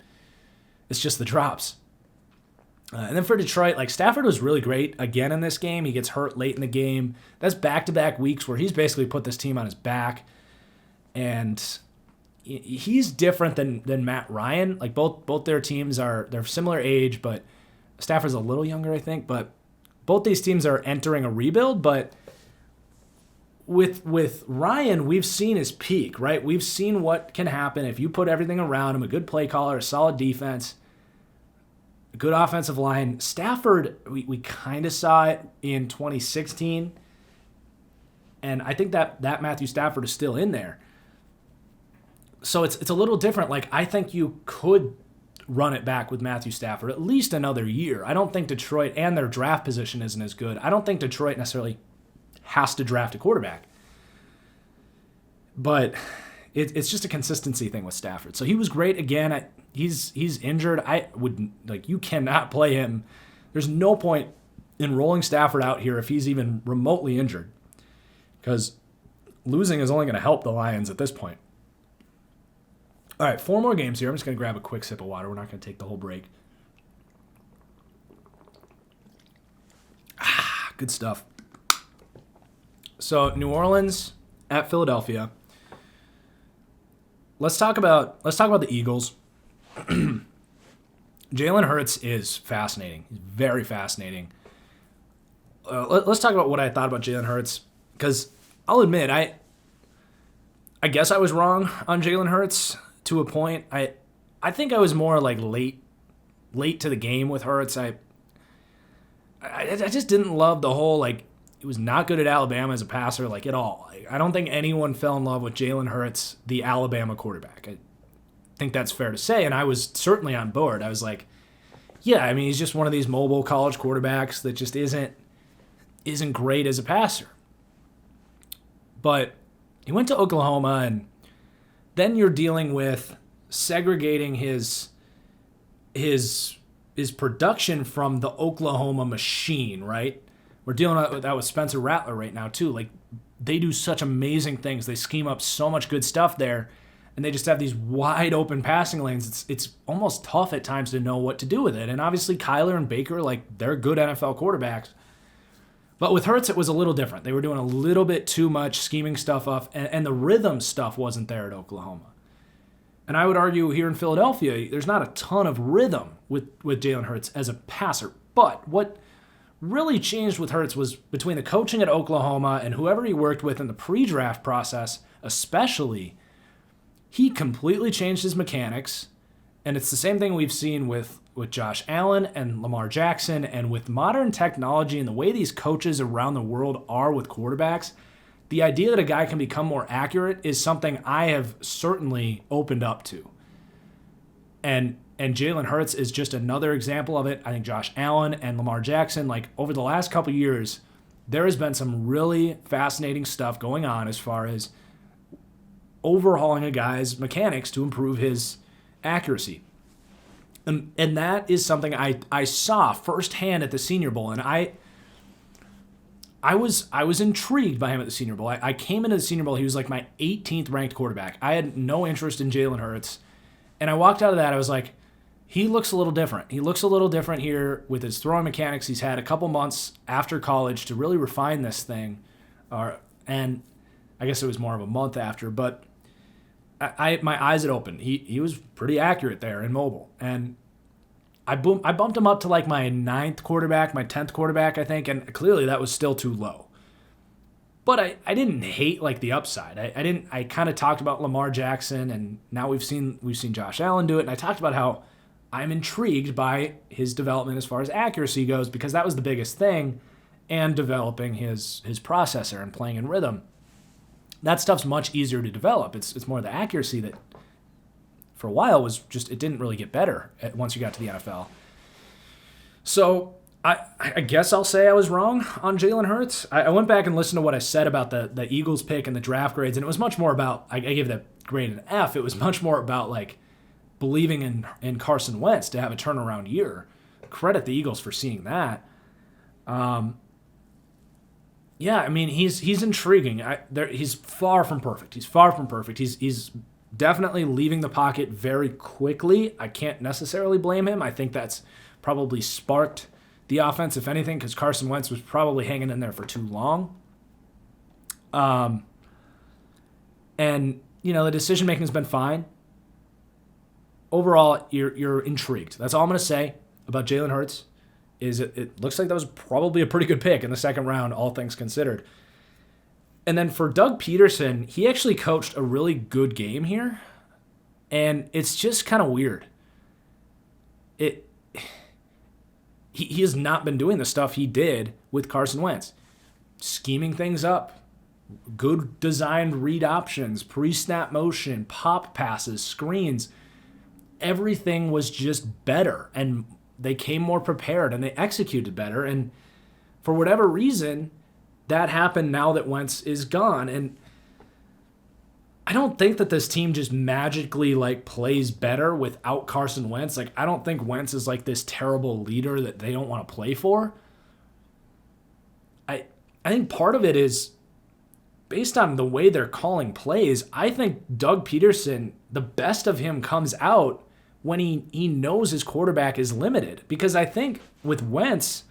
It's just the drops. And then for Detroit, like Stafford was really great again in this game. He gets hurt late in the game. That's back-to-back weeks where he's basically put this team on his back. And he's different than Matt Ryan. Like both their teams they're similar age, but Stafford's a little younger, I think. But both these teams are entering a rebuild. But with Ryan, we've seen his peak, right? We've seen what can happen if you put everything around him, a good play caller, a solid defense, a good offensive line. Stafford, we kind of saw it in 2016, and I think that Matthew Stafford is still in there. So it's a little different. Like, I think you could run it back with Matthew Stafford at least another year. I don't think Detroit, and their draft position isn't as good, I don't think Detroit necessarily has to draft a quarterback. But it's just a consistency thing with Stafford. So he was great again. He's injured. You cannot play him. There's no point in rolling Stafford out here if he's even remotely injured, because losing is only going to help the Lions at this point. All right, 4 more games here. I'm just going to grab a quick sip of water. We're not going to take the whole break. Good stuff. So New Orleans at Philadelphia. Let's talk about the Eagles. Jalen Hurts is fascinating. He's very fascinating. Let's talk about what I thought about Jalen Hurts, because I'll admit I guess I was wrong on Jalen Hurts to a point. I think I was more like late to the game with Hurts. I just didn't love the whole, like, he was not good at Alabama as a passer, like, at all. I don't think anyone fell in love with Jalen Hurts, the Alabama quarterback. I think that's fair to say, and I was certainly on board. I was like, yeah, I mean, he's just one of these mobile college quarterbacks that just isn't great as a passer. But he went to Oklahoma, and then you're dealing with segregating his production from the Oklahoma machine, right? We're dealing with that with Spencer Rattler right now, too. Like, they do such amazing things. They scheme up so much good stuff there, and they just have these wide open passing lanes. It's almost tough at times to know what to do with it. And obviously Kyler and Baker, like, they're good NFL quarterbacks. But with Hurts, it was a little different. They were doing a little bit too much scheming stuff up, and the rhythm stuff wasn't there at Oklahoma. And I would argue here in Philadelphia, there's not a ton of rhythm with Jalen Hurts as a passer. But what really changed with Hurts was between the coaching at Oklahoma and whoever he worked with in the pre-draft process, especially, he completely changed his mechanics. And it's the same thing we've seen with Josh Allen and Lamar Jackson, and with modern technology and the way these coaches around the world are with quarterbacks. The idea that a guy can become more accurate is something I have certainly opened up to. And Jalen Hurts is just another example of it. I think Josh Allen and Lamar Jackson, like over the last couple years, there has been some really fascinating stuff going on as far as overhauling a guy's mechanics to improve his accuracy. And that is something I saw firsthand at the Senior Bowl, and I was intrigued by him at the Senior Bowl. I came into the Senior Bowl, he was like my 18th ranked quarterback. I had no interest in Jalen Hurts, and I walked out of that, I was like, he looks a little different. He looks a little different here with his throwing mechanics. He's had a couple months after college to really refine this thing, and I guess it was more of a month after, but my eyes had opened. He was pretty accurate there in mobile, and I bumped him up to like my 9th quarterback, my 10th quarterback, I think, and clearly that was still too low. But I didn't hate like the upside. I kind of talked about Lamar Jackson, and now we've seen Josh Allen do it, and I talked about how I'm intrigued by his development as far as accuracy goes, because that was the biggest thing, and developing his processor and playing in rhythm. That stuff's much easier to develop. It's more the accuracy that for a while was just, it didn't really get better once you got to the NFL. So I guess I'll say I was wrong on Jalen Hurts. I went back and listened to what I said about the Eagles pick and the draft grades, and it was much more about, I gave that grade an F. It was much more about like believing in Carson Wentz to have a turnaround year. Credit the Eagles for seeing that. Yeah, I mean, he's intriguing. He's far from perfect. He's definitely leaving the pocket very quickly. I can't necessarily blame him. I think that's probably sparked the offense, if anything, because Carson Wentz was probably hanging in there for too long. And, you know, the decision-making has been fine. Overall, you're intrigued. That's all I'm going to say about Jalen Hurts. It looks like that was probably a pretty good pick in the second round, all things considered. And then for Doug Peterson, he actually coached a really good game here, and it's just kind of weird. He has not been doing the stuff he did with Carson Wentz. Scheming things up, good designed read options, pre-snap motion, pop passes, screens. Everything was just better, and they came more prepared, and they executed better. And for whatever reason, that happened now that Wentz is gone. And I don't think that this team just magically like plays better without Carson Wentz. Like, I don't think Wentz is like this terrible leader that they don't want to play for. I think part of it is based on the way they're calling plays. I think Doug Peterson, the best of him comes out when he knows his quarterback is limited. Because I think with Wentz,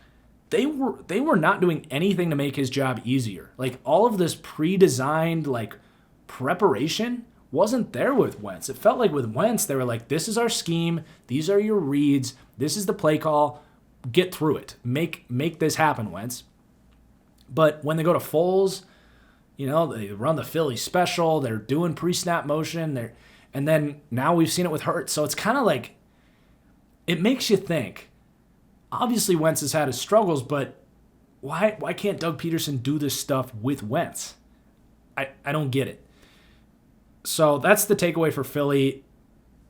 they were not doing anything to make his job easier. Like, all of this pre-designed like preparation wasn't there with Wentz. It felt like with Wentz, they were like, this is our scheme, these are your reads, this is the play call, get through it. Make this happen, Wentz. But when they go to Foles, you know, they run the Philly special, they're doing pre-snap motion, and then now we've seen it with Hurts. So it's kind of like, it makes you think. Obviously, Wentz has had his struggles, but why can't Doug Peterson do this stuff with Wentz? I don't get it. So that's the takeaway for Philly.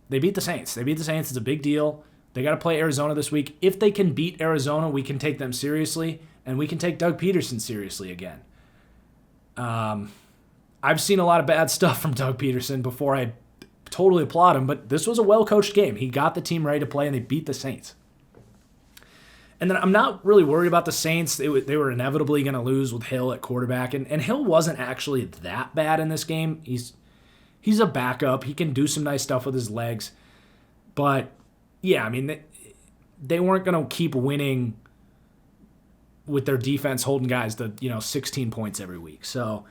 They beat the Saints. It's a big deal. They got to play Arizona this week. If they can beat Arizona, we can take them seriously, and we can take Doug Peterson seriously again. I've seen a lot of bad stuff from Doug Peterson before I totally applaud him, but this was a well-coached game. He got the team ready to play, and they beat the Saints. And then I'm not really worried about the Saints. They were inevitably going to lose with Hill at quarterback, and Hill wasn't actually that bad in this game. He's a backup. He can do some nice stuff with his legs. But, yeah, I mean, they weren't going to keep winning with their defense holding guys to 16 points every week. So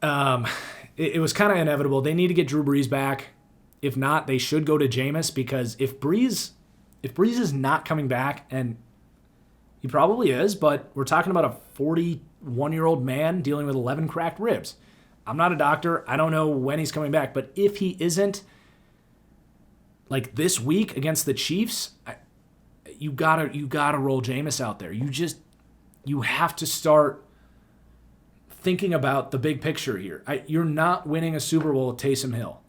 it was kind of inevitable. They need to get Drew Brees back. If not, they should go to Jameis, because if Brees is not coming back, and he probably is, but we're talking about a 41-year-old man dealing with 11 cracked ribs. I'm not a doctor. I don't know when he's coming back, but if he isn't, like this week against the Chiefs, you gotta roll Jameis out there. You have to start thinking about the big picture here. You're not winning a Super Bowl with Taysom Hill.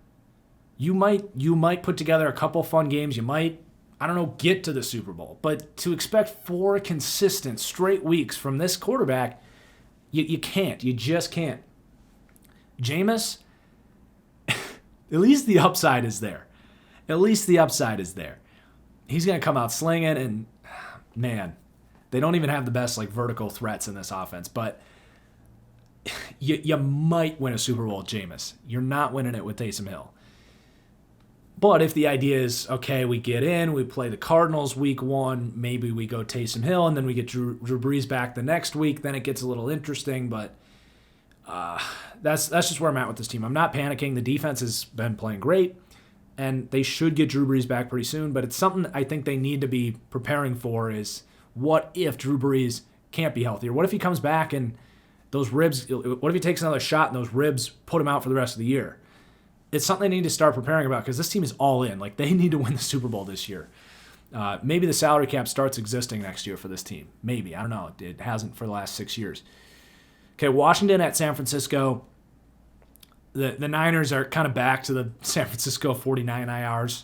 you might put together a couple fun games. You might, I don't know, get to the Super Bowl. But to expect 4 consistent straight weeks from this quarterback, you can't. You just can't. Jameis, at least the upside is there. At least the upside is there. He's going to come out slinging, and man, they don't even have the best like vertical threats in this offense. But you might win a Super Bowl with Jameis. You're not winning it with Taysom Hill. But if the idea is, okay, we get in, we play the Cardinals week 1, maybe we go Taysom Hill, and then we get Drew Brees back the next week, then it gets a little interesting. But that's just where I'm at with this team. I'm not panicking. The defense has been playing great, and they should get Drew Brees back pretty soon. But it's something I think they need to be preparing for is, what if Drew Brees can't be healthy? Or what if he comes back and those ribs, what if he takes another shot and those ribs put him out for the rest of the year? It's something they need to start preparing about because this team is all in. Like, they need to win the Super Bowl this year. Maybe the salary cap starts existing next year for this team. Maybe. I don't know. It hasn't for the last 6 years. Okay, Washington at San Francisco. The Niners are kind of back to the San Francisco 49 IRs.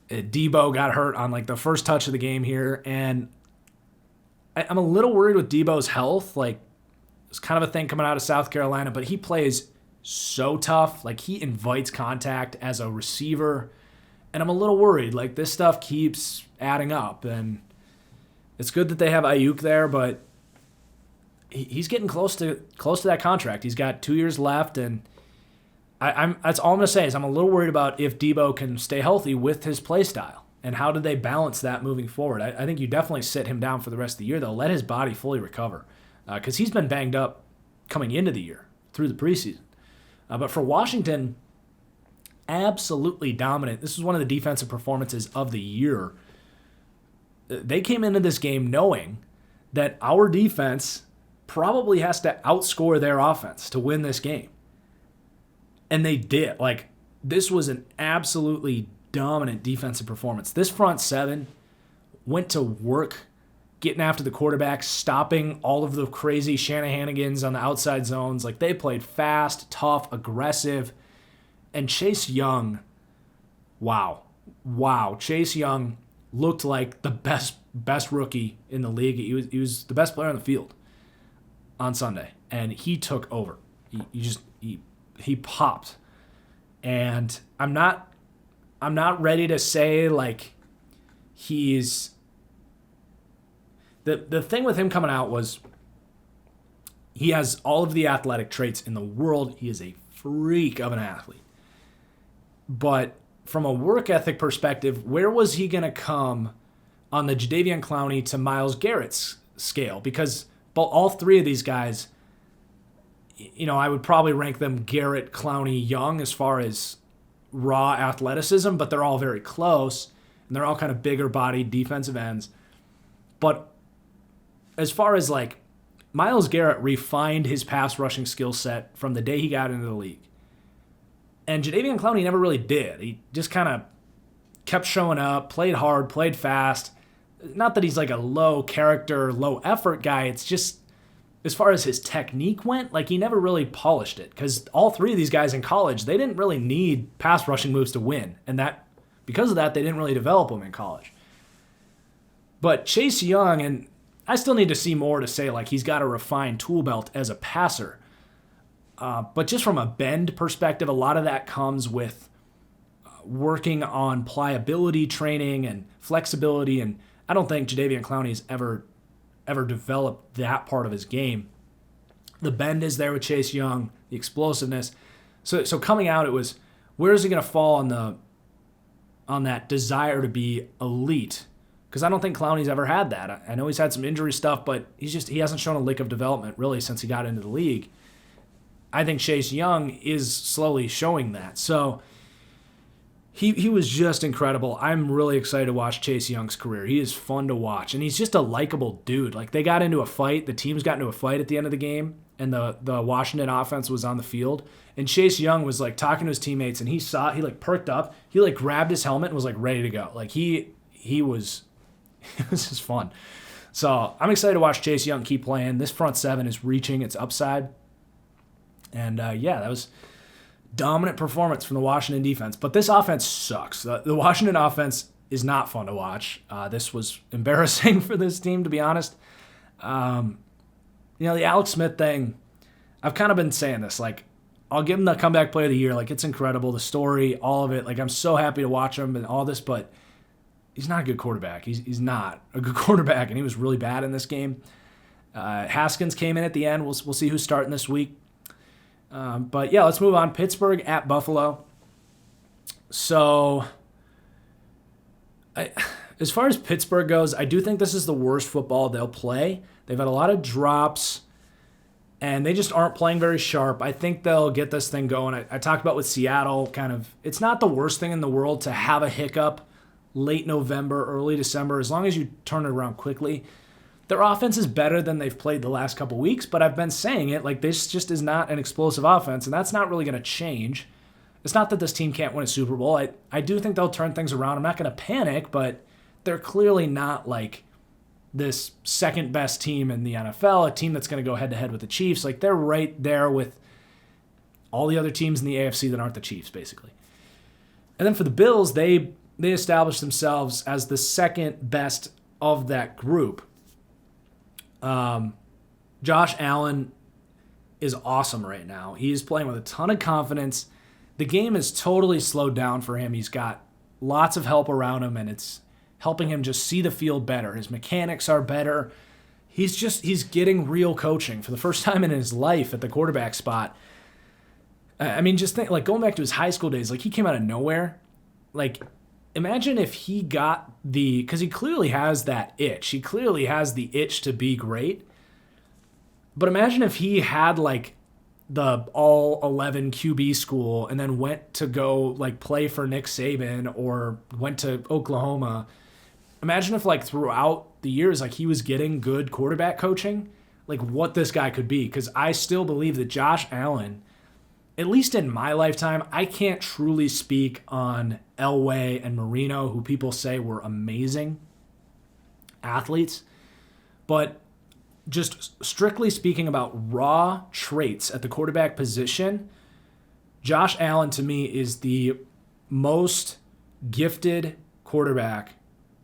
Debo got hurt on like the first touch of the game here, and I'm a little worried with Debo's health. Like, it's kind of a thing coming out of South Carolina, but he plays so tough. Like, he invites contact as a receiver, and I'm a little worried. Like, this stuff keeps adding up, and it's good that they have Ayuk there, but he's getting close to that contract. He's got 2 years left, and that's all I'm going to say is I'm a little worried about if Debo can stay healthy with his play style, and how do they balance that moving forward. I think you definitely sit him down for the rest of the year, though. Let his body fully recover because he's been banged up coming into the year through the preseason. But for Washington, absolutely dominant. This was one of the defensive performances of the year. They came into this game knowing that our defense probably has to outscore their offense to win this game. And they did. Like, this was an absolutely dominant defensive performance. This front seven went to work getting after the quarterback, stopping all of the crazy Shanahanigans on the outside zones. Like, they played fast, tough, aggressive. And Chase Young, wow. Chase Young looked like the best rookie in the league. He was the best player on the field on Sunday, and he took over. He popped. And I'm not ready to say like he's the thing with him coming out was he has all of the athletic traits in the world. He is a freak of an athlete. But from a work ethic perspective, where was he going to come on the Jadeveon Clowney to Myles Garrett's scale? Because all 3 of these guys, you know, I would probably rank them Garrett, Clowney, Young as far as raw athleticism, but they're all very close, and they're all kind of bigger bodied defensive ends. But as far as like Myles Garrett refined his pass rushing skill set from the day he got into the league. And Jadeveon Clowney never really did. He just kind of kept showing up, played hard, played fast. Not that he's like a low character, low effort guy. It's just as far as his technique went, like he never really polished it. Because all 3 of these guys in college, they didn't really need pass rushing moves to win. And that because of that, they didn't really develop them in college. But Chase Young, and I still need to see more to say like he's got a refined tool belt as a passer. But just from a bend perspective, a lot of that comes with working on pliability training and flexibility. And I don't think Jadeveon Clowney's ever developed that part of his game. The bend is there with Chase Young, the explosiveness. So coming out, it was, where is he going to fall on that desire to be elite? Because I don't think Clowney's ever had that. I know he's had some injury stuff, but he hasn't shown a lick of development really since he got into the league. I think Chase Young is slowly showing that. So he was just incredible. I'm really excited to watch Chase Young's career. He is fun to watch, and he's just a likable dude. Like, they got into a fight. The teams got into a fight at the end of the game, and the Washington offense was on the field. And Chase Young was like talking to his teammates, and he like perked up. He like grabbed his helmet and was like ready to go. Like he was, it was just fun. So I'm excited to watch Chase Young keep playing. This front seven is reaching its upside. And yeah, that was dominant performance from the Washington defense. But this offense sucks. The Washington offense is not fun to watch. This was embarrassing for this team, to be honest. The Alex Smith thing, I've kind of been saying this. Like, I'll give him the comeback player of the year. Like, it's incredible, the story, all of it. Like, I'm so happy to watch him and all this, but he's not a good quarterback. He's not a good quarterback, and he was really bad in this game. Haskins came in at the end. We'll see who's starting this week. But yeah, let's move on. Pittsburgh at Buffalo. So, as far as Pittsburgh goes, I do think this is the worst football they'll play. They've had a lot of drops, and they just aren't playing very sharp. I think they'll get this thing going. I talked about with Seattle, it's not the worst thing in the world to have a hiccup late November, early December, as long as you turn it around quickly. Their offense is better than they've played the last couple weeks, but I've been saying it, like, this just is not an explosive offense, and that's not really going to change. It's not that this team can't win a Super Bowl. I do think they'll turn things around. I'm not going to panic, but they're clearly not like this second best team in the NFL, a team that's going to go head-to-head with the Chiefs. Like, they're right there with all the other teams in the AFC that aren't the Chiefs, basically. And then for the Bills, they established themselves as the second best of that group. Josh Allen is awesome right now. He is playing with a ton of confidence. The game is totally slowed down for him. He's got lots of help around him, and it's helping him just see the field better. His mechanics are better. He's getting real coaching for the first time in his life at the quarterback spot. I mean, just think, like, going back to his high school days, like, he came out of nowhere. Like, imagine if he got because he clearly has that itch. He clearly has the itch to be great. But imagine if he had, like, the all-11 QB school and then went to go, like, play for Nick Saban or went to Oklahoma. Imagine if, like, throughout the years, like, he was getting good quarterback coaching, like, what this guy could be. Because I still believe that Josh Allen, at least in my lifetime, I can't truly speak on Elway and Marino, who people say were amazing athletes. But just strictly speaking about raw traits at the quarterback position, Josh Allen, to me, is the most gifted quarterback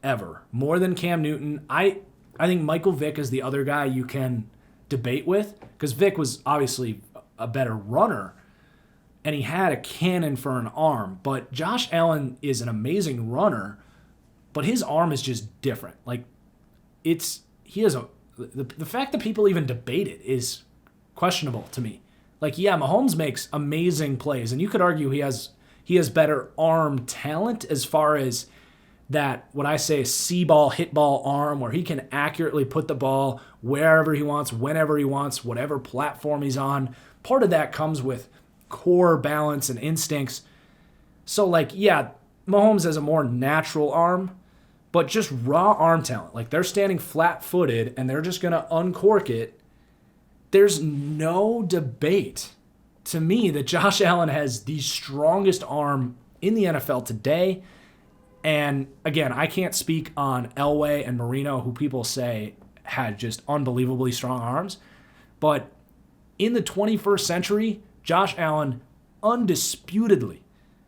ever. More than Cam Newton. I think Michael Vick is the other guy you can debate with, because Vick was obviously a better runner, and he had a cannon for an arm. But Josh Allen is an amazing runner, but his arm is just different. Like, the fact that people even debate it is questionable to me. Like, yeah, Mahomes makes amazing plays, and you could argue he has better arm talent as far as that, what I say, see-ball, hit-ball arm, where he can accurately put the ball wherever he wants, whenever he wants, whatever platform he's on. Part of that comes with core balance and instincts. So, like, yeah, Mahomes has a more natural arm, but just raw arm talent. Like, they're standing flat-footed, and they're just going to uncork it. There's no debate to me that Josh Allen has the strongest arm in the NFL today. And again, I can't speak on Elway and Marino, who people say had just unbelievably strong arms. But in the 21st century, Josh Allen, undisputedly,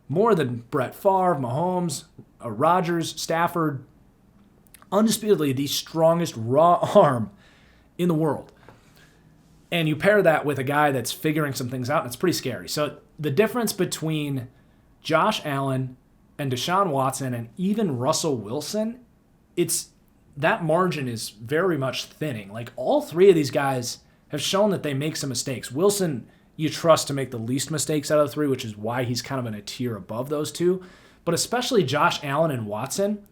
more than Brett Favre, Mahomes, Rodgers, Stafford, undisputedly the strongest raw arm in the world. And you pair that with a guy that's figuring some things out, and it's pretty scary. So the difference between Josh Allen and Deshaun Watson and even Russell Wilson, that margin is very much thinning. Like, all three of these guys have shown that they make some mistakes. Wilson, you trust to make the least mistakes out of the three, which is why he's kind of in a tier above those two. But especially Josh Allen and Watson,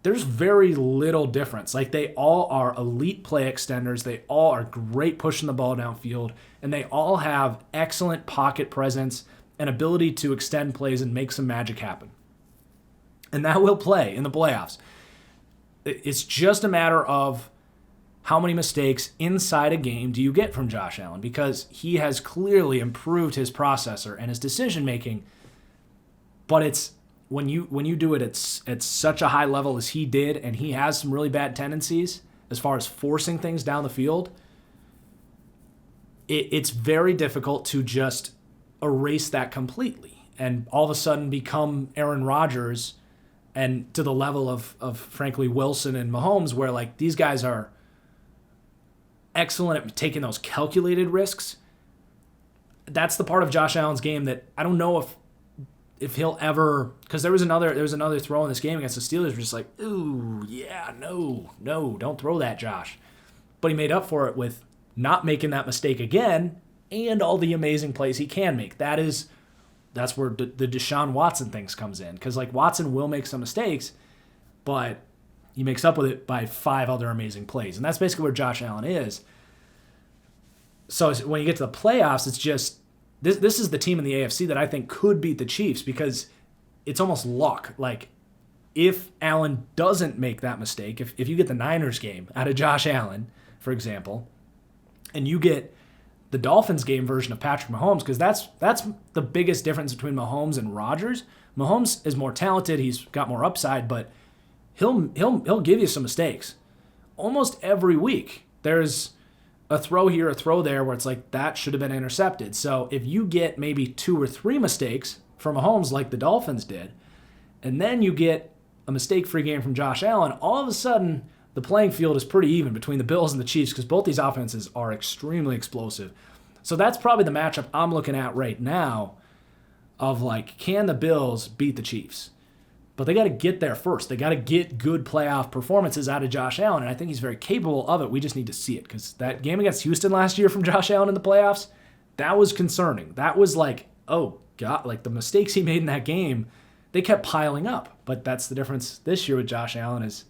there's very little difference. Like, they all are elite play extenders. They all are great pushing the ball downfield, and they all have excellent pocket presence and ability to extend plays and make some magic happen. And that will play in the playoffs. It's just a matter of how many mistakes inside a game do you get from Josh Allen, because he has clearly improved his processor and his decision-making, but it's when you do it at such a high level as he did, and he has some really bad tendencies as far as forcing things down the field, it's very difficult to just erase that completely and all of a sudden become Aaron Rodgers and to the level of frankly, Wilson and Mahomes, where like these guys are excellent at taking those calculated risks. That's the part of Josh Allen's game that I don't know if he'll ever, because there was another throw in this game against the Steelers, where just like, ooh, yeah, no, don't throw that, Josh. But he made up for it with not making that mistake again and all the amazing plays he can make. That's where the Deshaun Watson things comes in, because like Watson will make some mistakes, but he makes up with it by 5 other amazing plays, and that's basically where Josh Allen is. So when you get to the playoffs, it's just this is the team in the AFC that I think could beat the Chiefs, because it's almost luck. Like if Allen doesn't make that mistake, if you get the Niners game out of Josh Allen, for example, and you get the Dolphins game version of Patrick Mahomes, because that's the biggest difference between Mahomes and Rodgers. Mahomes is more talented, he's got more upside, but he'll give you some mistakes. Almost every week, there's a throw here, a throw there, where it's like, that should have been intercepted. So if you get maybe 2 or 3 mistakes from Mahomes like the Dolphins did, and then you get a mistake-free game from Josh Allen, all of a sudden the playing field is pretty even between the Bills and the Chiefs, because both these offenses are extremely explosive. So that's probably the matchup I'm looking at right now of like, can the Bills beat the Chiefs? But they got to get there first. They got to get good playoff performances out of Josh Allen, and I think he's very capable of it. We just need to see it, because that game against Houston last year from Josh Allen in the playoffs, that was concerning. That was like, oh, God, like the mistakes he made in that game, they kept piling up. But that's the difference this year with Josh Allen is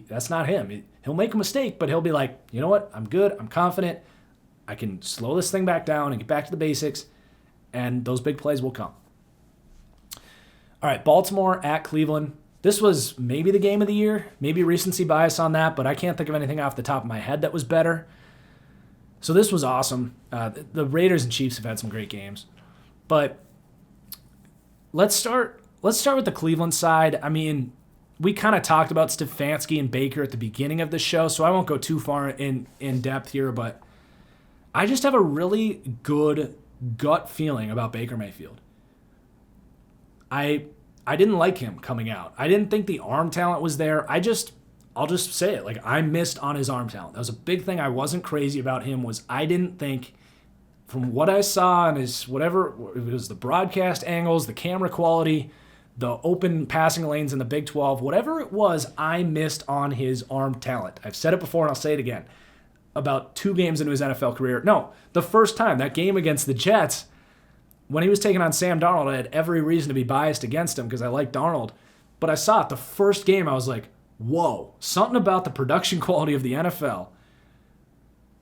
that's not him. He'll make a mistake, but he'll be like, you know what? I'm good. I'm confident. I can slow this thing back down and get back to the basics, and those big plays will come. All right, Baltimore at Cleveland. This was maybe the game of the year, maybe recency bias on that, but I can't think of anything off the top of my head that was better. So this was awesome. The Raiders and Chiefs have had some great games. But let's start with the Cleveland side. I mean, we kind of talked about Stefanski and Baker at the beginning of the show, so I won't go too far in depth here, but I just have a really good gut feeling about Baker Mayfield. I didn't like him coming out. I didn't think the arm talent was there. I'll just say it. Like, I missed on his arm talent. That was a big thing I wasn't crazy about him, was I didn't think, from what I saw and his whatever, it was the broadcast angles, the camera quality, the open passing lanes in the Big 12, whatever it was, I missed on his arm talent. I've said it before and I'll say it again. About 2 games into his NFL career. No, the first time, that game against the Jets, when he was taking on Sam Darnold, I had every reason to be biased against him because I like Darnold. But I saw it the first game, I was like, whoa, something about the production quality of the NFL.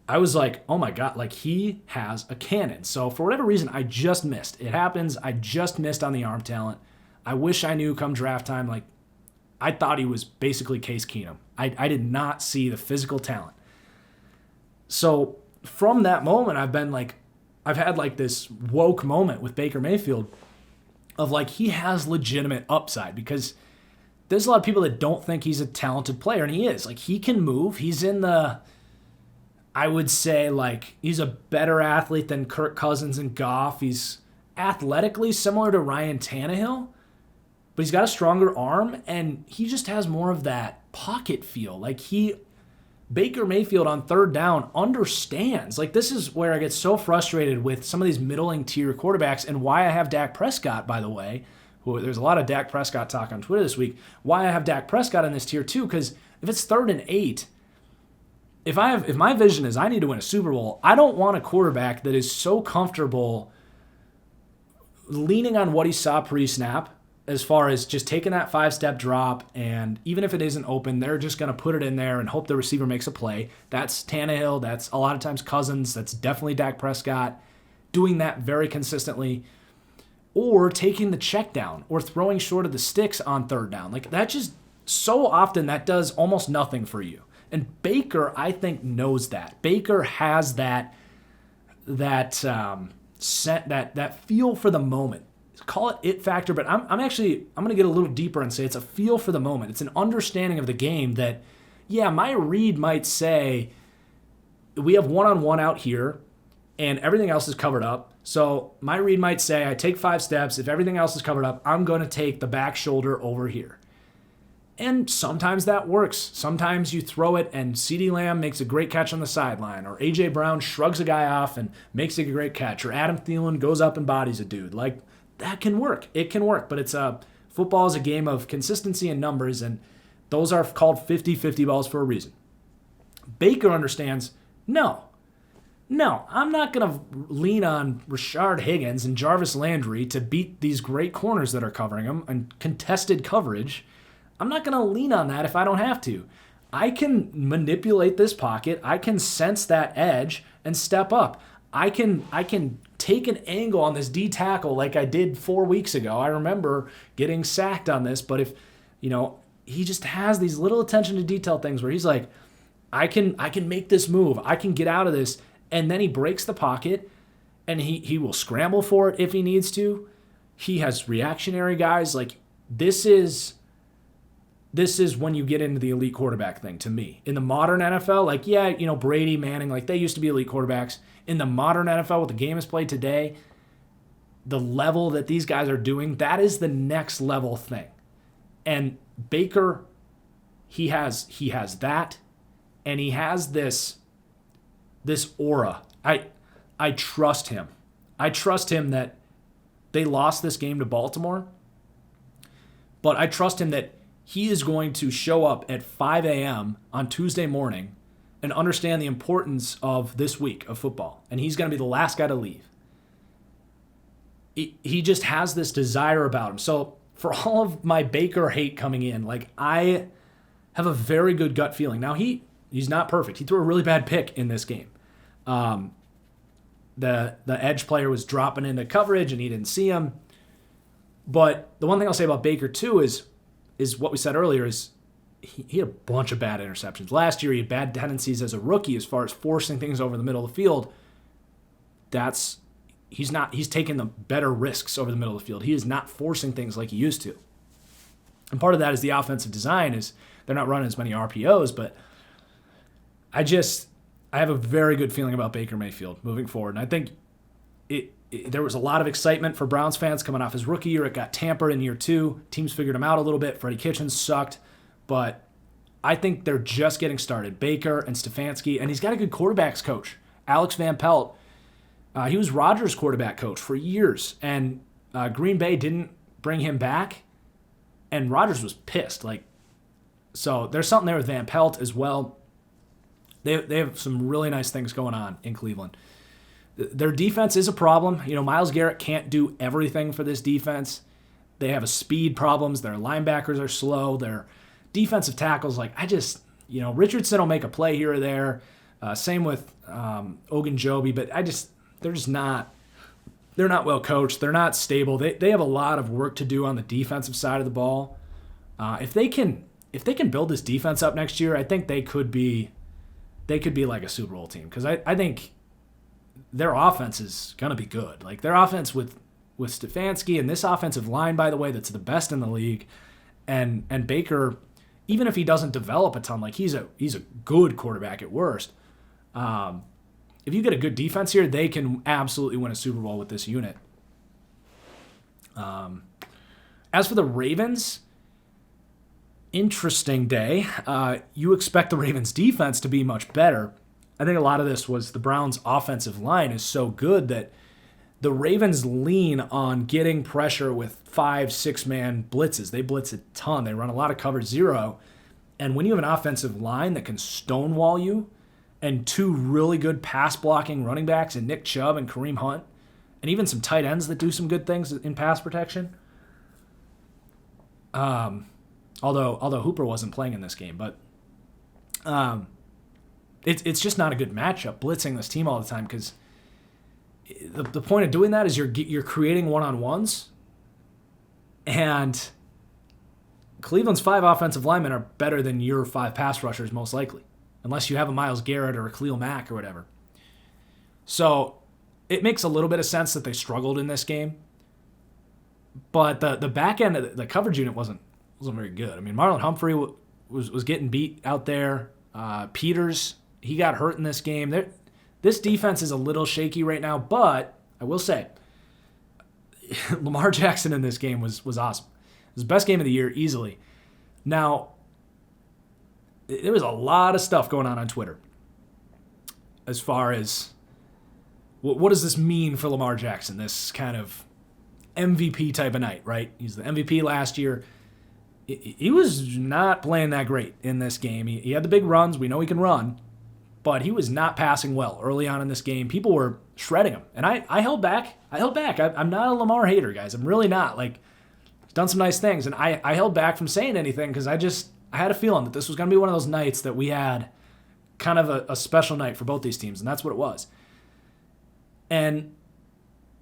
I was like, oh my God, like he has a cannon. So for whatever reason, I just missed. It happens. I just missed on the arm talent. I wish I knew come draft time. Like, I thought he was basically Case Keenum. I did not see the physical talent. So from that moment, I've had like this woke moment with Baker Mayfield of like, he has legitimate upside, because there's a lot of people that don't think he's a talented player, and he is. Like, he can move. He's in the, I would say, like, he's a better athlete than Kirk Cousins and Goff. He's athletically similar to Ryan Tannehill, but he's got a stronger arm, and he just has more of that pocket feel. Like, Baker Mayfield on third down understands. Like, this is where I get so frustrated with some of these middling tier quarterbacks, and why I have Dak Prescott, by the way. There's a lot of Dak Prescott talk on Twitter this week. Why I have Dak Prescott in this tier too, because if it's 3rd and 8, if my vision is I need to win a Super Bowl, I don't want a quarterback that is so comfortable leaning on what he saw pre-snap, as far as just taking that 5-step drop, and even if it isn't open, they're just going to put it in there and hope the receiver makes a play. That's Tannehill. That's a lot of times Cousins. That's definitely Dak Prescott doing that very consistently. Or taking the check down or throwing short of the sticks on 3rd down. Like, that just, so often that does almost nothing for you. And Baker, I think, knows that. Baker has that feel for the moment. Call it factor, but I'm going to get a little deeper and say it's a feel for the moment. It's an understanding of the game that, yeah, my read might say we have one-on-one out here. and everything else is covered up. So my read might say, I take 5 steps. If everything else is covered up, I'm going to take the back shoulder over here. And sometimes that works. Sometimes you throw it and CeeDee Lamb makes a great catch on the sideline, or A.J. Brown shrugs a guy off and makes a great catch, or Adam Thielen goes up and bodies a dude. Like, that can work. It can work, but football is a game of consistency and numbers, and those are called 50-50 balls for a reason. Baker understands, no, I'm not going to lean on Rashard Higgins and Jarvis Landry to beat these great corners that are covering him and contested coverage. I'm not going to lean on that if I don't have to. I can manipulate this pocket. I can sense that edge and step up. I can take an angle on this D tackle like I did 4 weeks ago. I remember getting sacked on this, but if, he just has these little attention to detail things where he's like, I can make this move. I can get out of this. And then he breaks the pocket and he will scramble for it if he needs to. He has reactionary guys. Like, this is when you get into the elite quarterback thing to me. In the modern NFL, like, yeah, Brady, Manning, like, they used to be elite quarterbacks. In the modern NFL, what the game is played today, the level that these guys are doing, that is the next level thing. And Baker, he has that, and he has this aura. I trust him. I trust him that they lost this game to Baltimore, but I trust him that he is going to show up at 5 a.m. on Tuesday morning and understand the importance of this week of football, and he's going to be the last guy to leave. He just has this desire about him. So for all of my Baker hate coming in, like, I have a very good gut feeling. Now, he's not perfect. He threw a really bad pick in this game. The edge player was dropping into coverage and he didn't see him. But the one thing I'll say about Baker too is what we said earlier is he had a bunch of bad interceptions. Last year he had bad tendencies as a rookie as far as forcing things over the middle of the field. He's taking the better risks over the middle of the field. He is not forcing things like he used to. And part of that is the offensive design is they're not running as many RPOs, but I have a very good feeling about Baker Mayfield moving forward. And I think there was a lot of excitement for Browns fans coming off his rookie year. It got tampered in year 2. Teams figured him out a little bit. Freddie Kitchens sucked. But I think they're just getting started. Baker and Stefanski. And he's got a good quarterbacks coach. Alex Van Pelt. He was Rodgers' quarterback coach for years. And Green Bay didn't bring him back. And Rodgers was pissed. So there's something there with Van Pelt as well. They have some really nice things going on in Cleveland. Their defense is a problem. Myles Garrett can't do everything for this defense. They have speed problems. Their linebackers are slow. Their defensive tackles, Richardson will make a play here or there. Same with Ogunjobi, but they're not well coached. They're not stable. They have a lot of work to do on the defensive side of the ball. If they can build this defense up next year, I think they could be like a Super Bowl team, because I think their offense is going to be good. Like, their offense with Stefanski and this offensive line, by the way, that's the best in the league, and Baker, even if he doesn't develop a ton, like, he's a good quarterback at worst. If you get a good defense here, they can absolutely win a Super Bowl with this unit. As for the Ravens, interesting day. You expect the Ravens defense to be much better. I think a lot of this was the Browns' offensive line is so good that the Ravens lean on getting pressure with 5-6-man blitzes. They blitz a ton. They run a lot of cover zero. And when you have an offensive line that can stonewall you, and 2 really good pass-blocking running backs in Nick Chubb and Kareem Hunt, and even some tight ends that do some good things in pass protection, although Hooper wasn't playing in this game, but it's just not a good matchup blitzing this team all the time, because the point of doing that is you're creating one-on-ones, and Cleveland's 5 offensive linemen are better than your 5 pass rushers most likely, unless you have a Myles Garrett or a Khalil Mack or whatever. So it makes a little bit of sense that they struggled in this game, but the back end of the coverage unit wasn't very good. I mean, Marlon Humphrey was getting beat out there. Peters, he got hurt in this game. This defense is a little shaky right now, but I will say, Lamar Jackson in this game was awesome. It was the best game of the year, easily. Now, there was a lot of stuff going on Twitter as far as what does this mean for Lamar Jackson, this kind of MVP type of night, right? He's the MVP last year. He was not playing that great in this game. He had the big runs. We know he can run, but he was not passing well early on in this game. People were shredding him, and I held back. I'm not a Lamar hater, guys. I'm really not. Like, he's done some nice things, and I held back from saying anything because I had a feeling that this was going to be one of those nights that we had kind of a special night for both these teams, and that's what it was. And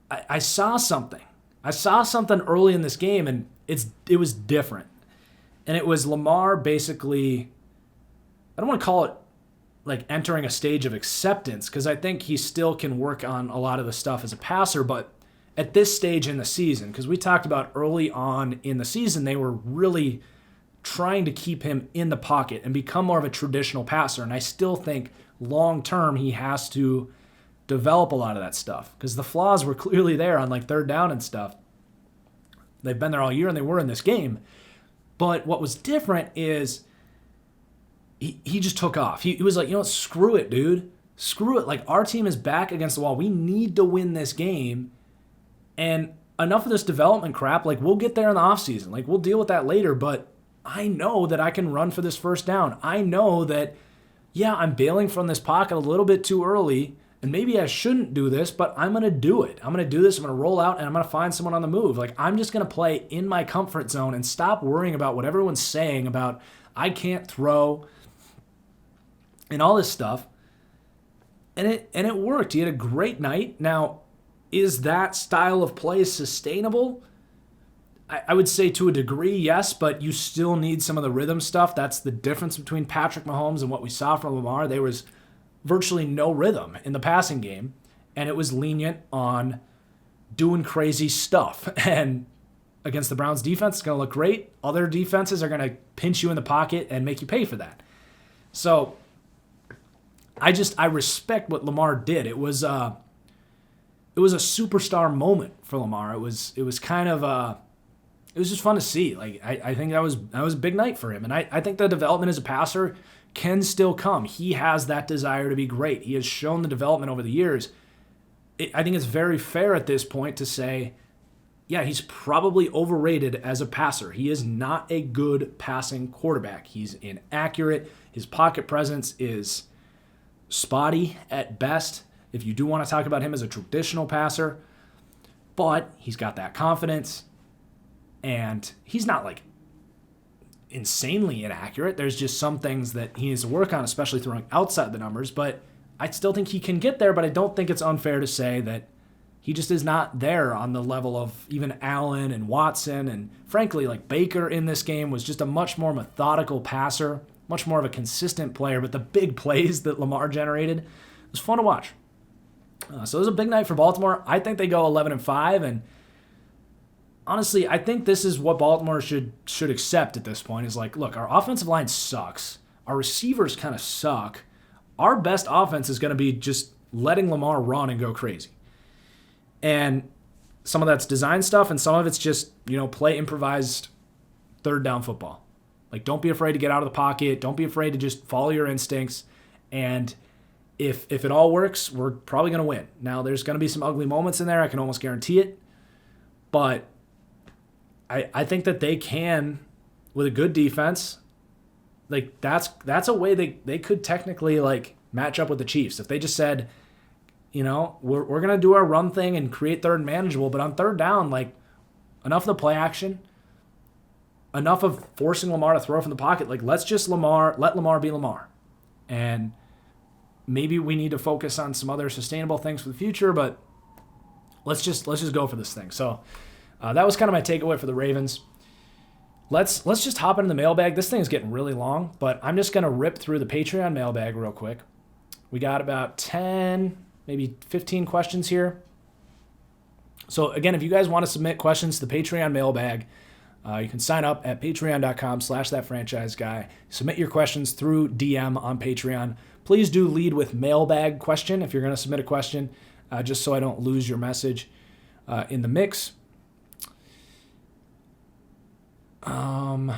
I saw something. I saw something early in this game, and it was different. And it was Lamar basically, I don't want to call it like entering a stage of acceptance, because I think he still can work on a lot of the stuff as a passer, but at this stage in the season, because we talked about early on in the season, they were really trying to keep him in the pocket and become more of a traditional passer. And I still think long term he has to develop a lot of that stuff, because the flaws were clearly there on like third down and stuff. They've been there all year, and they were in this game. But what was different is he just took off. He was like, you know what, screw it, dude. Screw it. Like, our team is back against the wall. We need to win this game. And enough of this development crap, like, we'll get there in the offseason. Like, we'll deal with that later, but I know that I can run for this first down. I know that, yeah, I'm bailing from this pocket a little bit too early, and maybe I shouldn't do this, but I'm going to do it. I'm going to do this. I'm going to roll out, and I'm going to find someone on the move. Like, I'm just going to play in my comfort zone and stop worrying about what everyone's saying about I can't throw and all this stuff. And it worked. He had a great night. Now, is that style of play sustainable? I would say to a degree, yes, but you still need some of the rhythm stuff. That's the difference between Patrick Mahomes and what we saw from Lamar. There was virtually no rhythm in the passing game, and it was lenient on doing crazy stuff. And against the Browns defense, it's going to look great. Other defenses are going to pinch you in the pocket and make you pay for that. So I respect what Lamar did. It was a superstar moment for Lamar. It was kind of it was just fun to see. Like, I think that was a big night for him. And I think the development as a passer can still come. He has that desire to be great. He has shown the development over the years. I think it's very fair at this point to say, yeah, he's probably overrated as a passer. He is not a good passing quarterback. He's inaccurate. His pocket presence is spotty at best, if you do want to talk about him as a traditional passer. But he's got that confidence, and he's not like insanely inaccurate. There's just some things that he needs to work on, especially throwing outside the numbers. But I still think he can get there, but I don't think it's unfair to say that he just is not there on the level of even Allen and Watson. And frankly, like, Baker in this game was just a much more methodical passer, much more of a consistent player. But the big plays that Lamar generated, it was fun to watch. So it was a big night for Baltimore. I think they go 11-5, and honestly, I think this is what Baltimore should accept at this point. Is like, look, our offensive line sucks. Our receivers kind of suck. Our best offense is going to be just letting Lamar run and go crazy. And some of that's design stuff, and some of it's just, play improvised third down football. Like, don't be afraid to get out of the pocket. Don't be afraid to just follow your instincts. And if it all works, we're probably going to win. Now, there's going to be some ugly moments in there. I can almost guarantee it. But I think that they can, with a good defense, like, that's a way they could technically, like, match up with the Chiefs. If they just said, we're going to do our run thing and create third and manageable, but on third down, like, enough of the play action, enough of forcing Lamar to throw from the pocket. Like, let Lamar be Lamar. And maybe we need to focus on some other sustainable things for the future, but let's just go for this thing. So that was kind of my takeaway for the Ravens. Let's just hop into the mailbag. This thing is getting really long, but I'm just going to rip through the Patreon mailbag real quick. We got about 10, maybe 15 questions here. So again, if you guys want to submit questions to the Patreon mailbag, You can sign up at patreon.com/thatfranchiseguy. Submit your questions through DM on Patreon. Please do lead with mailbag question if you're going to submit a question, just so I don't lose your message in the mix.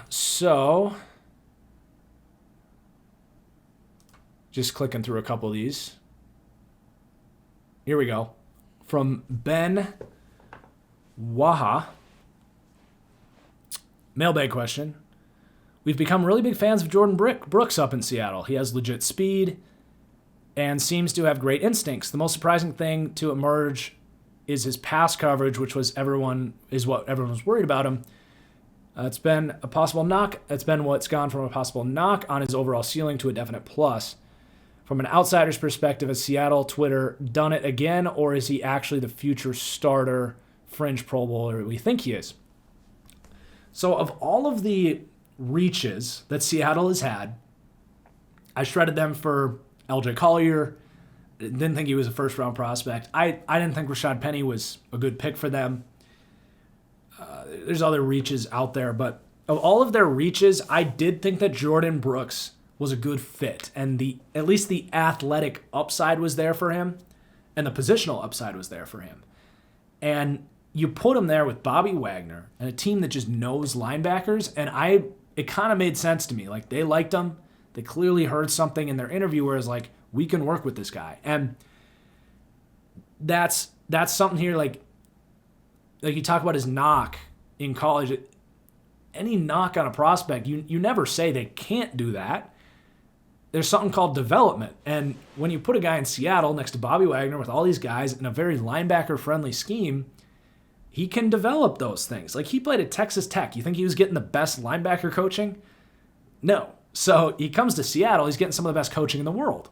So just clicking through a couple of these. Here we go. From Ben Waha. Mailbag question. We've become really big fans of Jordan Brooks up in Seattle. He has legit speed and seems to have great instincts. The most surprising thing to emerge is his pass coverage, which what everyone was worried about him. It's been a possible knock. It's been what's gone from a possible knock on his overall ceiling to a definite plus. From an outsider's perspective, has Seattle Twitter done it again, or is he actually the future starter fringe Pro Bowler we think he is? So of all of the reaches that Seattle has had, I shredded them for LJ Collier. Didn't think he was a first-round prospect. I didn't think Rashad Penny was a good pick for them. There's other reaches out there, but of all of their reaches, I did think that Jordan Brooks was a good fit, and at least the athletic upside was there for him, and the positional upside was there for him. And you put him there with Bobby Wagner and a team that just knows linebackers, and it kind of made sense to me. Like, they liked him. They clearly heard something in their interview where it's like, we can work with this guy. And that's something here, like you talk about his knock in college. Any knock on a prospect, you never say they can't do that. There's something called development. And when you put a guy in Seattle next to Bobby Wagner with all these guys in a very linebacker-friendly scheme, he can develop those things. Like, he played at Texas Tech. You think he was getting the best linebacker coaching? No. So he comes to Seattle, he's getting some of the best coaching in the world.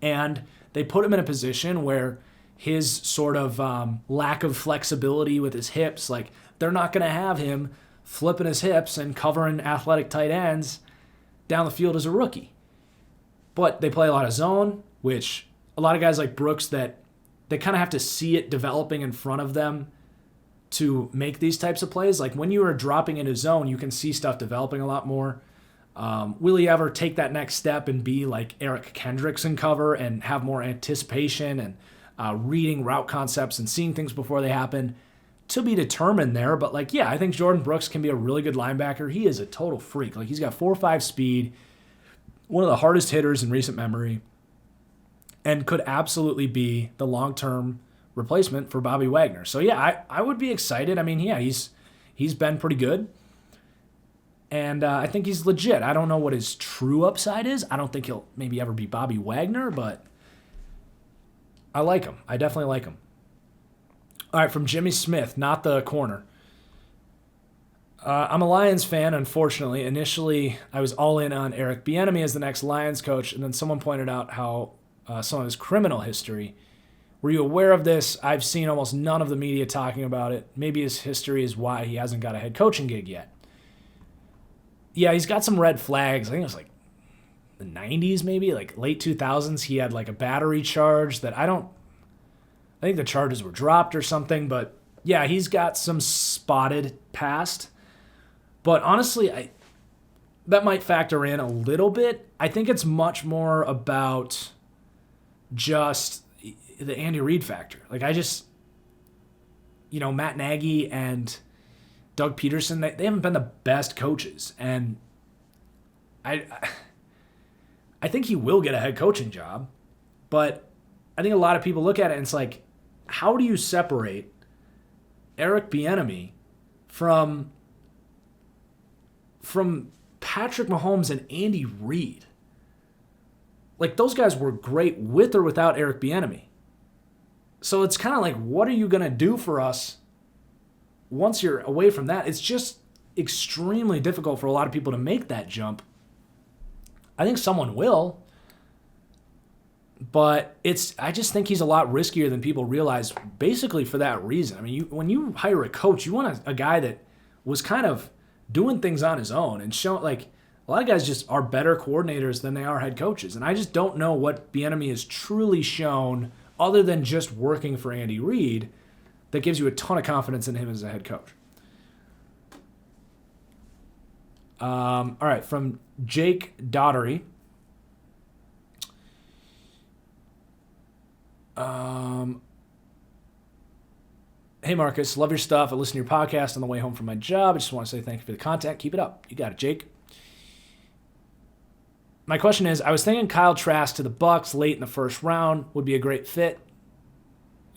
And they put him in a position where his sort of lack of flexibility with his hips, like, they're not going to have him flipping his hips and covering athletic tight ends down the field as a rookie. But they play a lot of zone, which a lot of guys like Brooks, that they kind of have to see it developing in front of them to make these types of plays. Like, when you are dropping into zone, you can see stuff developing a lot more. Will he ever take that next step and be like Eric Kendricks in cover and have more anticipation and reading route concepts and seeing things before they happen? To be determined there. But, like, yeah, I think Jordan Brooks can be a really good linebacker. He is a total freak. Like, he's got 4.5 speed, one of the hardest hitters in recent memory, and could absolutely be the long-term replacement for Bobby Wagner. So, yeah, I would be excited. I mean, yeah, he's been pretty good. And I think he's legit. I don't know what his true upside is. I don't think he'll maybe ever be Bobby Wagner, but I like him. I definitely like him. All right, from Jimmy Smith, not the corner. I'm a Lions fan, unfortunately. Initially, I was all in on Eric Bieniemy as the next Lions coach, and then someone pointed out how some of his criminal history. Were you aware of this? I've seen almost none of the media talking about it. Maybe his history is why he hasn't got a head coaching gig yet. Yeah, he's got some red flags. I think it was like the 90s maybe, like late 2000s. He had like a battery charge that I think the charges were dropped or something. But yeah, he's got some spotted past. But honestly, that might factor in a little bit. I think it's much more about just the Andy Reid factor. Like, Matt Nagy and Doug Peterson, they haven't been the best coaches. And I think he will get a head coaching job. But I think a lot of people look at it and it's like, how do you separate Eric Bieniemy from Patrick Mahomes and Andy Reid? Like, those guys were great with or without Eric Bieniemy. So it's kind of like, what are you going to do for us once you're away from that? It's just extremely difficult for a lot of people to make that jump. I think someone will, but I just think he's a lot riskier than people realize, basically for that reason. I mean, when you hire a coach, you want a guy that was kind of doing things on his own and show, like, a lot of guys just are better coordinators than they are head coaches. And I just don't know what Bieniemy has truly shown other than just working for Andy Reid that gives you a ton of confidence in him as a head coach. All right, from Jake Daughtery. Hey, Marcus, love your stuff. I listen to your podcast on the way home from my job. I just want to say thank you for the content. Keep it up. You got it, Jake. My question is, I was thinking Kyle Trask to the Bucks late in the first round would be a great fit,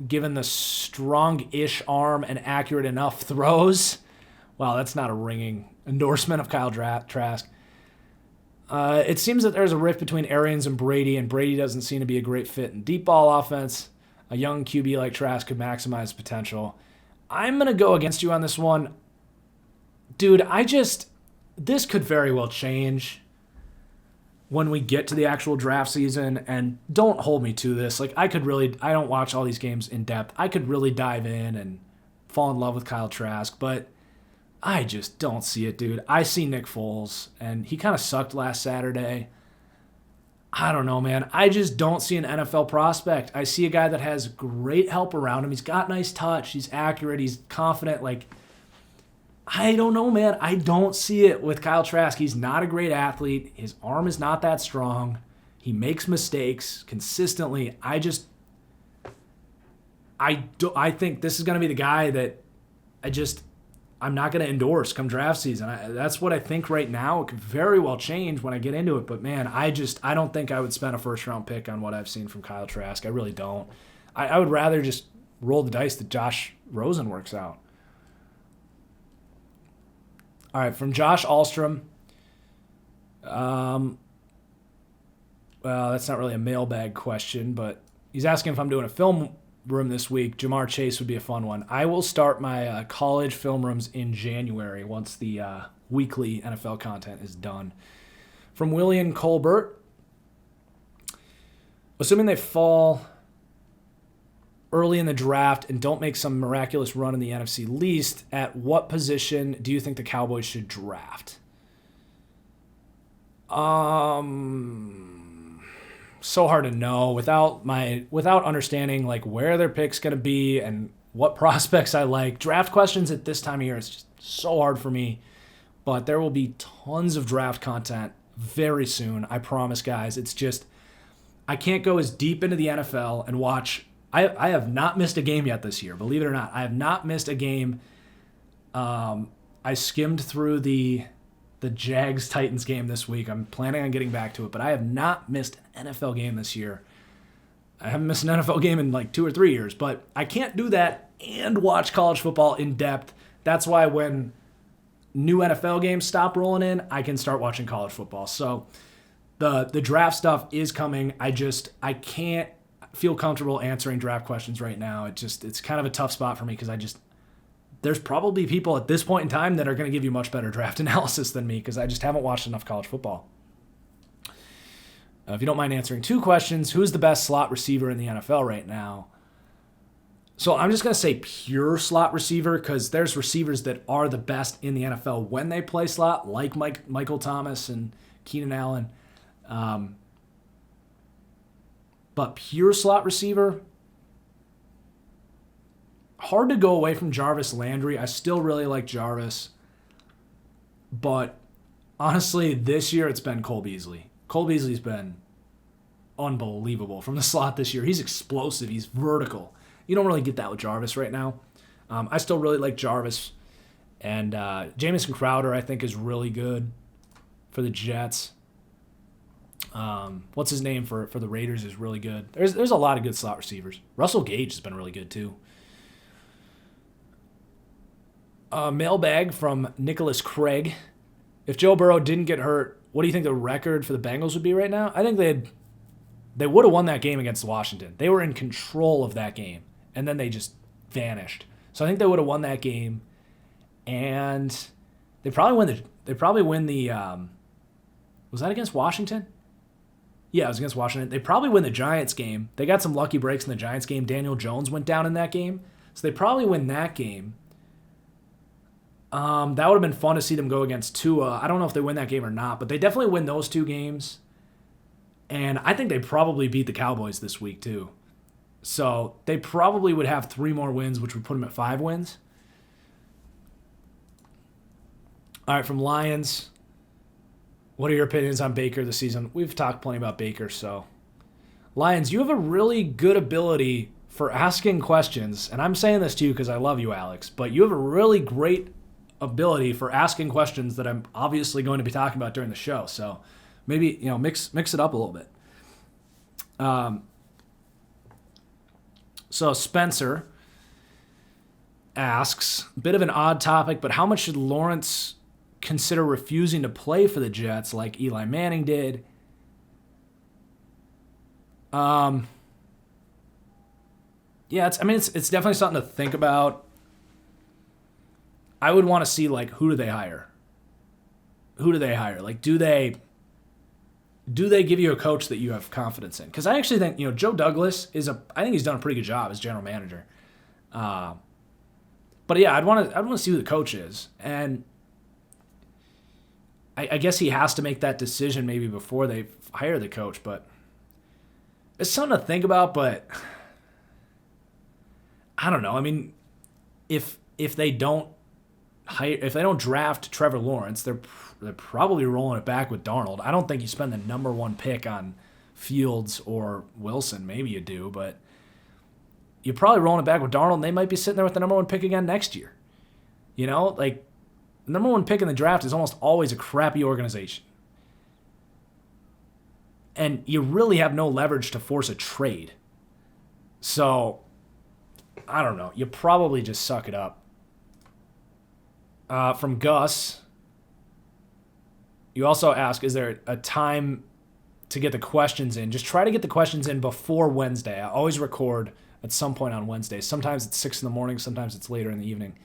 given the strong-ish arm and accurate enough throws. Wow, that's not a ringing endorsement of Kyle Trask. It seems that there's a rift between Arians and Brady doesn't seem to be a great fit in deep ball offense. A young QB like Trask could maximize potential. I'm going to go against you on this one. Dude, this could very well change when we get to the actual draft season, and don't hold me to this. Like, I don't watch all these games in depth. I could really dive in and fall in love with Kyle Trask, but I just don't see it, dude. I see Nick Foles, and he kind of sucked last Saturday. I don't know, man. I just don't see an NFL prospect. I see a guy that has great help around him. He's got nice touch. He's accurate. He's confident. Like, I don't know, man. I don't see it with Kyle Trask. He's not a great athlete. His arm is not that strong. He makes mistakes consistently. I think this is going to be the guy that I'm not going to endorse come draft season. That's what I think right now. It could very well change when I get into it. But, man, I don't think I would spend a first-round pick on what I've seen from Kyle Trask. I really don't. I would rather just roll the dice that Josh Rosen works out. All right, from Josh Alstrom. Well, that's not really a mailbag question, but he's asking if I'm doing a film room this week. Jamar Chase would be a fun one. I will start my college film rooms in January once the weekly NFL content is done. From William Colbert. Assuming they fall early in the draft and don't make some miraculous run in the NFC least, at what position do you think the Cowboys should draft? So hard to know without understanding like where their pick's going to be and what prospects I like. Draft questions at this time of year, it's just so hard for me. But there will be tons of draft content very soon. I promise, guys. It's just I can't go as deep into the NFL and watch. I have not missed a game yet this year. Believe it or not, I have not missed a game. I skimmed through the Jags-Titans game this week. I'm planning on getting back to it, but I have not missed an NFL game this year. I haven't missed an NFL game in like 2 or 3 years, but I can't do that and watch college football in depth. That's why when new NFL games stop rolling in, I can start watching college football. So the draft stuff is coming. I can't feel comfortable answering draft questions right now. It's kind of a tough spot for me because there's probably people at this point in time that are going to give you much better draft analysis than me because I just haven't watched enough college football. If you don't mind answering 2 questions, who's the best slot receiver in the NFL right now? So I'm just going to say pure slot receiver because there's receivers that are the best in the NFL when they play slot, like Michael Thomas and Keenan Allen. But pure slot receiver, hard to go away from Jarvis Landry. I still really like Jarvis. But honestly, this year it's been Cole Beasley. Cole Beasley's been unbelievable from the slot this year. He's explosive. He's vertical. You don't really get that with Jarvis right now. I still really like Jarvis. And Jamison Crowder, I think, is really good for the Jets. What's his name for the Raiders is really good. There's a lot of good slot receivers. Russell Gage has been really good too. Mailbag from Nicholas Craig. If Joe Burrow didn't get hurt, what do you think the record for the Bengals would be right now? I think they would have won that game against Washington. They were in control of that game, and then they just vanished. So I think they would have won that game, and they probably win the. Was that against Washington? Yeah, it was against Washington. They probably win the Giants game. They got some lucky breaks in the Giants game. Daniel Jones went down in that game, so they probably win that game. That would have been fun to see them go against Tua. I don't know if they win that game or not, but they definitely win those 2 games. And I think they probably beat the Cowboys this week too. So they probably would have 3 more wins, which would put them at 5 wins. All right, from Lions. What are your opinions on Baker this season? We've talked plenty about Baker, so. Lions, you have a really good ability for asking questions, and I'm saying this to you because I love you, Alex, but you have a really great ability for asking questions that I'm obviously going to be talking about during the show. So maybe, mix it up a little bit. So Spencer asks, a bit of an odd topic, but how much should Lawrence consider refusing to play for the Jets like Eli Manning did? Yeah, it's definitely something to think about. I would want to see, who do they hire? Who do they hire? Do they give you a coach that you have confidence in? Because I actually think, Joe Douglas I think he's done a pretty good job as general manager. But yeah, I'd want to see who the coach is. And I guess he has to make that decision maybe before they hire the coach, but it's something to think about, but I don't know. I mean, if they don't draft Trevor Lawrence, they're probably rolling it back with Darnold. I don't think you spend the number one pick on Fields or Wilson. Maybe you do, but you're probably rolling it back with Darnold, and they might be sitting there with the number one pick again next year. The number one pick in the draft is almost always a crappy organization. And you really have no leverage to force a trade. So, I don't know. You probably just suck it up. From Gus, you also ask, is there a time to get the questions in? Just try to get the questions in before Wednesday. I always record at some point on Wednesday. Sometimes it's 6 in the morning. Sometimes it's later in the evening.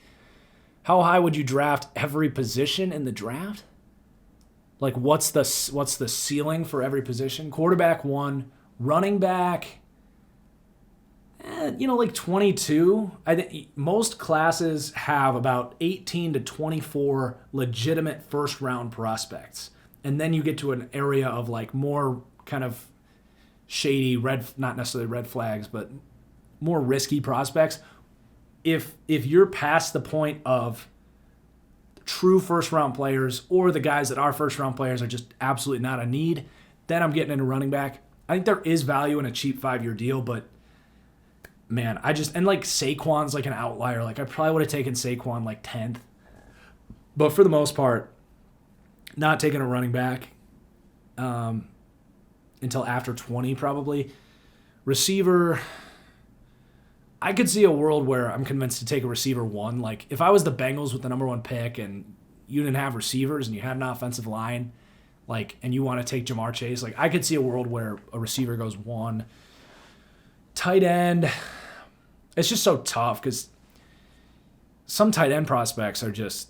How high would you draft every position in the draft? What's the ceiling for every position? Quarterback 1, running back, 22. I think most classes have about 18 to 24 legitimate first round prospects. And then you get to an area of more kind of shady not necessarily red flags, but more risky prospects. If you're past the point of true first-round players or the guys that are first-round players are just absolutely not a need, then I'm getting into running back. I think there is value in a cheap 5-year deal, but, man, Saquon's an outlier. I probably would have taken Saquon 10th. But for the most part, not taking a running back until after 20 probably. Receiver, I could see a world where I'm convinced to take a receiver 1. If I was the Bengals with the number 1 pick and you didn't have receivers and you had an offensive line, and you want to take Jamar Chase, I could see a world where a receiver goes 1. Tight end, it's just so tough because some tight end prospects are just,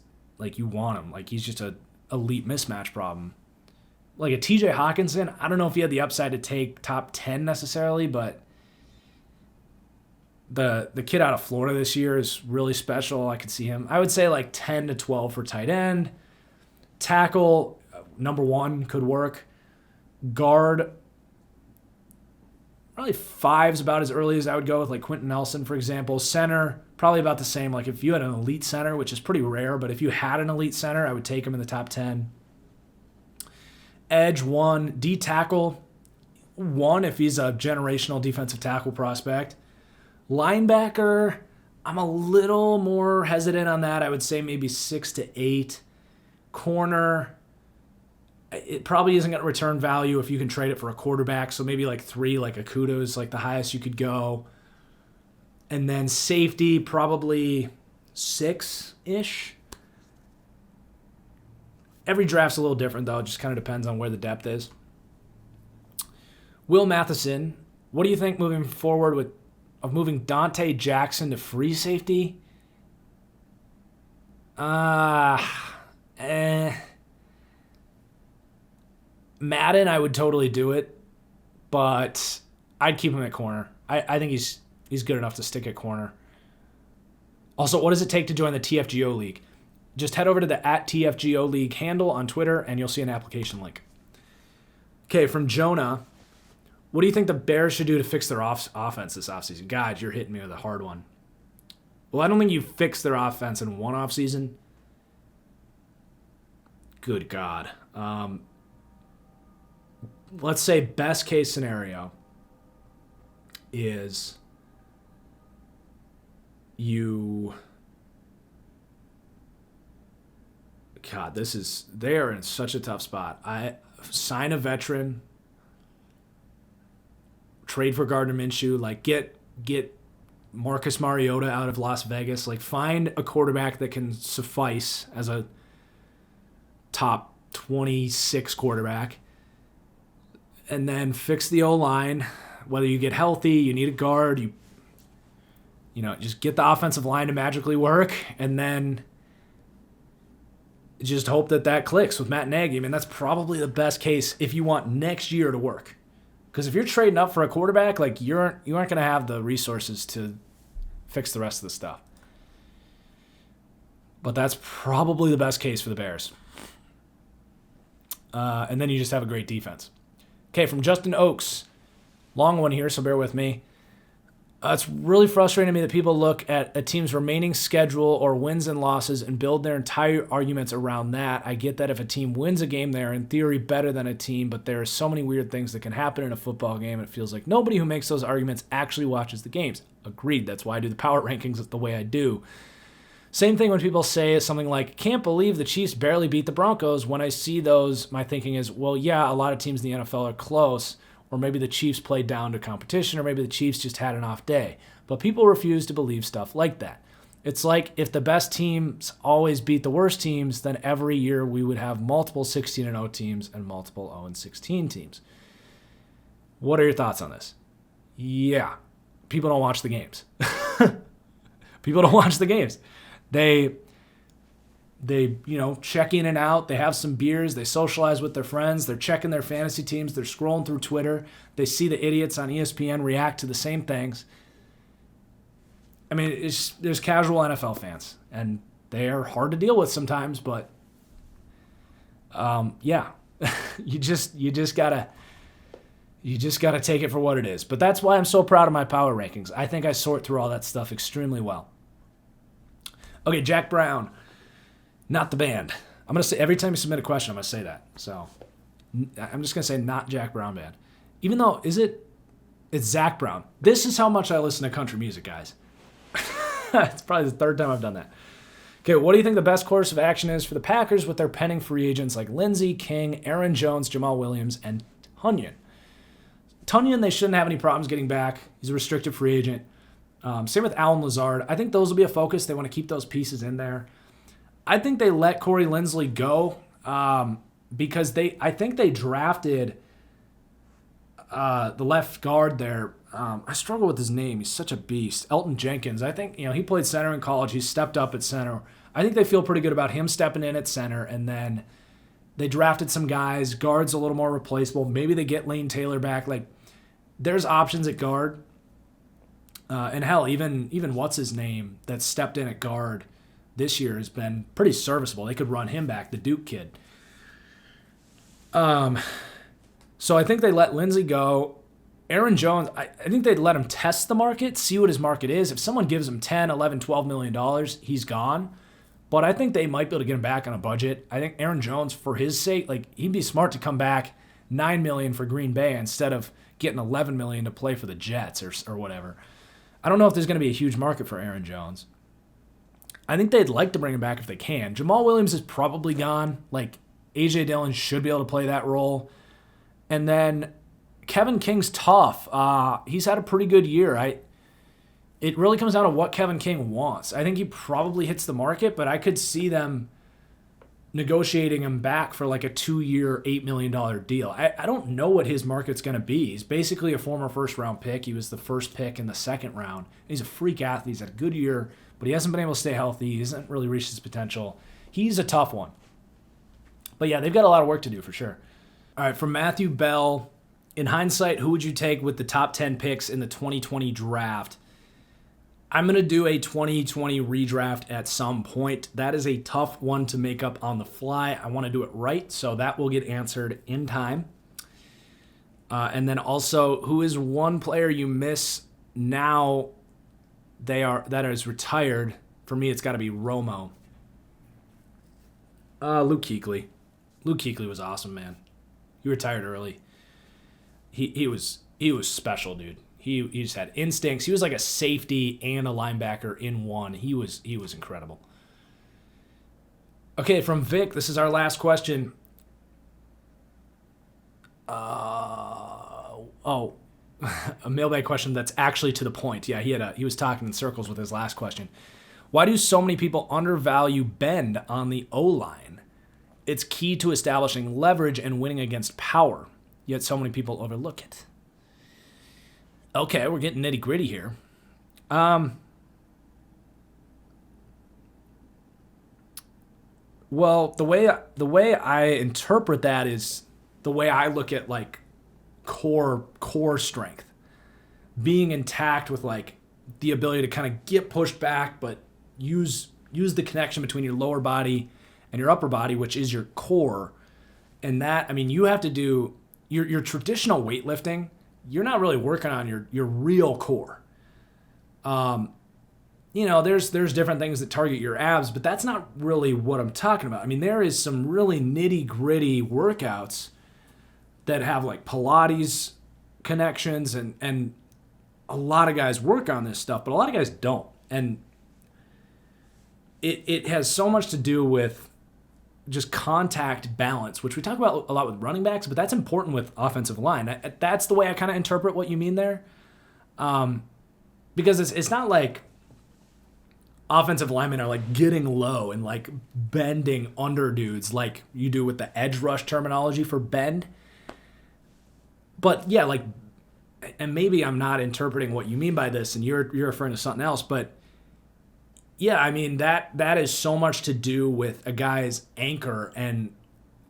you want him. He's just a elite mismatch problem. A TJ Hawkinson, I don't know if he had the upside to take top 10 necessarily, but the kid out of Florida this year is really special. I could see him. I would say 10 to 12 for tight end. Tackle, number 1 could work. Guard, probably 5's about as early as I would go with Quentin Nelson, for example. Center, probably about the same. If you had an elite center, which is pretty rare, but if you had an elite center, I would take him in the top 10. Edge, 1. D tackle, 1 if he's a generational defensive tackle prospect. Linebacker, I'm a little more hesitant on that. I would say maybe 6 to 8. Corner, it probably isn't going to return value if you can trade it for a quarterback. So maybe 3, a Akudo is the highest you could go. And then safety, probably 6-ish. Every draft's a little different, though. It just kind of depends on where the depth is. Will Matheson, what do you think moving forward of moving Dante Jackson to free safety? Madden, I would totally do it, but I'd keep him at corner. I think he's good enough to stick at corner. Also, what does it take to join the TFGO League? Just head over to the @TFGO League handle on Twitter, and you'll see an application link. Okay, from Jonah, what do you think the Bears should do to fix their offense this offseason? God, you're hitting me with a hard one. Well, I don't think you fix their offense in one offseason. Good God. let's say best case scenario is they are in such a tough spot. I sign a veteran, trade for Gardner Minshew, like get Marcus Mariota out of Las Vegas, like find a quarterback that can suffice as a top 26 quarterback, and then fix the O-line. Whether you get healthy, you need a guard, just get the offensive line to magically work, and then just hope that clicks with Matt Nagy. I mean, that's probably the best case if you want next year to work. Because if you're trading up for a quarterback, like you aren't going to have the resources to fix the rest of the stuff. But that's probably the best case for the Bears. And then you just have a great defense. Okay, from Justin Oakes. Long one here, so bear with me. It's really frustrating to me that people look at a team's remaining schedule or wins and losses and build their entire arguments around that. I get that if a team wins a game, they're in theory better than a team, but there are so many weird things that can happen in a football game. It feels like nobody who makes those arguments actually watches the games. Agreed. That's why I do the power rankings the way I do. Same thing when people say something like, can't believe the Chiefs barely beat the Broncos. When I see those, my thinking is, well, yeah, a lot of teams in the NFL are close. Or maybe the Chiefs played down to competition, or maybe the Chiefs just had an off day. But people refuse to believe stuff like that. It's like if the best teams always beat the worst teams, then every year we would have multiple 16-0 teams and multiple 0-16 teams. What are your thoughts on this? Yeah, people don't watch the games. People don't watch the games. They check in and out. They have some beers. They socialize with their friends. They're checking their fantasy teams. They're scrolling through Twitter. They see the idiots on ESPN react to the same things. I mean, there's casual NFL fans, and they are hard to deal with sometimes. But yeah, you just gotta take it for what it is. But that's why I'm so proud of my power rankings. I think I sort through all that stuff extremely well. Okay, Jack Brown. Not the band. I'm going to say, every time you submit a question, I'm going to say that. So I'm just going to say not Jack Brown band. Even though, it's Zach Brown. This is how much I listen to country music, guys. It's probably the third time I've done that. Okay, what do you think the best course of action is for the Packers with their pending free agents like Lindsey, King, Aaron Jones, Jamal Williams, and Tunyon? Tunyon, they shouldn't have any problems getting back. He's a restricted free agent. Same with Alan Lazard. I think those will be a focus. They want to keep those pieces in there. I think they let Corey Linsley go because I think they drafted the left guard there. I struggle with his name. He's such a beast. Elton Jenkins. I think he played center in college. He stepped up at center. I think they feel pretty good about him stepping in at center. And then they drafted some guys. Guard's a little more replaceable. Maybe they get Lane Taylor back. Like there's options at guard. And hell, even what's his name that stepped in at guard this year has been pretty serviceable. They could run him back, the Duke kid. So I think they let Lindsey go. Aaron Jones, I think they'd let him test the market, see what his market is. If someone gives him $10, $11, $12 million, he's gone. But I think they might be able to get him back on a budget. I think Aaron Jones, for his sake, he'd be smart to come back $9 million for Green Bay instead of getting $11 million to play for the Jets or whatever. I don't know if there's going to be a huge market for Aaron Jones. I think they'd like to bring him back if they can. Jamal Williams is probably gone. A.J. Dillon should be able to play that role. And then Kevin King's tough. He's had a pretty good year. It really comes down to what Kevin King wants. I think he probably hits the market, but I could see them negotiating him back for a 2-year, $8 million deal. I don't know what his market's going to be. He's basically a former first-round pick. He was the first pick in the second round. He's a freak athlete. He's had a good year, but he hasn't been able to stay healthy. He hasn't really reached his potential. He's a tough one. But yeah, they've got a lot of work to do for sure. All right, from Matthew Bell, in hindsight, who would you take with the top 10 picks in the 2020 draft? I'm going to do a 2020 redraft at some point. That is a tough one to make up on the fly. I want to do it right, so that will get answered in time. And then also, who is one player you miss now that is retired? For me, it's got to be Romo. Luke Kuechly. Luke Kuechly was awesome, man. He retired early. he was special, dude. He just had instincts. He was like a safety and a linebacker in one. He was incredible. Okay, from Vic, this is our last question. A mailbag question that's actually to the point. Yeah, he was talking in circles with his last question. Why do so many people undervalue bend on the O-line? It's key to establishing leverage and winning against power, yet so many people overlook it. Okay, we're getting nitty gritty here. Well, the way I interpret that is the way I look at like core strength, being intact with like the ability to kind of get pushed back, but use the connection between your lower body and your upper body, which is your core. And that, I mean, you have to do your traditional weightlifting. You're not really working on your real core. There's different things that target your abs, but that's not really what I'm talking about. I mean, there is some really nitty gritty workouts that have like Pilates connections, and a lot of guys work on this stuff, but a lot of guys don't. And it has so much to do with just contact balance, which we talk about a lot with running backs, but that's important with offensive line. That's the way I kind of interpret what you mean there. Because it's not like offensive linemen are like getting low and like bending under dudes like you do with the edge rush terminology for bend. But yeah, like, and maybe I'm not interpreting what you mean by this and you're referring to something else, but yeah, I mean, that is so much to do with a guy's anchor and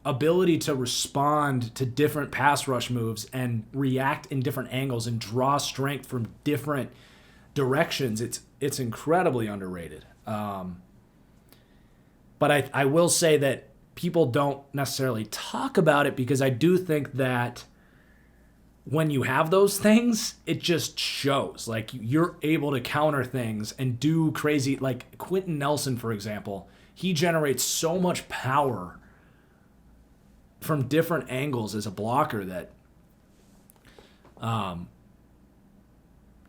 ability to respond to different pass rush moves and react in different angles and draw strength from different directions. It's incredibly underrated. But I will say that people don't necessarily talk about it because I do think that when you have those things, it just shows. Like, you're able to counter things and do crazy, like Quentin Nelson, for example. He generates so much power from different angles as a blocker that,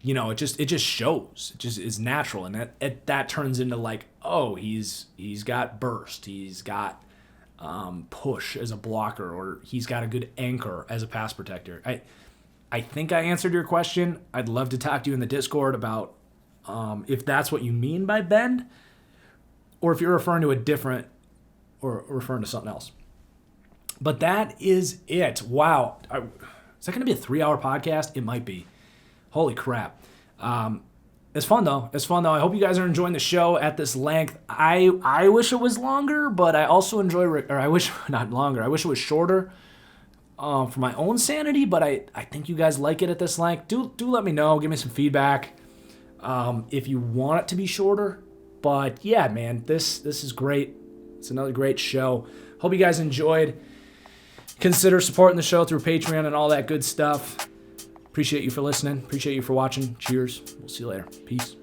it just shows. It just is natural, and that turns into like, oh, he's got burst, he's got push as a blocker, or he's got a good anchor as a pass protector. I think I answered your question. I'd love to talk to you in the Discord about if that's what you mean by bend, or if you're referring to a different, or referring to something else. But that is it. Wow. Is that going to be a 3-hour podcast? It might be. Holy crap. It's fun though. I hope you guys are enjoying the show at this length. I wish it was longer, but I also enjoy, I wish it was shorter for my own sanity, but I think you guys like it at this length. Do let me know. Give me some feedback if you want it to be shorter. But yeah, man, this is great. It's another great show. Hope you guys enjoyed. Consider supporting the show through Patreon and all that good stuff. Appreciate you for listening. Appreciate you for watching. Cheers. We'll see you later. Peace.